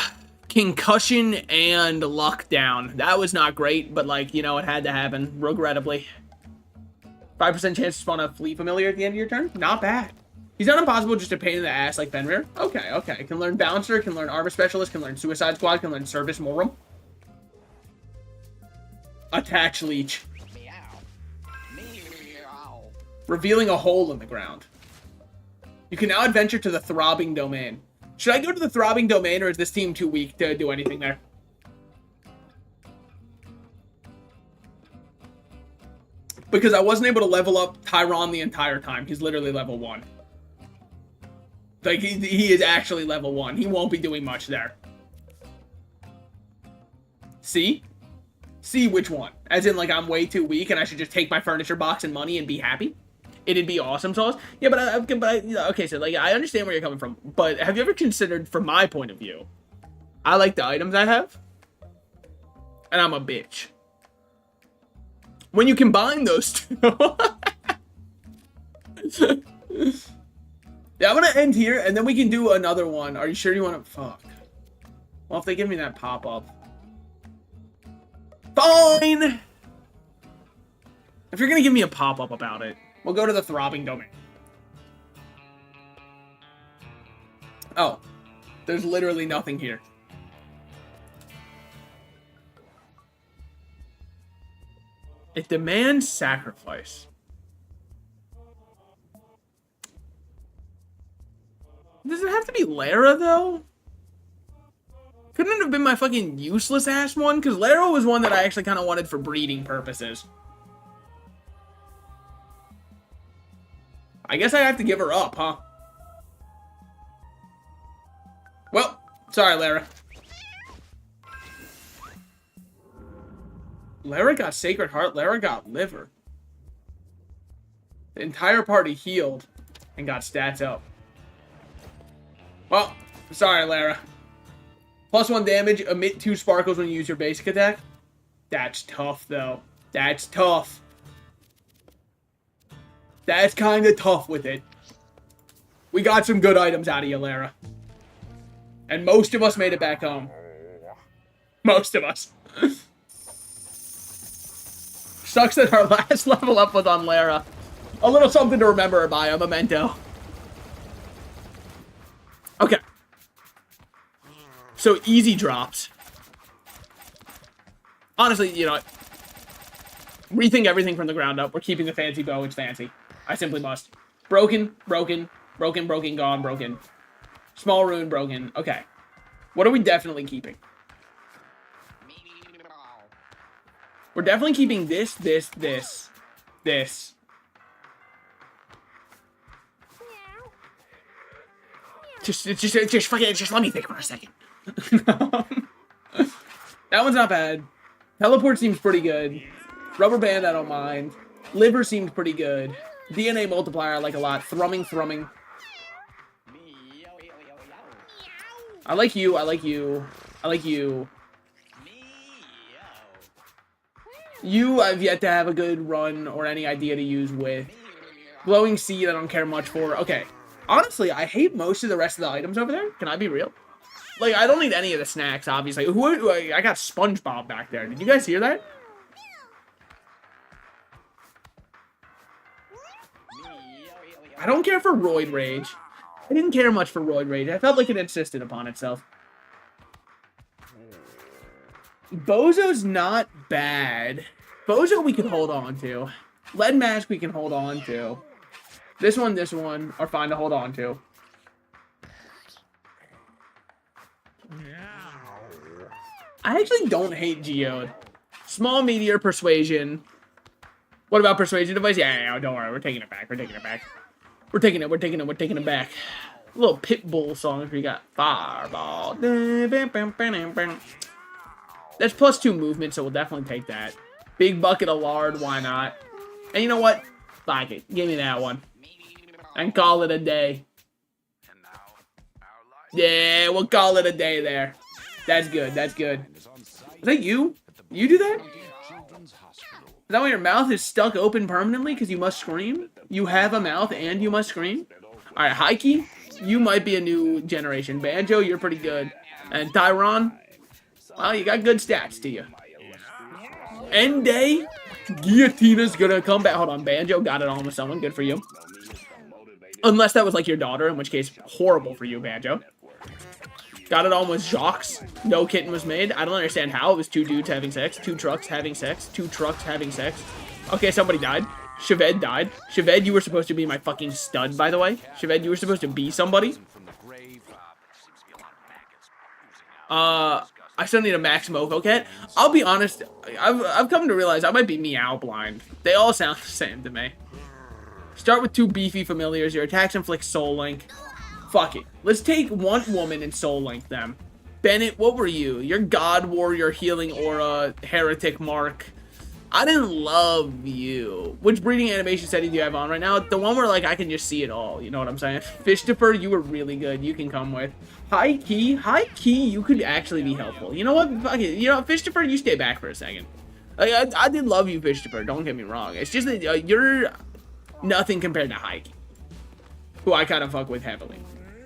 concussion and luck down. That was not great, but like, you know, it had to happen, regrettably. 5% chance to spawn a Flea Familiar at the end of your turn? Not bad. He's not impossible, just a pain in the ass like Fenrir. Okay, okay. Can learn Bouncer, can learn Armor Specialist, can learn Suicide Squad, can learn Service Morum. Attach Leech. Revealing a hole in the ground. You can now adventure to the Throbbing Domain. Should I go to the Throbbing Domain, or is this team too weak to do anything there? Because I wasn't able to level up Tyron the entire time. He's literally level 1. Like, he is actually level 1. He won't be doing much there. See? See which one? As in, like, I'm way too weak and I should just take my furniture box and money and be happy? It'd be awesome sauce. Yeah, okay, so, like, I understand where you're coming from. But have you ever considered, from my point of view, I like the items I have, and I'm a bitch. When you combine those two... Yeah, I'm gonna end here, and then we can do another one. Are you sure you want to... Fuck. Well, if they give me that pop-up... Fine! If you're gonna give me a pop-up about it, we'll go to the Throbbing Domain. Oh. There's literally nothing here. It demands sacrifice. Does it have to be Lara, though? Couldn't it have been my fucking useless ass one? Because Lara was one that I actually kind of wanted for breeding purposes. I guess I have to give her up, huh? Well, sorry, Lara. Lara got Sacred Heart. Lara got Liver. The entire party healed and got stats up. Well, sorry, Lara. +1 damage, emit 2 sparkles when you use your basic attack. That's tough, though. That's tough. That's kind of tough with it. We got some good items out of you, Lara. And most of us made it back home. Most of us. Sucks that our last level up was on Lara. A little something to remember her by, a memento. Okay. So, easy drops. Honestly, you know what? Rethink everything from the ground up. We're keeping the fancy bow. It's fancy. I simply must. Broken, broken, broken, broken, gone, broken. Small rune, broken. Okay. What are we definitely keeping? We're definitely keeping this. Just fucking, just let me think for a second. That one's not bad. Teleport seems pretty good. Rubber band, I don't mind. Liver seems pretty good. DNA multiplier, I like a lot. Thrumming. I like you. You, I've yet to have a good run or any idea to use with. Glowing Seed, I don't care much for. Okay. Honestly, I hate most of the rest of the items over there. Can I be real? Like, I don't need any of the snacks, obviously. I got SpongeBob back there. Did you guys hear that? I don't care for Roid Rage. I didn't care much for Roid Rage. I felt like it insisted upon itself. Bozo's not bad. Bozo we can hold on to. Lead Mask we can hold on to. This one are fine to hold on to. I actually don't hate Geode. Small Meteor, Persuasion. What about Persuasion Device? Yeah, don't worry. We're taking it back. We're taking it back. A little Pitbull song if we got Fireball. That's +2 movement, so we'll definitely take that. Big bucket of lard, why not? And you know what? Fuck it. Give me that one. And call it a day. Yeah, we'll call it a day there. That's good. Is that you? You do that? Is that why your mouth is stuck open permanently because you must scream? You have a mouth and you must scream? Alright, Heike, you might be a new generation. Banjo, you're pretty good. And Tyron, well, you got good stats to you. End day, Guillotina's gonna come back. Hold on, Banjo got it on with someone. Good for you. Unless that was like your daughter, in which case, horrible for you, Banjo. Got it on with Jacques. No kitten was made. I don't understand how. It was 2 dudes having sex. 2 trucks having sex. 2 trucks having sex. Okay, somebody died. Shaved died. Shaved, you were supposed to be my fucking stud, by the way. Shaved, you were supposed to be somebody. I still need a max Moko kit. I'll be honest, I've come to realize I might be meow blind. They all sound the same to me. Start with 2 beefy familiars. Your attacks inflict Soul Link. Fuck it. Let's take 1 woman and Soul Link them. Bennett, what were you? You're God Warrior, Healing Aura, Heretic Mark. I didn't love you. Which breeding animation setting do you have on right now? The one where, like, I can just see it all. You know what I'm saying? Fishtopher, you were really good. You can come with. High key, you could actually be helpful. You know what? Fuck it. You know, Fishtopher, you stay back for a second. Like, I did love you, Fishtopher. Don't get me wrong. It's just that you're nothing compared to Hike, who I kind of fuck with heavily.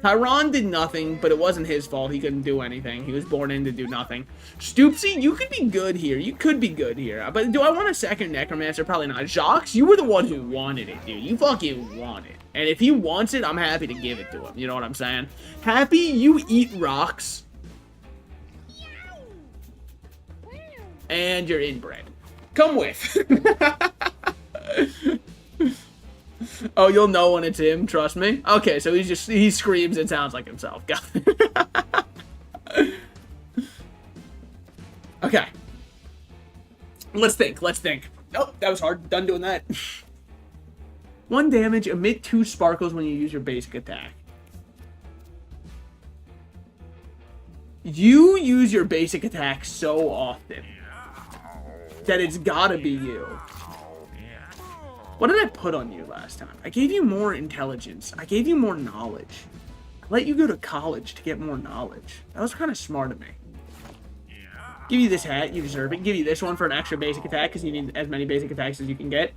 Tyron did nothing, but it wasn't his fault. He couldn't do anything. He was born in to do nothing. Stoopsy, you could be good here. You could be good here. But do I want a second Necromancer? Probably not. Jacques, you were the one who wanted it, dude. You fucking want it. And if he wants it, I'm happy to give it to him. You know what I'm saying? Happy, you eat rocks. And you're inbred. Come with. Oh, you'll know when it's him, trust me. Okay, so he screams and sounds like himself. Okay. Let's think. Oh, that was hard. Done doing that. 1 damage, emit 2 sparkles when you use your basic attack. You use your basic attack so often. that it's gotta be you. What did I put on you last time? I gave you more intelligence. I gave you more knowledge. I let you go to college to get more knowledge. That was kind of smart of me. Give you this hat, you deserve it. Give you this one for an extra basic attack, because you need as many basic attacks as you can get.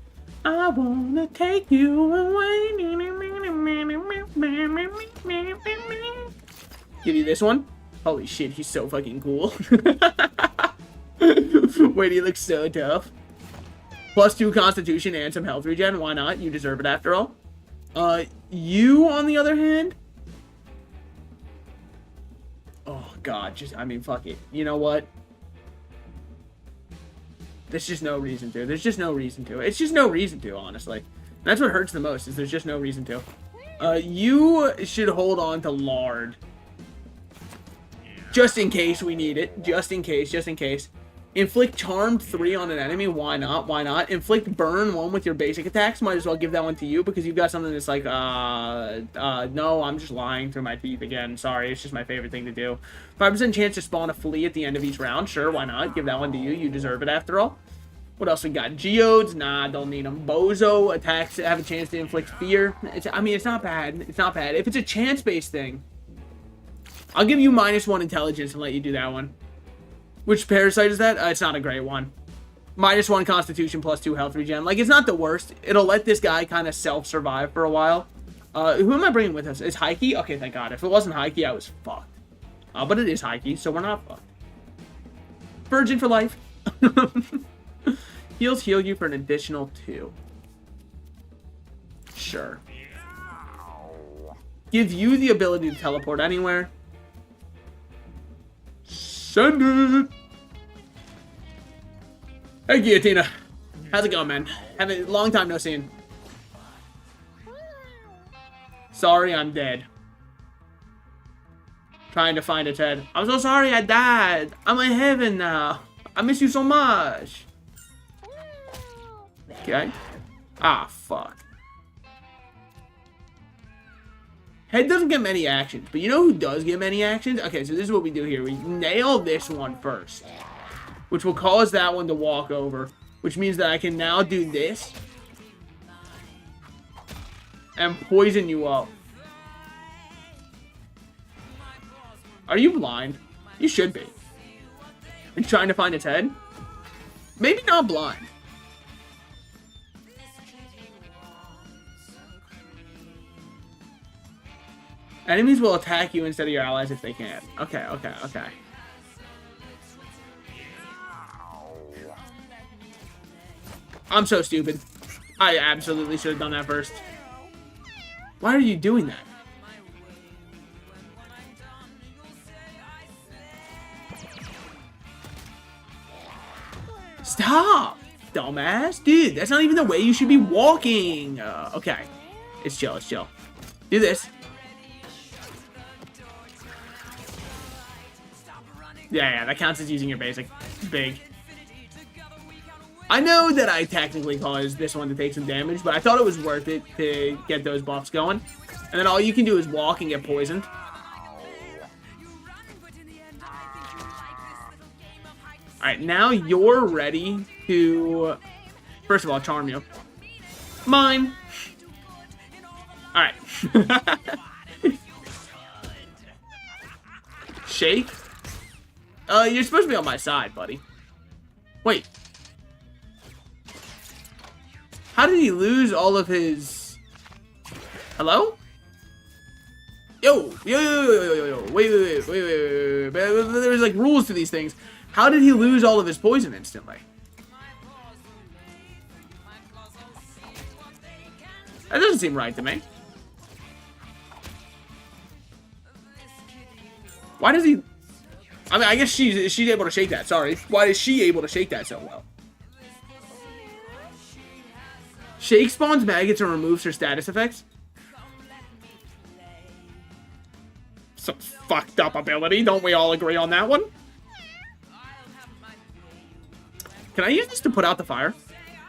I wanna take you away. Give you this one. Holy shit, he's so fucking cool. Wait, he looks so tough. +2 constitution and some health regen. Why not? You deserve it after all. You, on the other hand... Oh, God. I mean, fuck it. You know what? There's just no reason to. There's just no reason to. It's just no reason to, honestly. That's what hurts the most, is there's just no reason to. You should hold on to Lard. Just in case we need it. Just in case. Inflict Charmed 3 on an enemy. Why not? Why not? Inflict Burn 1 with your basic attacks. Might as well give that one to you, because you've got something that's like, no, I'm just lying through my teeth again. Sorry, it's just my favorite thing to do. 5% chance to spawn a flea at the end of each round. Sure, why not? Give that one to you. You deserve it after all. What else we got? Geodes? Nah, don't need them. Bozo attacks have a chance to inflict fear. I mean, it's not bad. It's not bad. If it's a chance-based thing, I'll give you -1 intelligence and let you do that one. Which parasite is that? It's not a great one. -1 constitution +2 health regen. Like, it's not the worst. It'll let this guy kind of self-survive for a while. Who am I bringing with us? Is Heike? Okay, thank God. If it wasn't Heike, I was fucked. But it is Heike, so we're not fucked. Virgin for life. Heals heal you for an additional 2. Sure. Give you the ability to teleport anywhere. Send it! Hey, Guillotina. How's it going, man? Have a long time no seen. Sorry, I'm dead. Trying to find its head. I'm so sorry I died. I'm in heaven now. I miss you so much. Okay. Ah, fuck. Head doesn't get many actions, but you know who does get many actions? Okay, so this is what we do here. We nail this one first, which will cause that one to walk over, which means that I can now do this and poison you up. Are you blind? You should be. And trying to find its head? Maybe not blind. Enemies will attack you instead of your allies if they can. Okay. I'm so stupid. I absolutely should have done that first. Why are you doing that? Stop! Dumbass. Dude, that's not even the way you should be walking. Okay. It's chill. Do this. Yeah, that counts as using your basic. Big. I know that I technically caused this one to take some damage, but I thought it was worth it to get those buffs going. And then all you can do is walk and get poisoned. Alright, now you're ready to, first of all, charm you. Mine. Alright. Shake. You're supposed to be on my side, buddy. Wait. How did he lose all of his... Hello? Yo. Wait. There's like rules to these things. How did he lose all of his poison instantly? That doesn't seem right to me. Why does he... I mean, I guess she's able to shake that. Sorry. Why is she able to shake that so well? Shake spawns maggots and removes her status effects. Some fucked up ability. Don't we all agree on that one? Can I use this to put out the fire?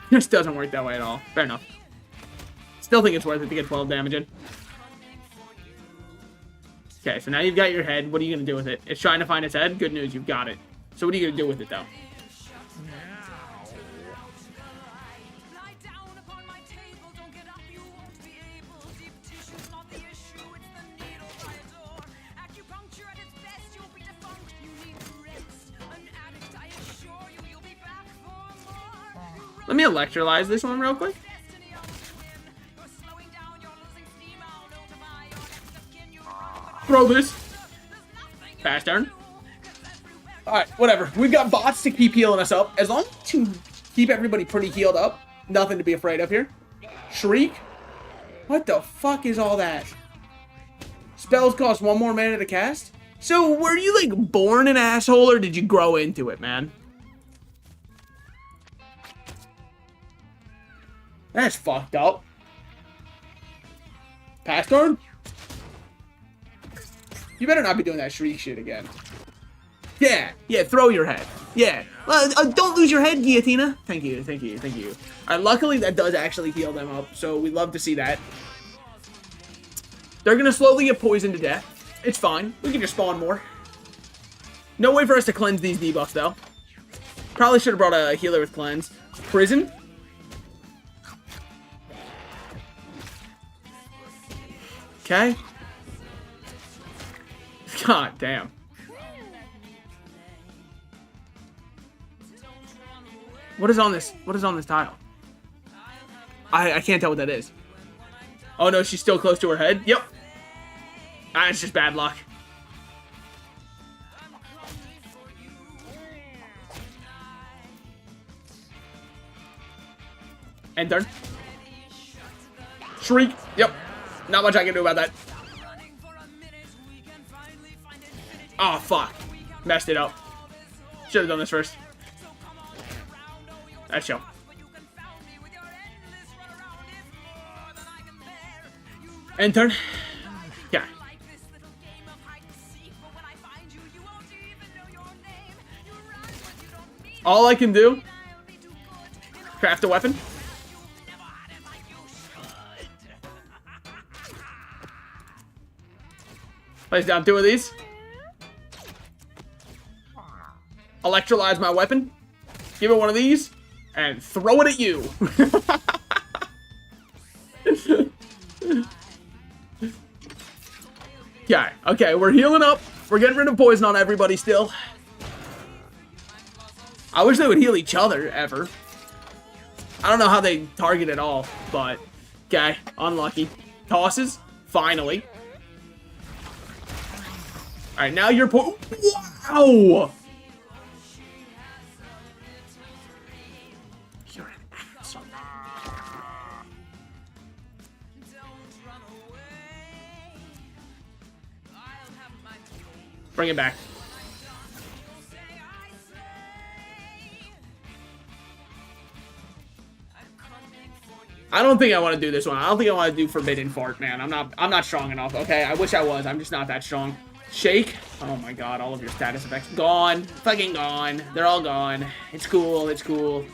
This doesn't work that way at all. Fair enough. Still think it's worth it to get 12 damage in. Okay, so now you've got your head. What are you going to do with it? It's trying to find its head. Good news, you've got it. So what are you going to do with it, though? Let me electrolyze this one real quick. Throw this. Fast turn. Alright, whatever. We've got bots to keep healing us up. As long as you keep everybody pretty healed up, nothing to be afraid of here. Shriek? What the fuck is all that? Spells cost 1 more mana to cast? So, were you, like, born an asshole, or did you grow into it, man? That's fucked up. Pass turn? You better not be doing that shriek shit again. Yeah, throw your head. Yeah. Don't lose your head, Guillotina. Thank you. Luckily, that does actually heal them up, so we love to see that. They're gonna slowly get poisoned to death. It's fine. We can just spawn more. No way for us to cleanse these debuffs, though. Probably should have brought a healer with cleanse. Prison. Okay. God damn. What is on this? What is on this tile? I can't tell what that is. Oh no, she's still close to her head. Yep. Ah, it's just bad luck. End turn. Shriek. Yep. Not much I can do about that. Oh, fuck. Messed it up. Should have done this first. That's chill. End turn. Yeah. All I can do, craft a weapon. Place down 2 of these. Electrolyze my weapon. Give it one of these. And throw it at you. Yeah, okay, we're healing up. We're getting rid of poison on everybody still. I wish they would heal each other, ever. I don't know how they target at all, but... Okay, unlucky. Tosses, finally. Alright, now you're wow! You're an asshole. Bring it back. I don't think I want to do this one. I don't think I want to do Forbidden Fart, man. I'm not strong enough, okay? I wish I was. I'm just not that strong. Shake. Oh my god, all of your status effects. Gone. Fucking gone. They're all gone. It's cool. It's cool.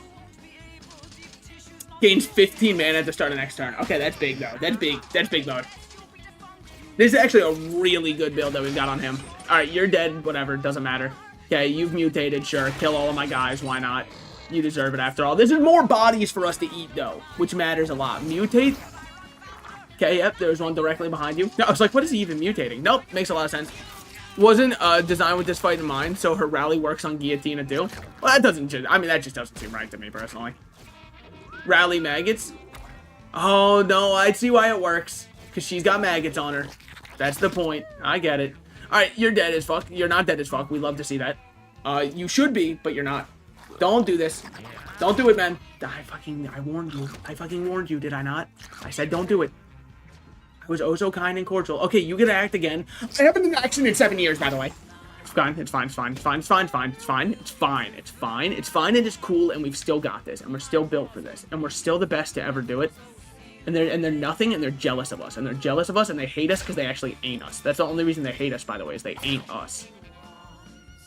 Gains 15 mana to start the next turn. Okay, that's big, though. That's big. That's big mode. This is actually a really good build that we've got on him. Alright, you're dead. Whatever. Doesn't matter. Okay, you've mutated. Sure. Kill all of my guys. Why not? You deserve it after all. This is more bodies for us to eat, though, which matters a lot. Mutate. Okay, yep, there's one directly behind you. No, I was like, what is he even mutating? Nope, makes a lot of sense. Wasn't designed with this fight in mind, so her rally works on Guillotina too. Well, that doesn't just, I mean, that just doesn't seem right to me, personally. Rally maggots. Oh, no, I see why it works. Because she's got maggots on her. That's the point. I get it. Alright, you're dead as fuck. You're not dead as fuck. We love to see that. You should be, but you're not. Don't do this. Don't do it, man. I warned you. I fucking warned you, did I not? I said don't do it. I was oh so kind and cordial. Okay, you get to act again. I haven't been in action in 7 years, by the way. It's fine, it's fine, it's fine, it's fine, it's fine, it's fine, it's fine, it's fine, it's fine, it's fine, and it's cool, and we've still got this, and we're still built for this, and we're still the best to ever do it. And they're nothing, and they're jealous of us, and they're jealous of us, and they hate us because they actually ain't us. That's the only reason they hate us, by the way, is they ain't us.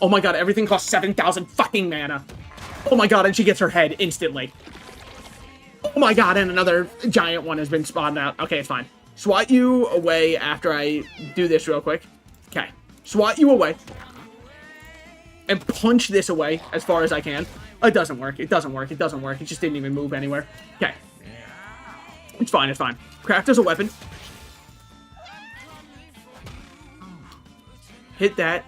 Oh my god, everything costs 7,000 fucking mana. Oh my god, and she gets her head instantly. Oh my god, and another giant one has been spawned out. Okay, it's fine. Swat you away after I do this real quick. Okay. Swat you away. And punch this away as far as I can. It doesn't work. It doesn't work. It doesn't work. It just didn't even move anywhere. Okay. It's fine. It's fine. Craft as a weapon. Hit that.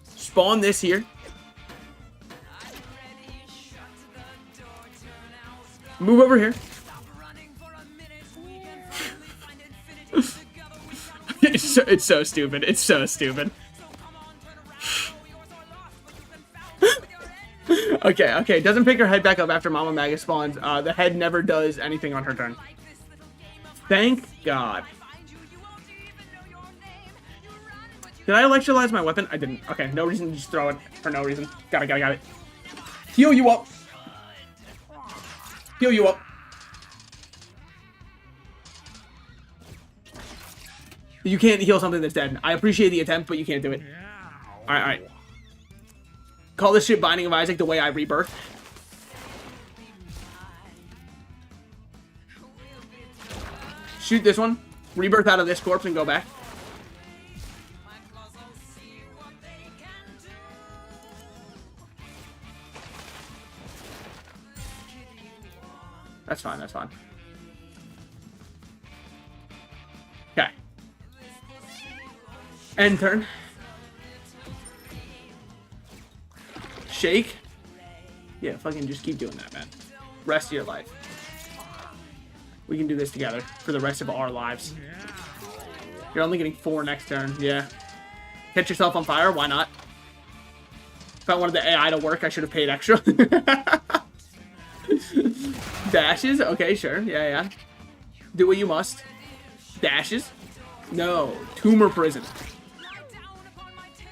Spawn this here. Move over here. It's so stupid. It's so stupid. Okay. Doesn't pick her head back up after Mama Maga spawns. The head never does anything on her turn. Thank God. Did I electrolyze my weapon? I didn't. Okay, no reason to just throw it for no reason. Got it. Heal you up. Heal you up. You can't heal something that's dead. I appreciate the attempt, but you can't do it. Alright. Call this shit Binding of Isaac the way I rebirth. Shoot this one. Rebirth out of this corpse and go back. That's fine. Okay. End turn. Shake. Yeah, fucking just keep doing that, man. Rest of your life. We can do this together for the rest of our lives. You're only getting 4 next turn. Yeah. Catch yourself on fire. Why not? If I wanted the AI to work, I should have paid extra. Dashes? Okay, sure. Yeah. Do what you must. Dashes? No. Tumor prison.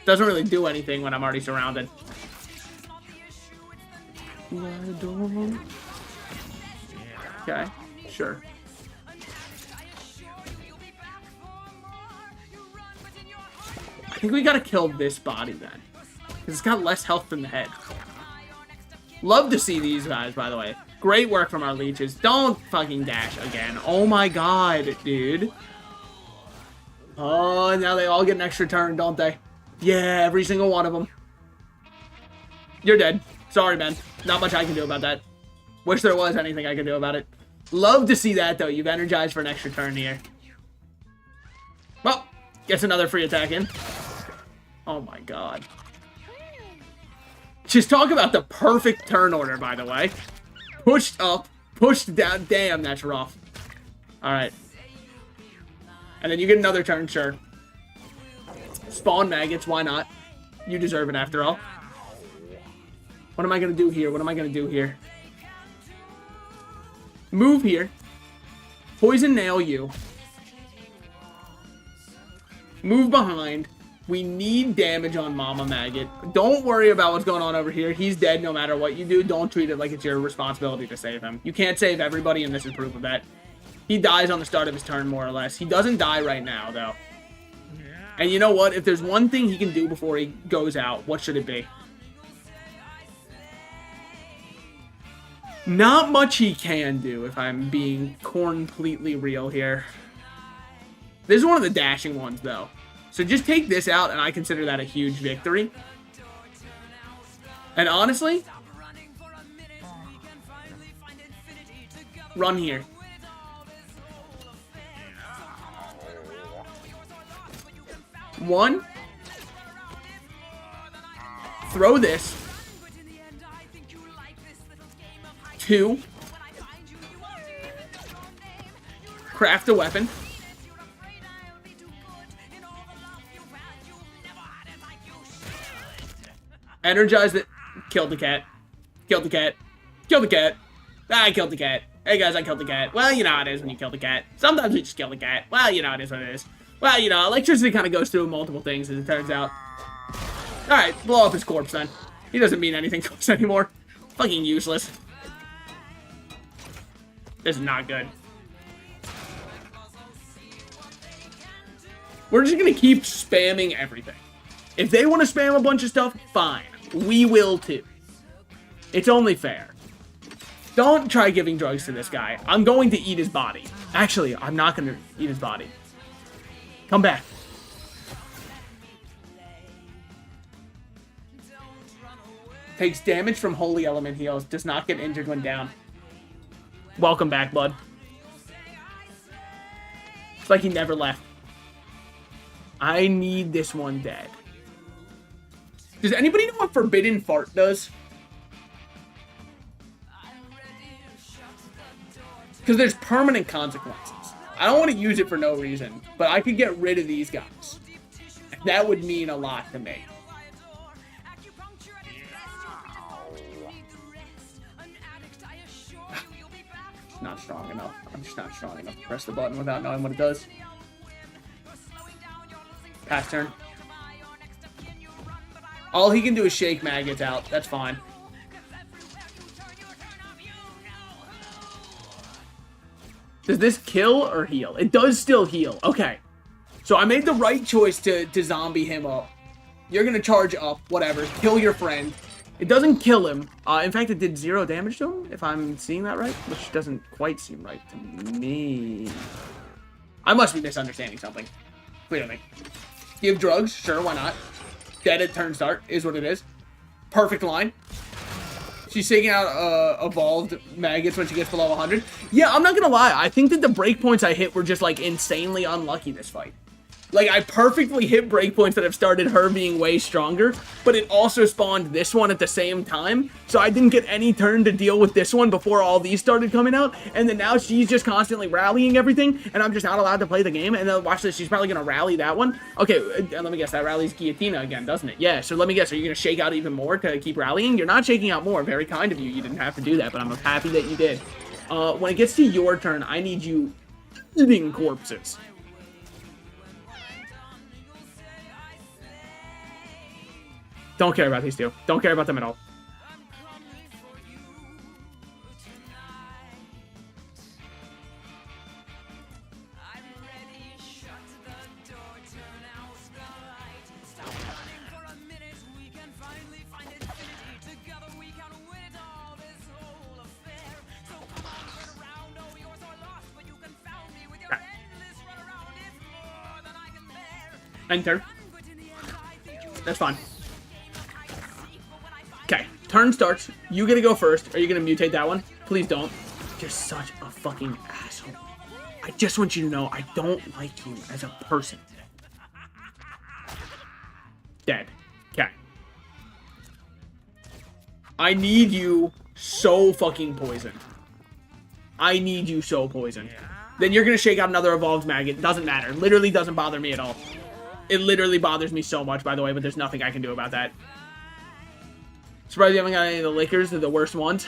Doesn't really do anything when I'm already surrounded. Okay, sure. I think we gotta kill this body then. Because it's got less health than the head. Love to see these guys, by the way. Great work from our leeches. Don't fucking dash again. Oh my god, dude. Oh, now they all get an extra turn, don't they? Yeah, every single one of them. You're dead. Sorry, man. Not much I can do about that. Wish there was anything I could do about it. Love to see that, though. You've energized for an extra turn here. Well, gets another free attack in. Oh my god. Just talk about the perfect turn order, by the way. Pushed up, pushed down. Damn, that's rough. Alright. And then you get another turn, sure. Spawn maggots, why not? You deserve it after all. What am I going to do here? Move here. Poison nail you. Move behind. We need damage on Mama Maggot. Don't worry about what's going on over here. He's dead no matter what you do. Don't treat it like it's your responsibility to save him. You can't save everybody, and this is proof of that. He dies on the start of his turn, more or less. He doesn't die right now, though. And you know what? If there's one thing he can do before he goes out, what should it be? Not much he can do, if I'm being completely real here. This is one of the dashing ones, though. So just take this out, and I consider that a huge victory. And honestly, run here. One. Throw this. 2. Craft a weapon. Energize it. Killed the cat. Killed the cat. Killed the cat. I killed the cat. Hey guys, I killed the cat. Well, you know how it is when you kill the cat. Sometimes we just kill the cat. Well, you know it is what it is. Well, you know, electricity kind of goes through multiple things, as it turns out. Alright, blow up his corpse then. He doesn't mean anything to us anymore. Fucking useless. This is not good. We're just gonna keep spamming everything. If they want to spam a bunch of stuff, fine. We will too. It's only fair. Don't try giving drugs to this guy. I'm going to eat his body. Actually, I'm not going to eat his body. Come back. Takes damage from holy element heals. Does not get injured when down. Welcome back, bud. It's like he never left. I need this one dead. Does anybody know what Forbidden Fart does? Because there's permanent consequences. I don't want to use it for no reason, but I could get rid of these guys. That would mean a lot to me. Not strong enough. I'm just not strong enough to press the button without knowing what it does. Pass turn. All he can do is shake maggots out. That's fine. Does this kill or heal? It does still heal. Okay. So I made the right choice to zombie him up. You're going to charge up. Whatever. Kill your friend. It doesn't kill him. In fact, it did 0 damage to him, if I'm seeing that right. Which doesn't quite seem right to me. I must be misunderstanding something. Clearly. Give drugs? Sure, why not? Dead at turn start is what it is. Perfect line. She's taking out evolved maggots when she gets below 100. Yeah, I'm not going to lie. I think that the breakpoints I hit were just, like, insanely unlucky this fight. Like, I perfectly hit breakpoints that have started her being way stronger, but it also spawned this one at the same time, so I didn't get any turn to deal with this one before all these started coming out, and then now she's just constantly rallying everything, and I'm just not allowed to play the game, and then watch this, she's probably going to rally that one. Okay, let me guess, that rallies Guillotina again, doesn't it? Yeah, so let me guess, are you going to shake out even more to keep rallying? You're not shaking out more, very kind of you, you didn't have to do that, but I'm happy that you did. When it gets to your turn, I need you eating corpses. Don't care about these two. Don't care about them at all. Enter. That's fine. Okay, turn starts. You gonna go first. Are you gonna mutate that one? Please don't. You're such a fucking asshole. I just want you to know I don't like you as a person. Dead. Okay. I need you so fucking poisoned. I need you so poisoned. Then you're gonna shake out another evolved maggot. Doesn't matter. Literally doesn't bother me at all. It literally bothers me so much, by the way, but there's nothing I can do about that. Surprised you haven't got any of the lickers. They're the worst ones.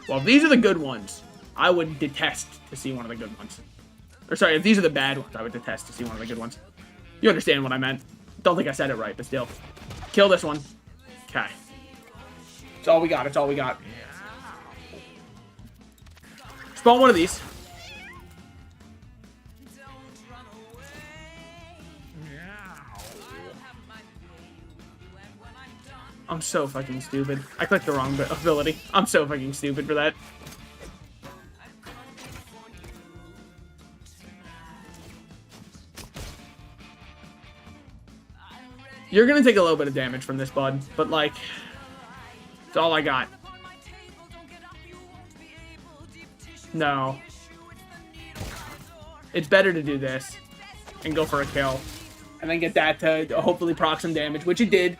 Well, if these are the good ones, I would detest to see one of the good ones. Or sorry, if these are the bad ones, I would detest to see one of the good ones. You understand what I meant. Don't think I said it right, but still. Kill this one. Okay. It's all we got. It's all we got. Spawn one of these. I'm so fucking stupid. I clicked the wrong ability. I'm so fucking stupid for that. You're gonna take a little bit of damage from this, bud, but like, it's all I got. No. It's better to do this and go for a kill. And then get that to hopefully proc some damage, which it did.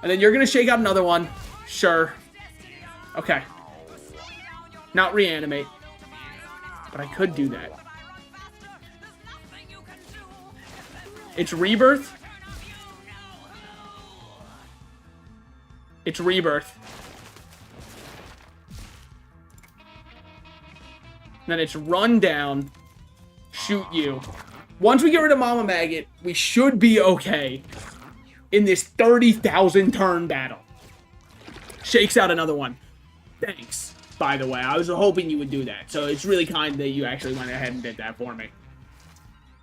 And then you're going to shake out another one. Sure. Okay. Not reanimate. But I could do that. It's rebirth. It's rebirth. Then it's run down. Shoot you. Once we get rid of Mama Maggot, we should be okay in this 30,000 turn battle. Shakes out another one. Thanks, by the way. I was hoping you would do that. So it's really kind that you actually went ahead and did that for me.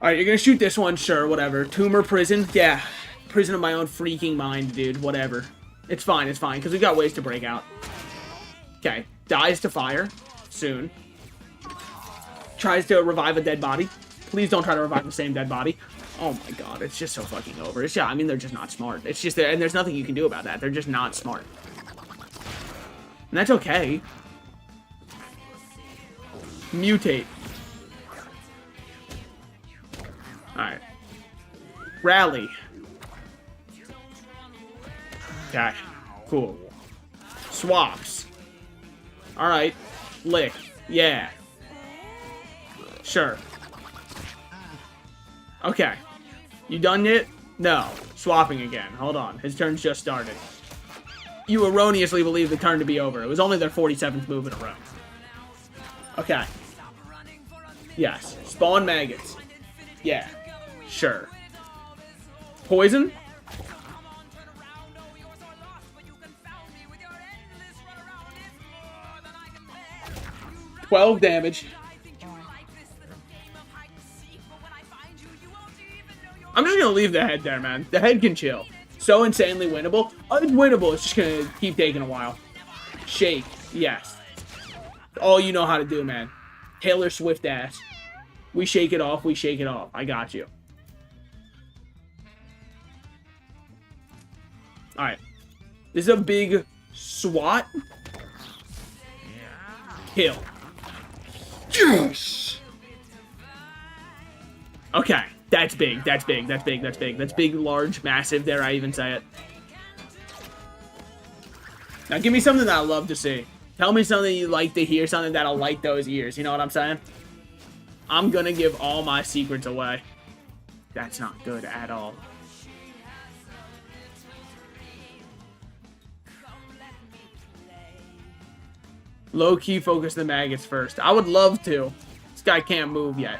Alright, you're gonna shoot this one. Sure, whatever. Tumor prison. Yeah. Prison of my own freaking mind, dude. Whatever. It's fine, because we've got ways to break out. Okay. Dies to fire. Soon. Tries to revive a dead body. Please don't try to revive the same dead body. Oh my god, it's just so fucking over. It's, yeah, I mean, they're just not smart. It's just, and there's nothing you can do about that. They're just not smart. And that's okay. Mutate. Alright. Rally. Okay. Cool. Swaps. Alright. Lick. Yeah. Sure. Okay. You done yet? No. Swapping again. Hold on. His turn's just started. You erroneously believe the turn to be over. It was only their 47th move in a row. Okay. Yes. Spawn maggots. Yeah. Sure. Poison? 12 damage. I'm just gonna leave the head there, man. The head can chill. So insanely winnable. Oh, it's winnable. It's just gonna keep taking a while. Shake. Yes. All you know how to do, man. Taylor Swift ass. We shake it off. We shake it off. I got you. Alright. This is a big swat. Kill. Yes! Okay. That's big. That's big. That's big. That's big. That's big, large, massive. Dare I even say it? Now give me something that I love to see. Tell me something you like to hear. Something that'll light those ears. You know what I'm saying? I'm gonna give all my secrets away. That's not good at all. Low-key focus the maggots first. I would love to. This guy can't move yet.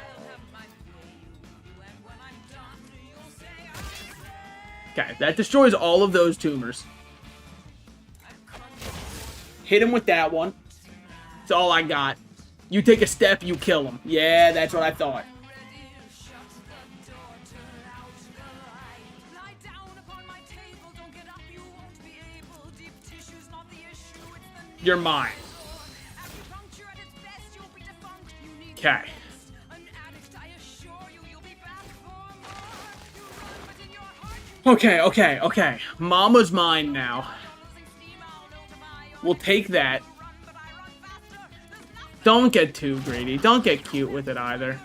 Okay, that destroys all of those tumors. Hit him with that one. That's all I got. You take a step, you kill him. Yeah, that's what I thought. You're mine. Okay. Okay. Mama's mine now. We'll take that. Don't get too greedy. Don't get cute with it either.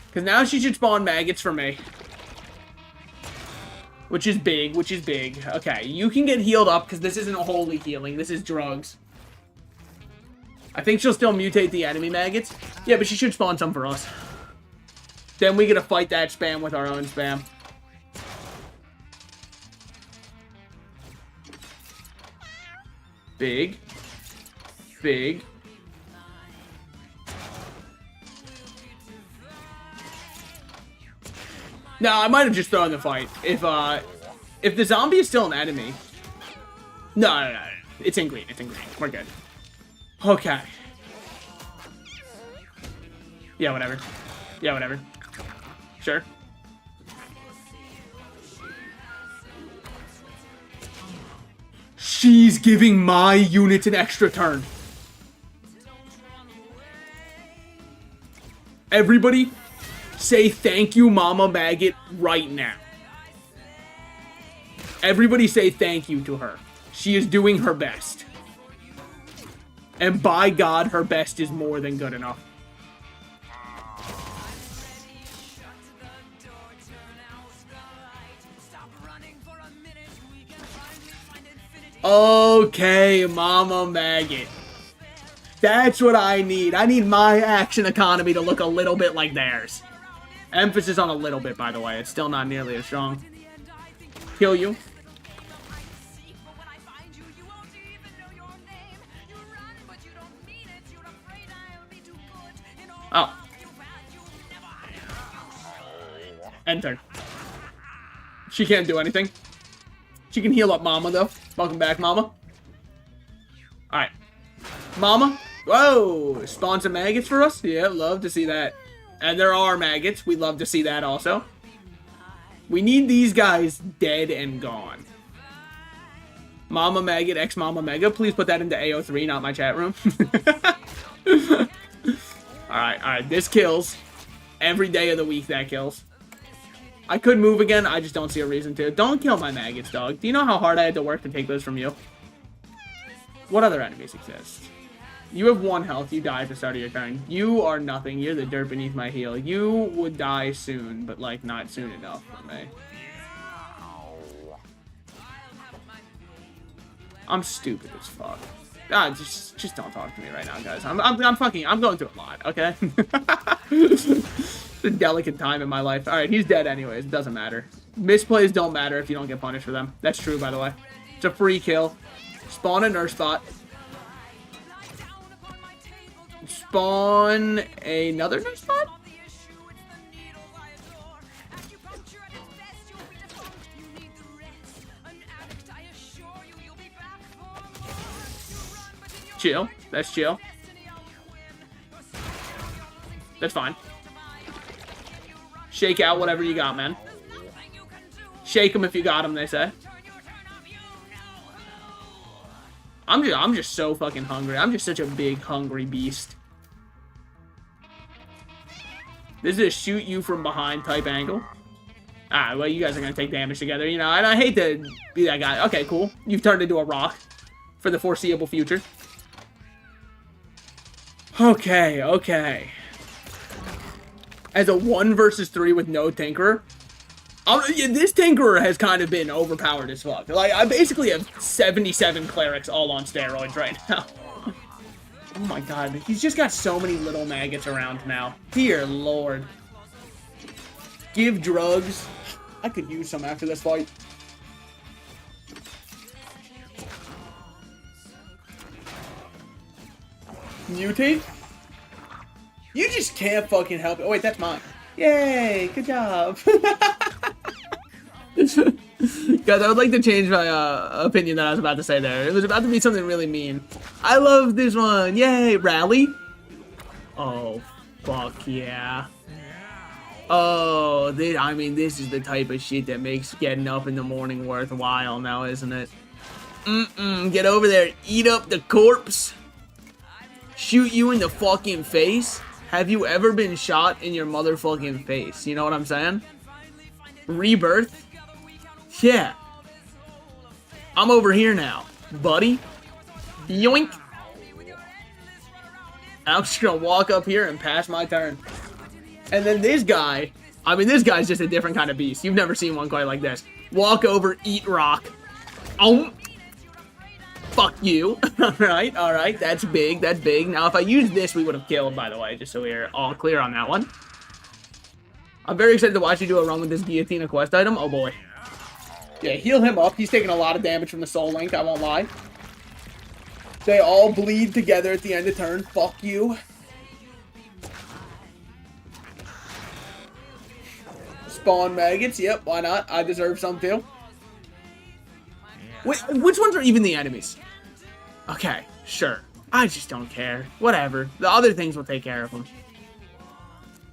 Because now she should spawn maggots for me. Which is big, Okay, you can get healed up because this isn't a holy healing. This is drugs. I think she'll still mutate the enemy maggots. Yeah, but she should spawn some for us. Then we get to fight that spam with our own spam. Big. No, I might have just thrown the fight. If the zombie is still an enemy. No. It's in green. We're good. Okay. Yeah, whatever. Sure. She's giving my unit an extra turn. Everybody, say thank you, Mama Maggot, right now. Everybody say thank you to her. She is doing her best. And by God, her best is more than good enough. Okay, Mama Maggot. That's what I need. I need my action economy to look a little bit like theirs. Emphasis on a little bit, by the way. It's still not nearly as strong. Kill you. Oh. End turn. She can't do anything. She can heal up Mama, though. Welcome back, Mama. Alright. Mama. Whoa. Spawn some maggots for us? Yeah, love to see that. And there are maggots. We'd love to see that also. We need these guys dead and gone. Mama Maggot, X-Mama Mega. Please put that into AO3, not my chat room. Alright. This kills. Every day of the week that kills. I could move again. I just don't see a reason to. Don't kill my maggots, dog. Do you know how hard I had to work to take those from you? What other enemies exist? You have 1 health. You die at the start of your turn. You are nothing. You're the dirt beneath my heel. You would die soon, but, like, not soon enough for me. I'm stupid as fuck. God, just don't talk to me right now, guys. I'm going through a lot, okay? It's a delicate time in my life. Alright, he's dead anyways. It doesn't matter. Misplays don't matter if you don't get punished for them. That's true, by the way. It's a free kill. Spawn a nurse spot. Spawn another nurse spot? Chill. That's chill. That's fine. Shake out whatever you got, man. Shake them if you got them, they say. I'm just so fucking hungry. I'm just such a big, hungry beast. This is a shoot you from behind type angle. Ah, well, you guys are going to take damage together, you know, and I hate to be that guy. Okay, cool. You've turned into a rock for the foreseeable future. Okay, okay. As a 1 versus 3 with no Tinkerer, this Tinkerer has kind of been overpowered as fuck. Like, I basically have 77 clerics all on steroids right now. Oh my god, he's just got so many little maggots around now. Dear lord. Give drugs. I could use some after this fight. Mutate? You just can't fucking help it. Oh, wait, that's mine. Yay, good job. Guys, I would like to change my opinion that I was about to say there. It was about to be something really mean. I love this one. Yay, rally. Oh, fuck yeah. Oh, I mean, this is the type of shit that makes getting up in the morning worthwhile now, isn't it? Get over there, eat up the corpse. Shoot you in the fucking face. Have you ever been shot in your motherfucking face? You know what I'm saying? Rebirth? Yeah. I'm over here now, buddy. Yoink. I'm just gonna walk up here and pass my turn. And then this guy, I mean, this guy's just a different kind of beast. You've never seen one quite like this. Walk over, eat rock. Oh. Fuck you. Alright, that's big, that's big. Now, if I used this, we would have killed, by the way, just so we're all clear on that one. I'm very excited to watch you do a run with this Guillotina quest item. Oh, boy. Yeah, heal him up. He's taking a lot of damage from the Soul Link, I won't lie. They all bleed together at the end of turn. Fuck you. Spawn maggots. Yep, why not? I deserve some, too. Wait, which ones are even the enemies? Okay, sure. I just don't care. Whatever. The other things will take care of them.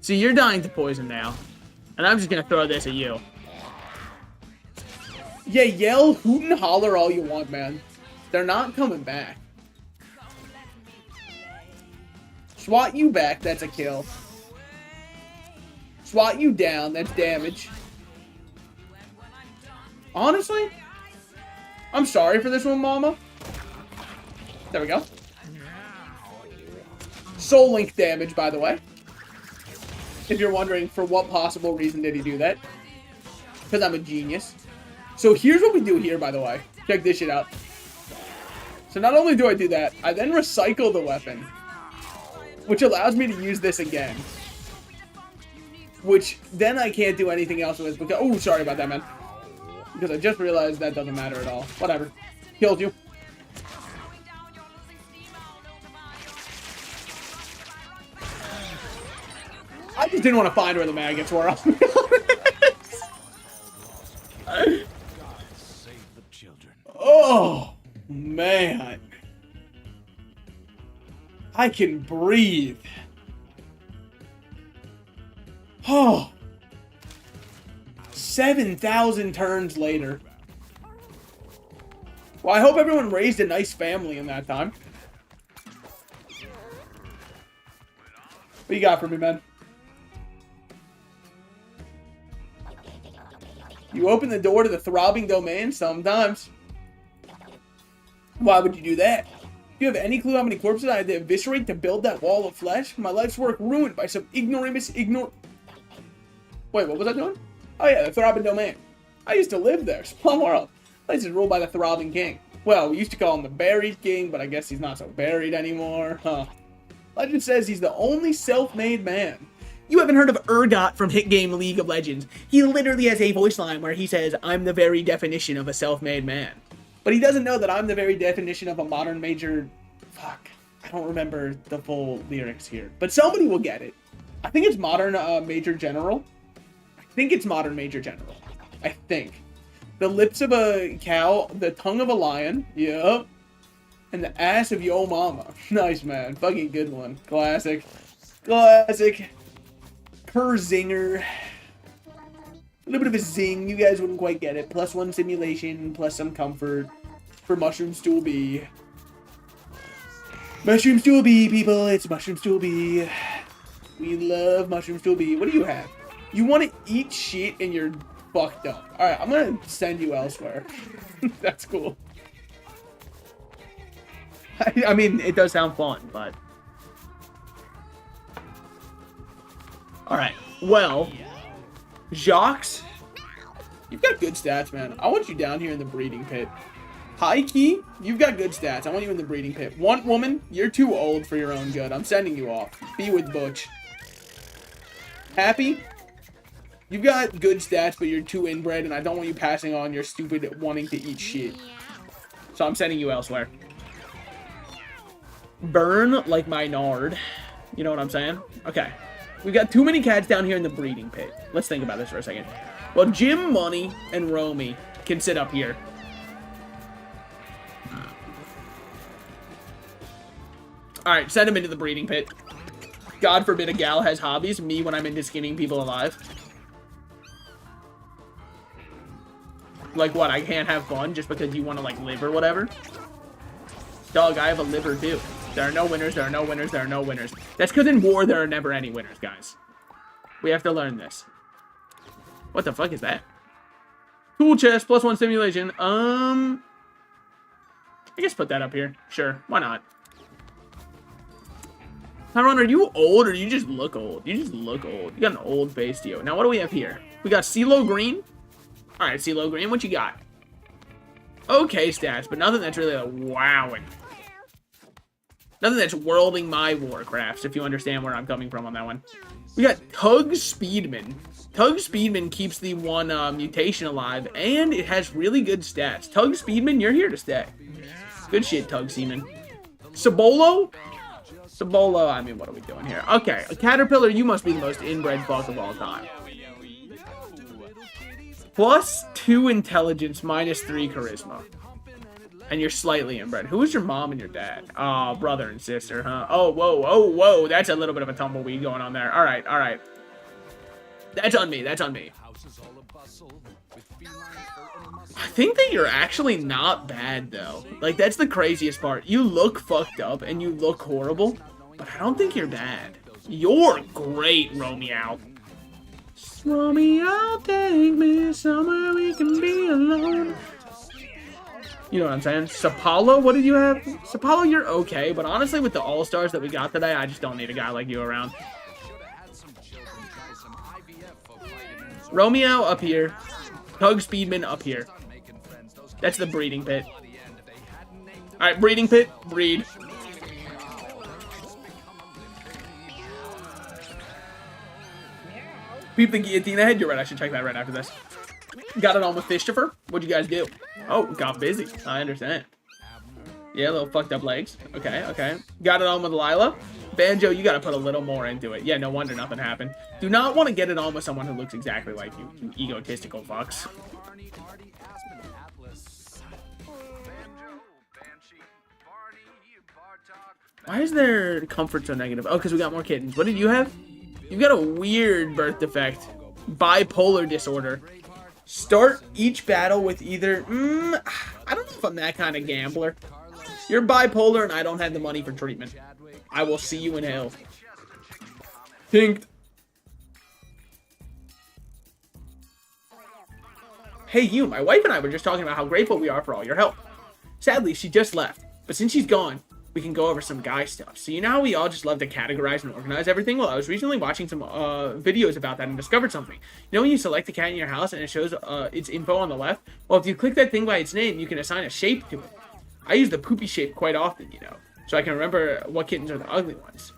See, you're dying to poison now. And I'm just gonna throw this at you. Yeah, yell, hoot, and holler all you want, man. They're not coming back. Swat you back, that's a kill. Swat you down, that's damage. Honestly, I'm sorry for this one, mama. There we go. Soul Link damage, by the way. If you're wondering for what possible reason did he do that. Because I'm a genius. So here's what we do here, by the way. Check this shit out. So not only do I do that, I then recycle the weapon. Which allows me to use this again. Which then I can't do anything else with. Because, oh, sorry about that, man. Because I just realized that doesn't matter at all. Whatever. Killed you. I just didn't want to find where the maggots were. I'll be honest. Oh, man. I can breathe. Oh. 7,000 turns later. Well, I hope everyone raised a nice family in that time. What you got for me, man? You open the door to the throbbing domain sometimes. Why would you do that? Do you have any clue how many corpses I had to eviscerate to build that wall of flesh? My life's work ruined by some ignoramus Wait, what was I doing? Oh yeah, the throbbing domain. I used to live there. Small world. Place is ruled by the throbbing king. Well, we used to call him the Buried King, but I guess he's not so buried anymore. Huh. Legend says he's the only self-made man. You haven't heard of Urgot from hit game League of Legends. He literally has a voice line where he says, I'm the very definition of a self-made man. But he doesn't know that I'm the very definition of a modern major... Fuck. I don't remember the full lyrics here. But somebody will get it. I think it's modern major general. I think it's modern major general. I think. The lips of a cow, the tongue of a lion. Yup. And the ass of yo mama. Nice, man. Fucking good one. Classic. Classic. Zinger. A little bit of a zing. You guys wouldn't quite get it. +1 simulation, plus some comfort for Mushroom Stool B. Mushroom Stool B, people. It's Mushroom Stool B. We love Mushroom Stool B. What do you have? You want to eat shit and you're fucked up. Alright, I'm going to send you elsewhere. That's cool. I mean, it does sound fun, but... Alright, well, Jacques, you've got good stats, man. I want you down here in the breeding pit. High key, you've got good stats. I want you in the breeding pit. Want woman, you're too old for your own good. I'm sending you off. Be with Butch. Happy, you've got good stats, but you're too inbred, and I don't want you passing on your stupid wanting to eat shit. So I'm sending you elsewhere. Burn like my nard. You know what I'm saying? Okay. We've got too many cats down here in the breeding pit. Let's think about this for a second. Well, Jim, Money, and Romy can sit up here. Alright, send him into the breeding pit. God forbid a gal has hobbies. Me when I'm into skinning people alive. Like what, I can't have fun just because you want to like live or whatever? Dog, I have a liver too. There are no winners, there are no winners, there are no winners. That's because in war, there are never any winners, guys. We have to learn this. What the fuck is that? Tool chest, +1 simulation. I guess put that up here. Sure, why not? Tyrone, are you old or do you just look old? You just look old. You got an old face to you. Now, what do we have here? We got CeeLo Green. Alright, CeeLo Green, what you got? Okay stats, but nothing that's really like wowing. Nothing that's worlding my Warcrafts, if you understand where I'm coming from on that one. We got Tug Speedman. Tug Speedman keeps the one mutation alive, and it has really good stats. Tug Speedman, you're here to stay. Good shit, Tug Seaman. Sabolo? Sabolo, I mean, what are we doing here? Okay, a Caterpillar, you must be the most inbred fuck of all time. +2 intelligence, -3 charisma. And you're slightly inbred. Who is your mom and your dad? Oh, brother and sister, huh? Oh, whoa, oh, whoa. That's a little bit of a tumbleweed going on there. All right, all right. That's on me. That's on me. I think that you're actually not bad, though. Like, that's the craziest part. You look fucked up and you look horrible, but I don't think you're bad. You're great, Romeo. Romeo, take me somewhere we can be alone. You know what I'm saying? Sapalo, what did you have? Sapalo, you're okay, but honestly, with the all-stars that we got today, I just don't need a guy like you around. Romeo up here. Tug Speedman up here. That's the breeding pit. Alright, breeding pit. Breed. Peep the guillotine ahead. You're right, I should check that right after this. Got it on with Christopher. What'd you guys do? Oh, got busy. I understand. Yeah, little fucked up legs. Okay, okay. Got it on with Lila. Banjo, you gotta put a little more into it. Yeah, no wonder nothing happened. Do not want to get it on with someone who looks exactly like you, you egotistical fucks. Why is their comfort so negative? Oh, because we got more kittens. What did you have? You've got a weird birth defect. Bipolar disorder. Start each battle with either... I don't know if I'm that kind of gambler. You're bipolar and I don't have the money for treatment. I will see you in hell. Tinked. Hey you, my wife and I were just talking about how grateful we are for all your help. Sadly, she just left. But since she's gone, we can go over some guy stuff. So you know how we all just love to categorize and organize everything? Well, I was recently watching some videos about that and discovered something. You know when you select the cat in your house and it shows its info on the left? Well, if you click that thing by its name, you can assign a shape to it. I use the poopy shape quite often, you know, so I can remember what kittens are the ugly ones.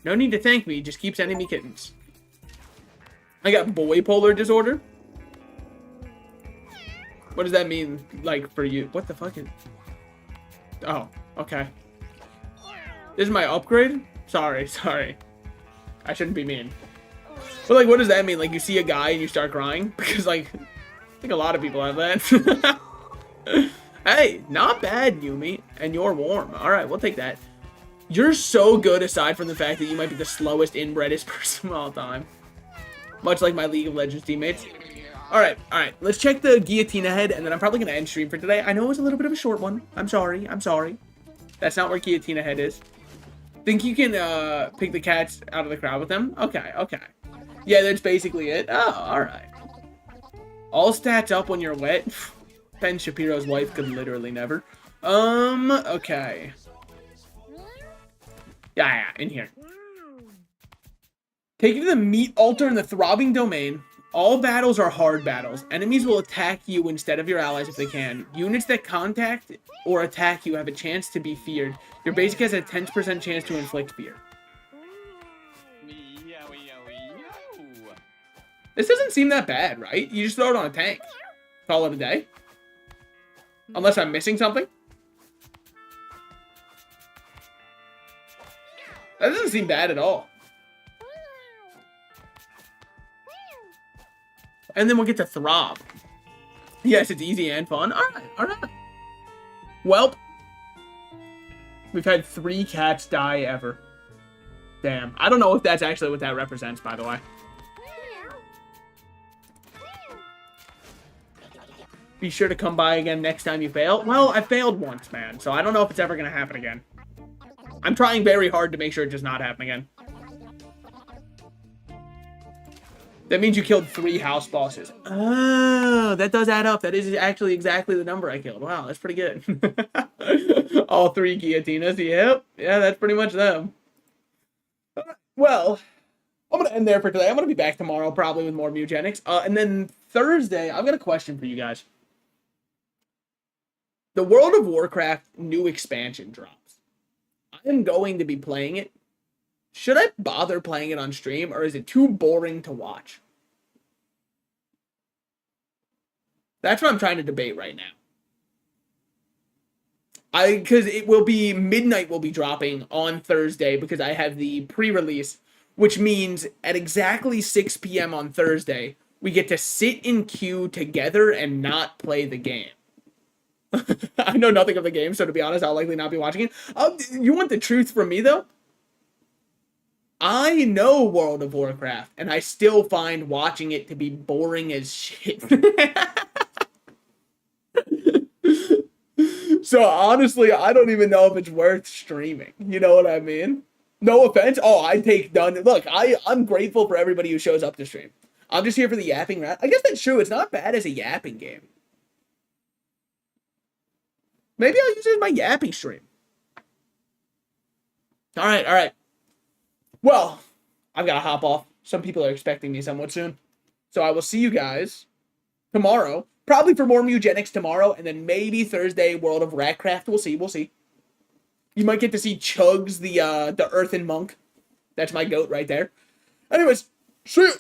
No need to thank me, just keep sending me kittens. I got bipolar disorder. What does that mean, like, for you? What the fuck is... Oh, okay. This is my upgrade? Sorry. I shouldn't be mean. But, like, what does that mean? Like, you see a guy and you start crying? Because, like, I think a lot of people have that. Hey, not bad, Yumi. And you're warm. Alright, we'll take that. You're so good aside from the fact that you might be the slowest inbredest person of all time. Much like my League of Legends teammates. Alright. Let's check the guillotine ahead, and then I'm probably going to end stream for today. I know it was a little bit of a short one. I'm sorry. That's not where guillotine ahead is. Think you can pick the cats out of the crowd with them? Okay. Yeah, that's basically it. Oh, alright. All stats up when you're wet. Ben Shapiro's wife could literally never. Okay. Yeah, in here. Take you to the meat altar in the throbbing domain. All battles are hard battles. Enemies will attack you instead of your allies if they can. Units that contact or attack you have a chance to be feared. Your basic has a 10% chance to inflict fear. This doesn't seem that bad, right? You just throw it on a tank. Call it a day. Unless I'm missing something. That doesn't seem bad at all. And then we'll get to Throb. Yes, it's easy and fun. Alright. Welp. We've had 3 cats die ever. Damn. I don't know if that's actually what that represents, by the way. Be sure to come by again next time you fail. Well, I failed once, man. So I don't know if it's ever going to happen again. I'm trying very hard to make sure it does not happen again. That means you killed 3 house bosses. Oh, that does add up. That is actually exactly the number I killed. Wow, that's pretty good. All 3 guillotinas. Yep. Yeah, that's pretty much them. Well, I'm going to end there for today. I'm going to be back tomorrow probably with more Mugenics. And then Thursday, I've got a question for you guys. The World of Warcraft new expansion drops. I am going to be playing it. Should I bother playing it on stream, or is it too boring to watch? That's what I'm trying to debate right now. Because it will be, midnight will be dropping on Thursday because I have the pre-release, which means at exactly 6 p.m. on Thursday, we get to sit in queue together and not play the game. I know nothing of the game, so to be honest, I'll likely not be watching it. You want the truth from me, though? I know World of Warcraft, and I still find watching it to be boring as shit. So, honestly, I don't even know if it's worth streaming. You know what I mean? No offense. Oh, I take done. Look, I'm grateful for everybody who shows up to stream. I'm just here for the yapping. I guess that's true. It's not bad as a yapping game. Maybe I'll use it as my yapping stream. All right. Well, I've got to hop off. Some people are expecting me somewhat soon. So I will see you guys tomorrow. Probably for more Mugenics tomorrow. And then maybe Thursday, World of Ratcraft. We'll see. You might get to see Chugs, the Earthen Monk. That's my goat right there. Anyways, see you.